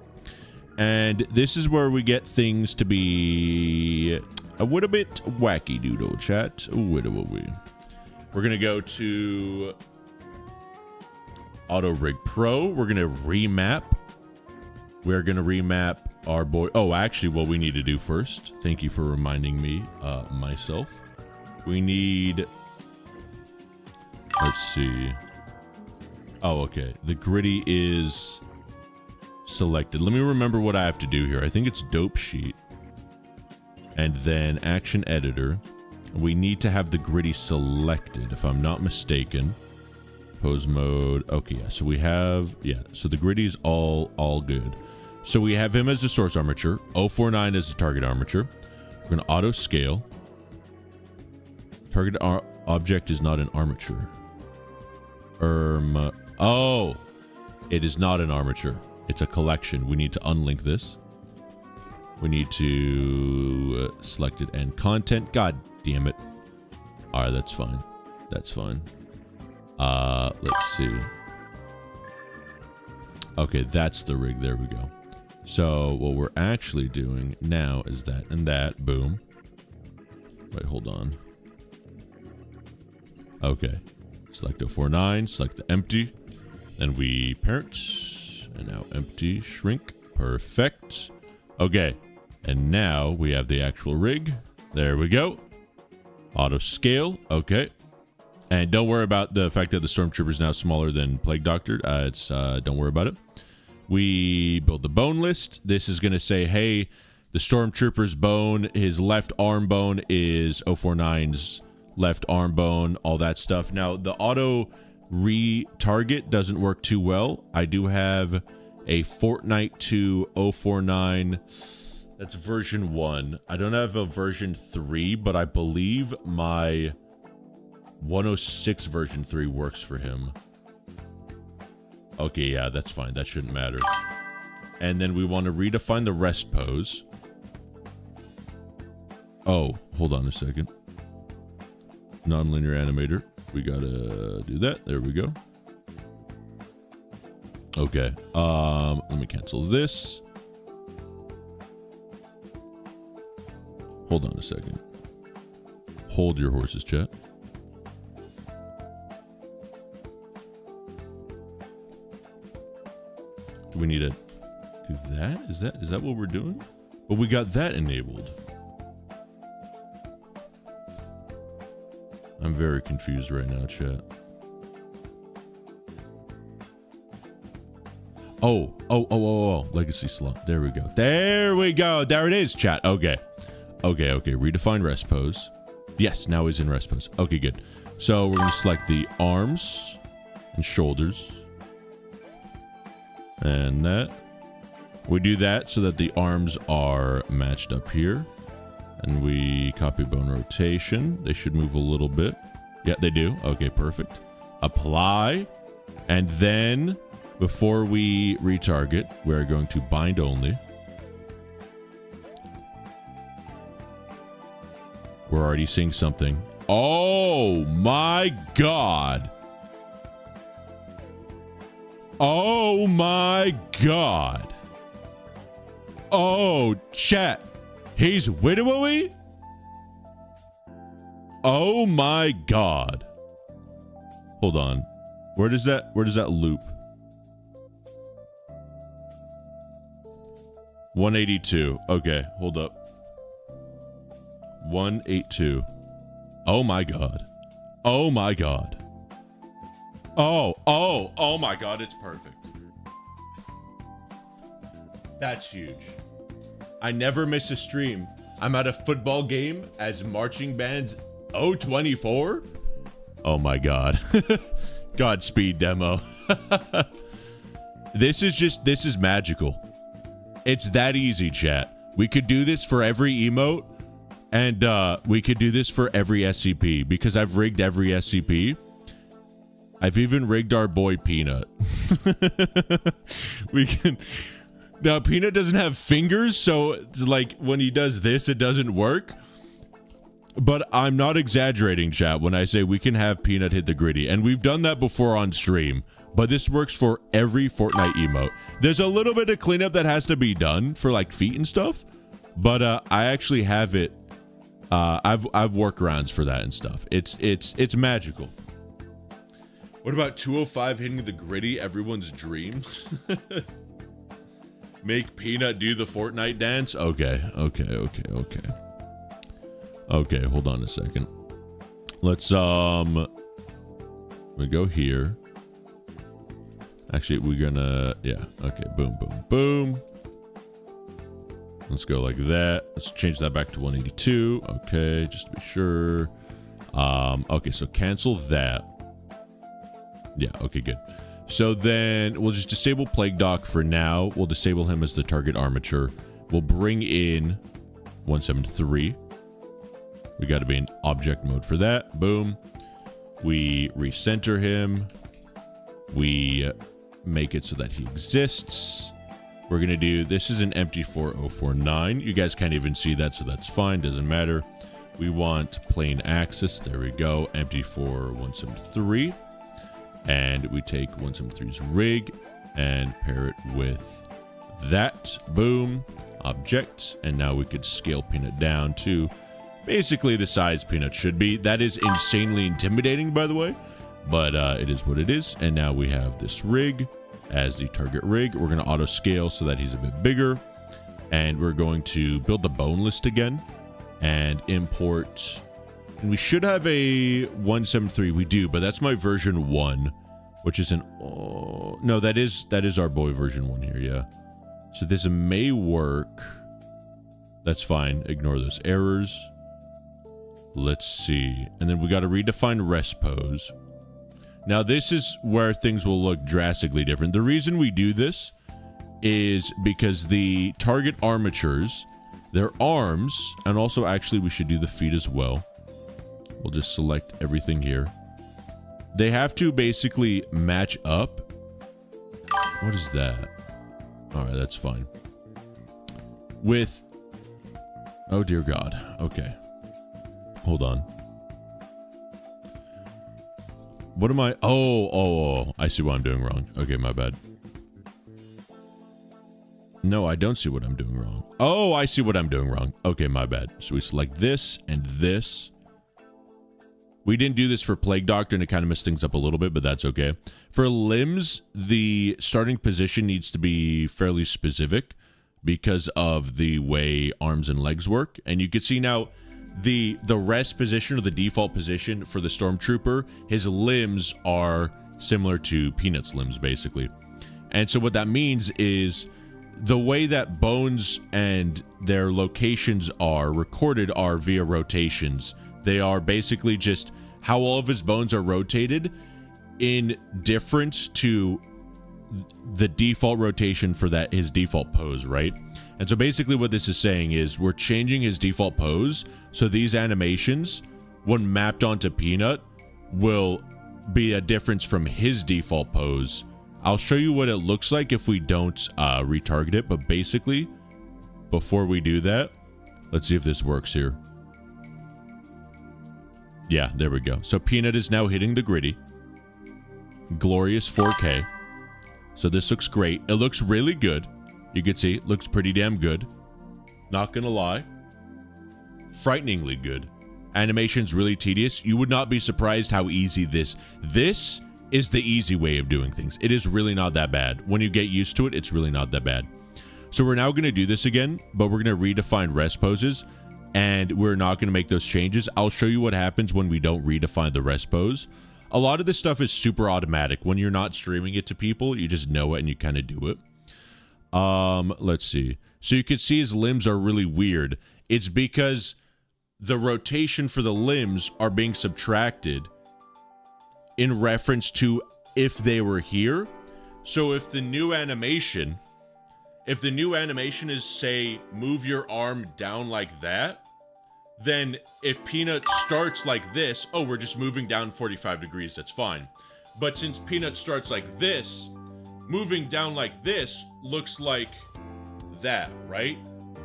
And this is where we get things to be a little bit wacky doodle, chat. We're going to go to Auto Rig Pro. We're going to remap. We're going to remap our boy. Oh, actually, what we need to do first. Thank you for reminding me myself. We need... Let's see. Oh, okay. The gritty is... selected. Let me remember what I have to do here. I think it's dope sheet. And then action editor. We need to have the gritty selected, if I'm not mistaken. Pose mode. Okay, yeah. So we have, yeah. So the gritty is all good. So we have him as the source armature. 049 as the target armature. We're going to auto scale. Target object is not an armature. Oh, it is not an armature. It's a collection. We need to unlink this. We need to select it and content. God damn it. All right, that's fine. That's fine. Let's see. Okay, that's the rig. There we go. So what we're actually doing now is that and that. Boom. Wait, hold on. Okay. Select 049. Select the empty. Then we parent. And now empty, shrink. Perfect. Okay. And now we have the actual rig. There we go. Auto scale. Okay. And don't worry about the fact that the Stormtrooper is now smaller than Plague Doctor. Don't worry about it. We build the bone list. This is going to say, hey, the Stormtrooper's bone, his left arm bone is 049's left arm bone, all that stuff. Now, the auto retarget doesn't work too well. I do have a FORTNITE 2 049. That's version 1. I don't have a version 3, but I believe my 106 version 3 works for him. Okay, yeah, that's fine. That shouldn't matter. And then we want to redefine the rest pose. Oh, hold on a second. Nonlinear animator. We gotta do that. There we go. Okay. Let me cancel this. Hold on a second. Hold your horses, chat. Do we need to do that? Is that what we're doing? But we got that enabled. I'm very confused right now, chat. Oh, legacy slot. There we go. There we go. There it is, chat. Okay. Redefine rest pose. Yes, now he's in rest pose. Okay, good. So we're going to select the arms and shoulders. And that. We do that so that the arms are matched up here. And we copy bone rotation. They should move a little bit. Yeah, they do. Okay, perfect. Apply. And then, before we retarget, we're going to bind only. We're already seeing something. Oh my god. Oh my god. Oh, chat. He's widowy? Oh my god. Hold on. Where does that loop? 182. Okay, hold up. 182. Oh my god. Oh my god. Oh my god, it's perfect. That's huge. I never miss a stream. I'm at a football game as marching bands 024. Oh my god. Godspeed demo. This is magical. It's that easy, chat. We could do this for every emote, and we could do this for every SCP, because I've rigged every SCP. I've even rigged our boy Peanut. We can... Now, Peanut doesn't have fingers, so it's like when he does this, it doesn't work. But I'm not exaggerating, chat, when I say we can have Peanut hit the gritty. And we've done that before on stream. But this works for every Fortnite emote. There's a little bit of cleanup that has to be done for like feet and stuff. But I actually have it. I've workarounds for that and stuff. It's magical. What about 205 hitting the gritty? Everyone's dream. Make Peanut do the Fortnite dance? Okay, hold on a second. Let's, we go here. Actually, we're gonna, yeah, okay, boom, boom, boom. Let's go like that. Let's change that back to 182. Okay, just to be sure. Okay, so cancel that. Yeah, okay, good. So then we'll just disable Plague Doc for now. We'll disable him as the target armature. We'll bring in 173. We got to be in object mode for that. Boom. We recenter him. We make it so that he exists. We're going to do, this is an empty 4049. You guys can't even see that, so that's fine. Doesn't matter. We want plain axis. There we go. Empty for 173. And we take 173's rig and pair it with that. Boom. Object. And now we could scale Peanut down to basically the size Peanut should be. That is insanely intimidating, by the way. But it is what it is. And now we have this rig as the target rig. We're going to auto scale so that he's a bit bigger. And we're going to build the bone list again and import. And we should have a 173. We do, but that's my version 1, which is an... Oh, no, that is our boy version 1 here, yeah. So this may work. That's fine. Ignore those errors. Let's see. And then we got to redefine rest pose. Now, this is where things will look drastically different. The reason we do this is because the target armatures, their arms, and also actually we should do the feet as well. We'll just select everything here. They have to basically match up What is that? All right, that's fine. With... Oh, dear God. Okay. Hold on. What am I... Oh, I see what I'm doing wrong. Okay, my bad. No, I don't see what I'm doing wrong. Oh, I see what I'm doing wrong. Okay, my bad. So we select this and this. We didn't do this for Plague Doctor, and it kind of messed things up a little bit, but that's okay. For limbs, the starting position needs to be fairly specific because of the way arms and legs work. And you can see now the rest position, or the default position for the Stormtrooper, his limbs are similar to Peanut's limbs, basically. And so what that means is the way that bones and their locations are recorded are via rotations. They are basically just how all of his bones are rotated in difference to the default rotation for that his default pose, right? And so basically what this is saying is we're changing his default pose, so these animations, when mapped onto Peanut, will be a difference from his default pose. I'll show you what it looks like if we don't retarget it, but basically, before we do that, let's see if this works here. Yeah, there we go. So Peanut is now hitting the gritty. Glorious 4K. So this looks great. It looks really good. You can see it looks pretty damn good. Not gonna lie. Frighteningly good. Animation's really tedious. You would not be surprised how easy this is the easy way of doing things. It is really not that bad. When you get used to it, it's really not that bad. So we're now going to do this again, but we're going to redefine rest poses, and we're not going to make those changes. I'll show you what happens when we don't redefine the rest pose. A lot of this stuff is super automatic. When you're not streaming it to people, you just know it and you kind of do it. Let's see. So you can see his limbs are really weird. It's because the rotation for the limbs are being subtracted in reference to if they were here. So if the new animation is, say, move your arm down like that, then if Peanut starts like this, oh, we're just moving down 45 degrees, that's fine. But since Peanut starts like this, moving down like this looks like that, right?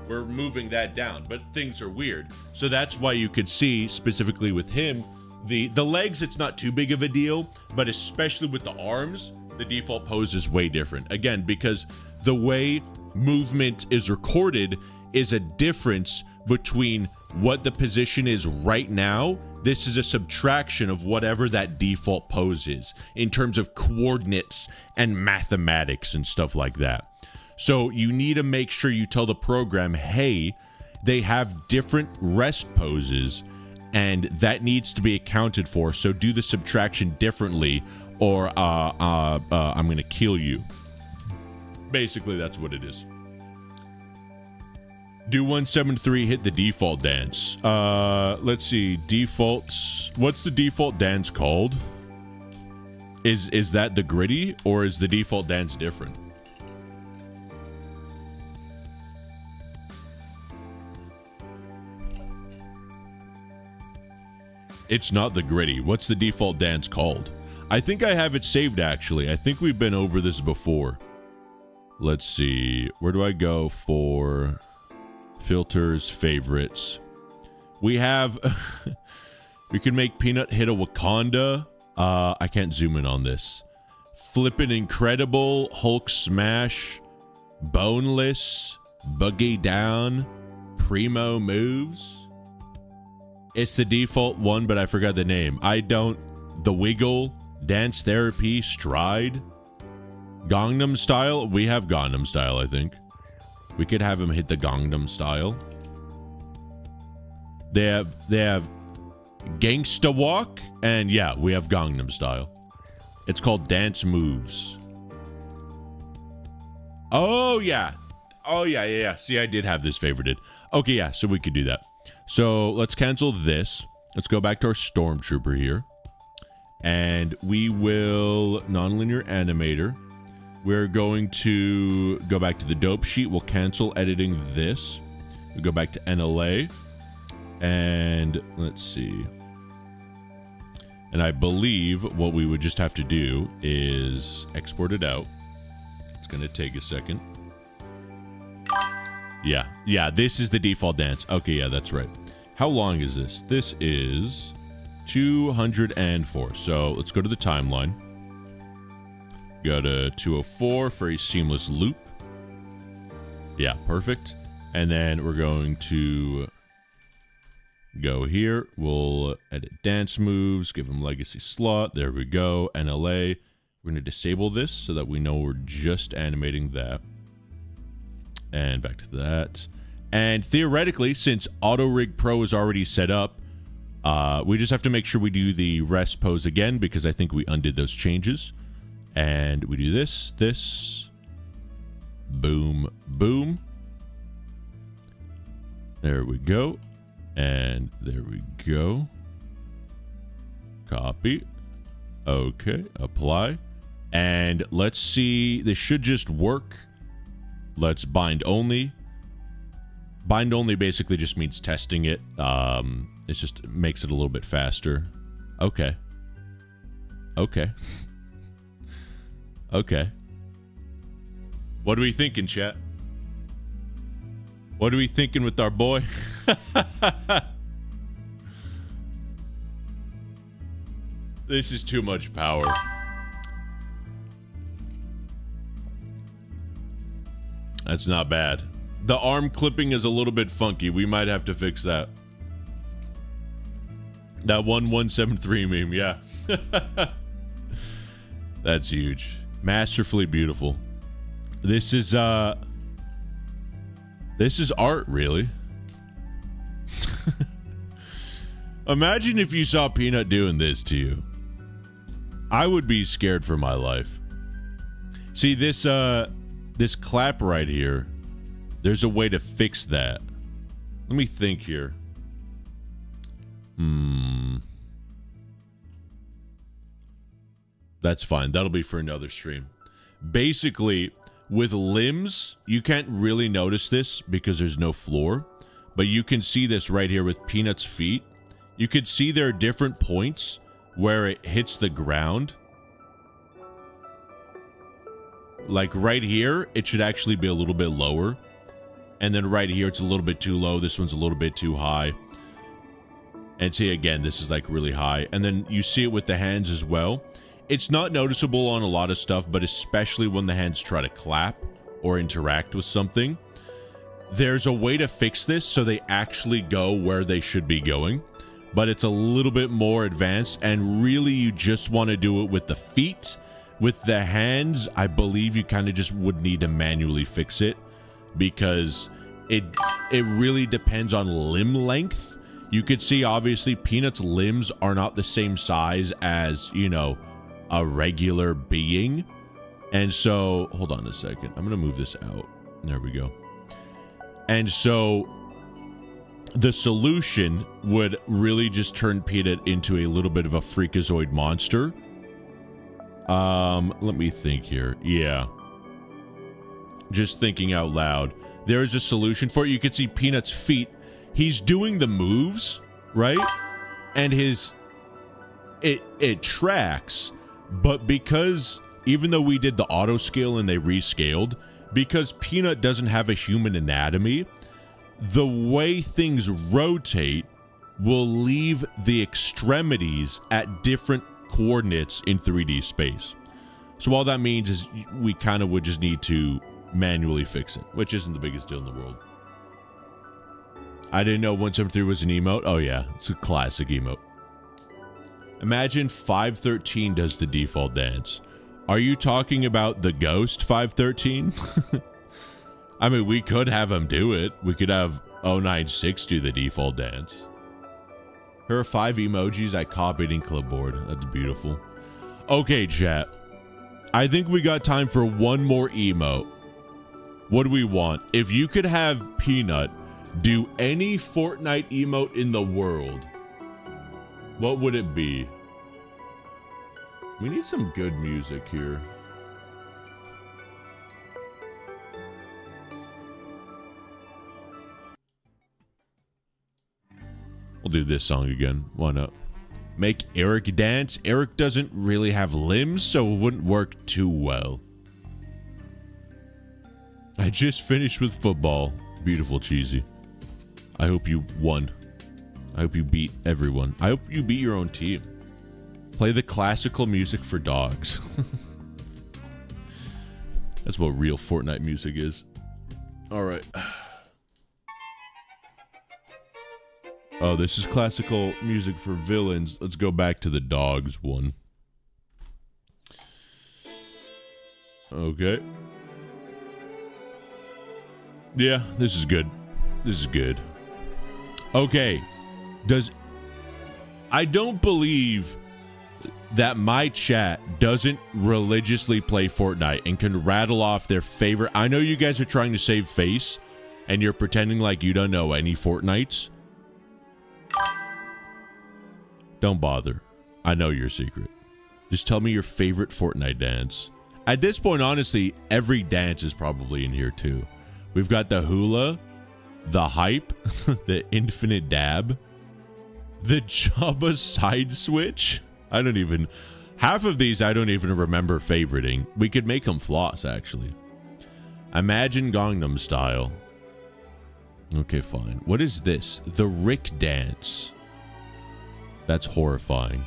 We're moving that down, but things are weird. So that's why you could see, specifically with him, the legs, it's not too big of a deal, but especially with the arms, the default pose is way different. Again, because the way movement is recorded is a difference between what the position is right now. This is a subtraction of whatever that default pose is in terms of coordinates and mathematics and stuff like that. So you need to make sure you tell the program, hey, they have different rest poses, and that needs to be accounted for. So do the subtraction differently, or I'm going to kill you. Basically, that's what it is. Do 173 hit the default dance? Let's see. Defaults. What's the default dance called? Is that the gritty, or is the default dance different? It's not the gritty. What's the default dance called? I think I have it saved, actually. I think we've been over this before. Let's see. Where do I go for filters, favorites? We have... we can make Peanut hit a Wakanda. I can't zoom in on this. Flippin' Incredible, Hulk Smash, Boneless, Boogie Down, Primo Moves. It's the default one, but I forgot the name. The Wiggle, Dance Therapy, Stride, Gangnam Style. We have Gangnam Style, I think. We could have him hit the Gangnam Style. They have Gangsta Walk, and yeah, we have Gangnam Style. It's called Dance Moves. Oh yeah. See, I did have this favorited. Okay, yeah, so we could do that. So let's cancel this. Let's go back to our Stormtrooper here. And we will nonlinear animator. We're going to go back to the dope sheet. We'll cancel editing this. We'll go back to NLA. And let's see. And I believe what we would just have to do is export it out. It's gonna take a second. Yeah, this is the default dance. Okay, yeah, that's right. How long is this? This is 204. So let's go to the timeline. Go to 204 for a seamless loop. Yeah, perfect. And then we're going to go here. We'll edit dance moves, give them legacy slot. There we go. NLA. We're going to disable this so that we know we're just animating that. And back to that. And theoretically, since Auto Rig Pro is already set up, we just have to make sure we do the rest pose again, because I think we undid those changes. And we do this, boom, boom. There we go. And there we go. Copy. Okay, apply. And let's see, this should just work. Let's bind only. Bind only basically just means testing it. It just makes it a little bit faster. Okay. Okay. Okay. What are we thinking, chat? What are we thinking with our boy? This is too much power. That's not bad. The arm clipping is a little bit funky. We might have to fix that. That 1173 meme, yeah. That's huge. Masterfully beautiful. This is art, really. Imagine if you saw Peanut doing this to you. I would be scared for my life. See, this clap right here, there's a way to fix that. Let me think here. That's fine. That'll be for another stream. Basically, with limbs, you can't really notice this because there's no floor, but you can see this right here with Peanut's feet. You can see there are different points where it hits the ground. Like right here, it should actually be a little bit lower. And then right here, it's a little bit too low. This one's a little bit too high. And see, again, this is like really high. And then you see it with the hands as well. It's not noticeable on a lot of stuff, but especially when the hands try to clap or interact with something. There's a way to fix this so they actually go where they should be going. But it's a little bit more advanced, and really you just want to do it with the feet. With the hands, I believe you kind of just would need to manually fix it, because it really depends on limb length. You could see, obviously, Peanut's limbs are not the same size as, you know, a regular being. And so, hold on a second. I'm going to move this out. There we go. And so the solution would really just turn Peanut into a little bit of a freakazoid monster. Let me think here. Yeah. Just thinking out loud. There is a solution for it. You can see Peanut's feet. He's doing the moves, right? And it tracks, but because even though we did the auto scale and they rescaled, because Peanut doesn't have a human anatomy, the way things rotate will leave the extremities at different coordinates in 3D space. So all that means is we kind of would just need to manually fix it, which isn't the biggest deal in the world. I didn't know 173 was an emote. Oh yeah, it's a classic emote. Imagine 513 does the default dance. Are you talking about the ghost 513? I mean, we could have him do it. We could have 096 do the default dance. Here are 5 emojis I copied in clipboard. That's beautiful. Okay, chat. I think we got time for one more emote. What do we want? If you could have Peanut do any Fortnite emote in the world, what would it be? We need some good music here. We'll do this song again. Why not? Make Eric dance. Eric doesn't really have limbs, so it wouldn't work too well. I just finished with football. Beautiful, Cheesy. I hope you won. I hope you beat everyone. I hope you beat your own team. Play the classical music for dogs. That's what real Fortnite music is. All right. Oh, this is classical music for villains. Let's go back to the dogs one. Okay. Yeah, this is good. This is good. Okay. I don't believe that my chat doesn't religiously play Fortnite and can rattle off their favorite. I know you guys are trying to save face and you're pretending like you don't know any Fortnites. Don't bother. I know your secret. Just tell me your favorite Fortnite dance. At this point, honestly, every dance is probably in here too. We've got the hula, the hype, the infinite dab, the Jabba side switch. Half of these I don't even remember favoriting. We could make them floss, actually. Imagine Gangnam Style. Okay, fine. What is this? The Rick dance. That's horrifying.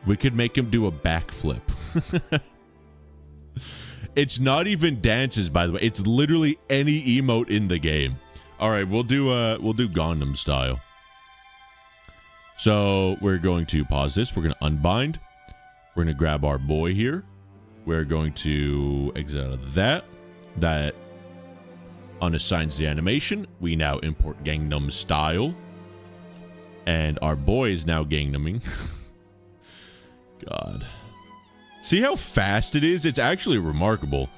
We could make him do a backflip. It's not even dances, by the way. It's literally any emote in the game. All right, we'll do Gangnam Style. So we're going to pause this. We're going to unbind. We're going to grab our boy here. We're going to exit out of that. That unassigns the animation. We now import Gangnam Style. And our boy is now Gangnaming. God. See how fast it is? It's actually remarkable.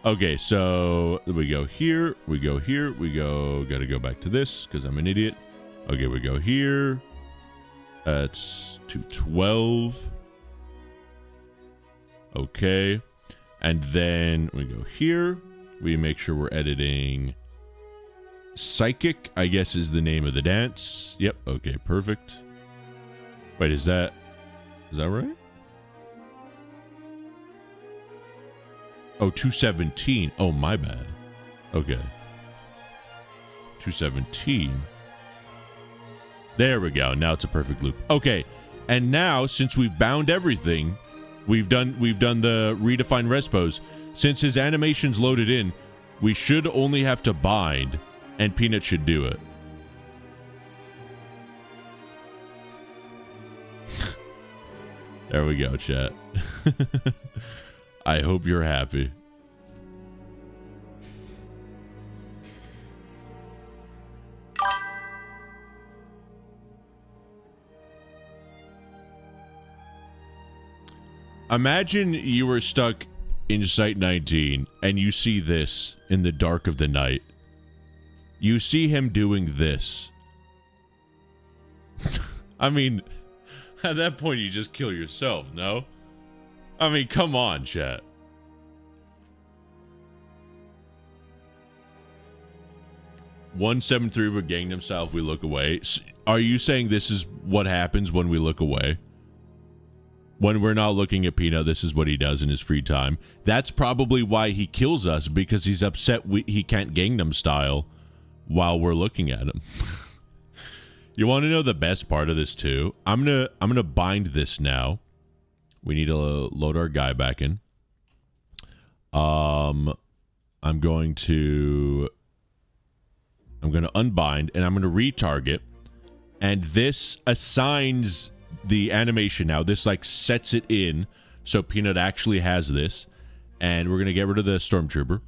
Okay, so we go here. We go here. We go. Gotta go back to this because I'm an idiot. Okay, we go here. That's 212. Okay. And then we go here. We make sure we're editing Psychic, I guess is the name of the dance. Yep. Okay, perfect. Wait, is that right? Oh, 217. Oh, my bad. Okay. 217. There we go. Now it's a perfect loop. Okay. And now, since we've bound everything, we've done the redefine respos. Since his animation's loaded in, we should only have to bind, and Peanut should do it. There we go, chat. I hope you're happy. Imagine you were stuck in Site 19 and you see this in the dark of the night. You see him doing this. I mean, at that point you just kill yourself, no? I mean, come on, chat. $173 with Gangnam Style if we look away. Are you saying this is what happens when we look away? When we're not looking at Peanut, this is what he does in his free time. That's probably why he kills us, because he's upset he can't Gangnam Style while we're looking at him. You want to know the best part of this too? I'm gonna bind this now. We need to load our guy back in. I'm going to unbind and I'm going to retarget, and this assigns the animation now. This like sets it in so Peanut actually has this, and we're going to get rid of the Stormtrooper,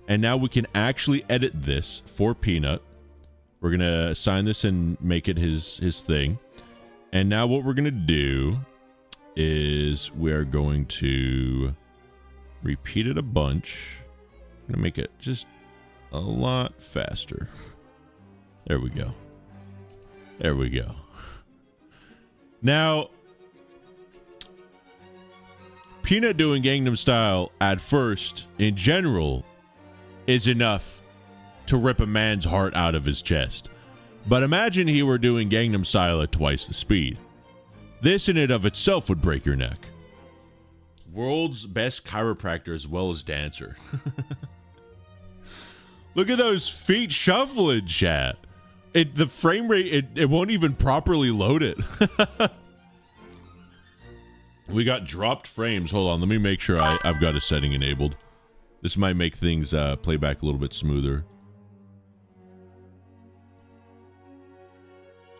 and now we can actually edit this for Peanut. We're going to assign this and make it his thing. And now what we're going to do is we're going to repeat it a bunch. I'm going to make it just a lot faster. There we go. There we go. Now, Peanut doing Gangnam Style at first, in general, is enough to rip a man's heart out of his chest. But imagine he were doing Gangnam Style at twice the speed. This in and of itself would break your neck. World's best chiropractor as well as dancer. Look at those feet shuffling, chat. The frame rate, it won't even properly load it. We got dropped frames. Hold on, let me make sure I've got a setting enabled. This might make things play back a little bit smoother.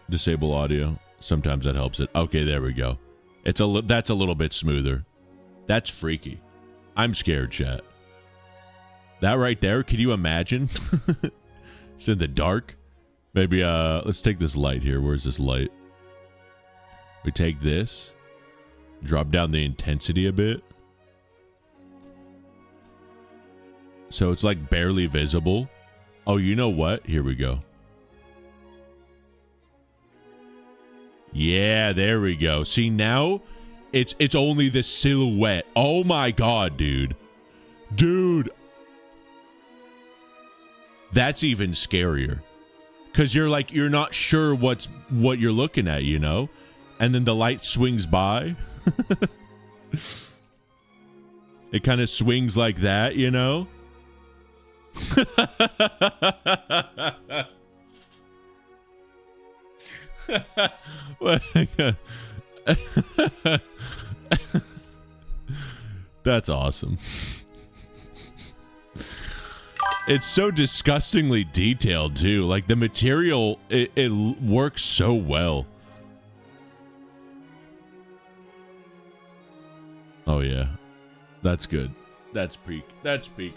Disable audio. Sometimes that helps it. Okay, there we go. That's a little bit smoother. That's freaky. I'm scared, chat. That right there, can you imagine? It's in the dark. Maybe let's take this light here. Where's this light? We take this, drop down the intensity a bit. So it's like barely visible. Oh, you know what? Here we go. Yeah, there we go. See, now it's only the silhouette. Oh my god, dude. Dude. That's even scarier. Cause you're not sure what you're looking at, you know? And then the light swings by. It kind of swings like that, you know? That's awesome. It's so disgustingly detailed too. Like the material, it works so well. Oh yeah, that's good. That's peak. That's peak.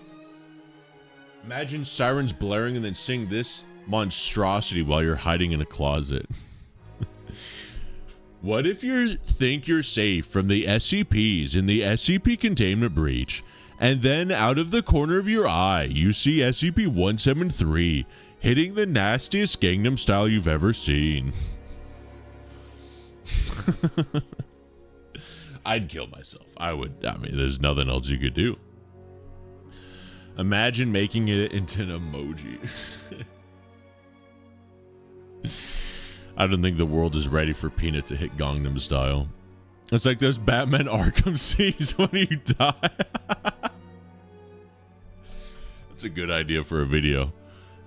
Imagine sirens blaring and then sing this monstrosity while you're hiding in a closet. What if you think you're safe from the SCPs in the SCP containment breach, and then out of the corner of your eye, you see SCP-173 hitting the nastiest Gangnam Style you've ever seen? I'd kill myself. I would. I mean, there's nothing else you could do. Imagine making it into an emoji. I don't think the world is ready for Peanut to hit Gangnam Style. It's like those Batman Arkham scenes when you die. That's a good idea for a video.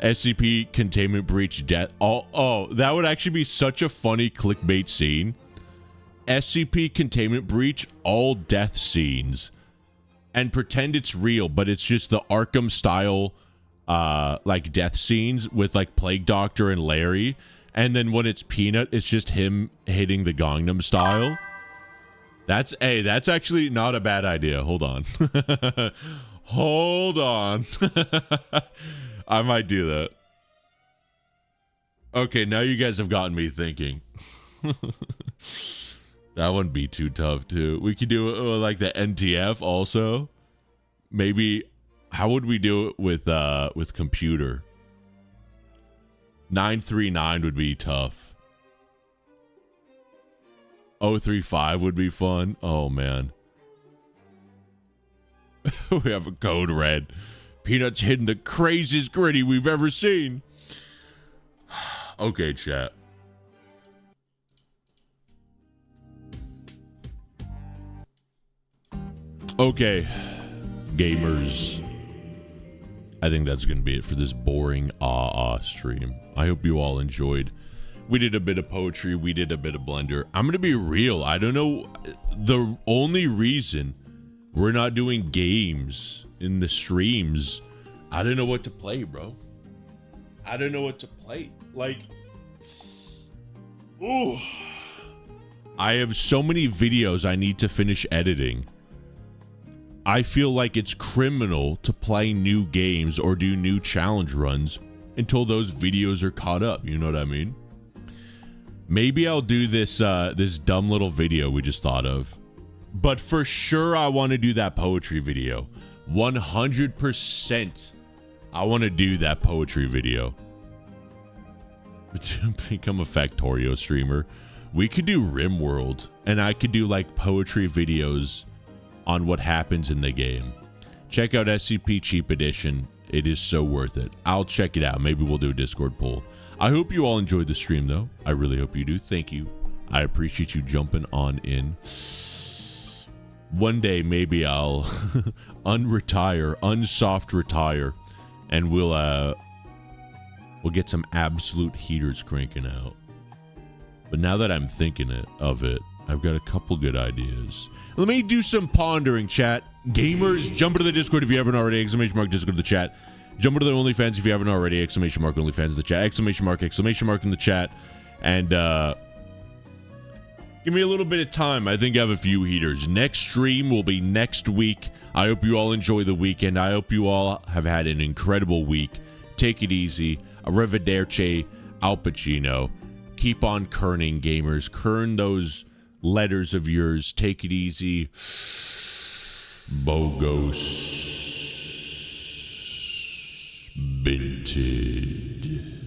SCP containment breach death. Oh, that would actually be such a funny clickbait scene. SCP containment breach, all death scenes. And pretend it's real, but it's just the Arkham style like death scenes with like Plague Doctor and Larry. And then when it's Peanut, it's just him hitting the Gangnam Style. That's actually not a bad idea. Hold on. Hold on. I might do that. Okay, now you guys have gotten me thinking. That wouldn't be too tough, too. We could do it like the NTF also. Maybe, how would we do it with computer? 939 would be tough. 035 would be fun. Oh, man. We have a code red. Peanut's hitting the craziest gritty we've ever seen. Okay, chat. Okay, gamers. I think that's going to be it for this boring stream. I hope you all enjoyed. We did a bit of poetry. We did a bit of Blender. I'm going to be real. I don't know. The only reason we're not doing games in the streams, I don't know what to play, bro. I don't know what to play. Like, ooh. I have so many videos I need to finish editing. I feel like it's criminal to play new games or do new challenge runs until those videos are caught up. You know what I mean? Maybe I'll do this this dumb little video we just thought of. But for sure, I want to do that poetry video. 100%. I want to do that poetry video. Become a Factorio streamer. We could do RimWorld, and I could do like poetry videos on what happens in the game. Check out SCP Cheap Edition. It is so worth it. I'll check it out. Maybe we'll do a Discord poll. I hope you all enjoyed the stream, though. I really hope you do. Thank you I appreciate you jumping on in. One day, maybe I'll unsoft retire, and we'll get some absolute heaters cranking out. But now that I'm thinking of it, I've got a couple good ideas. Let me do some pondering, chat. Gamers, jump into the Discord if you haven't already. Exclamation mark Discord to the chat. Jump into the OnlyFans if you haven't already. Exclamation mark OnlyFans in the chat. Exclamation mark in the chat. And give me a little bit of time. I think I have a few heaters. Next stream will be next week. I hope you all enjoy the weekend. I hope you all have had an incredible week. Take it easy. Arrivederci, Al Pacino. Keep on kerning, gamers. Kern those letters of yours. Take it easy. Bogos. Binted.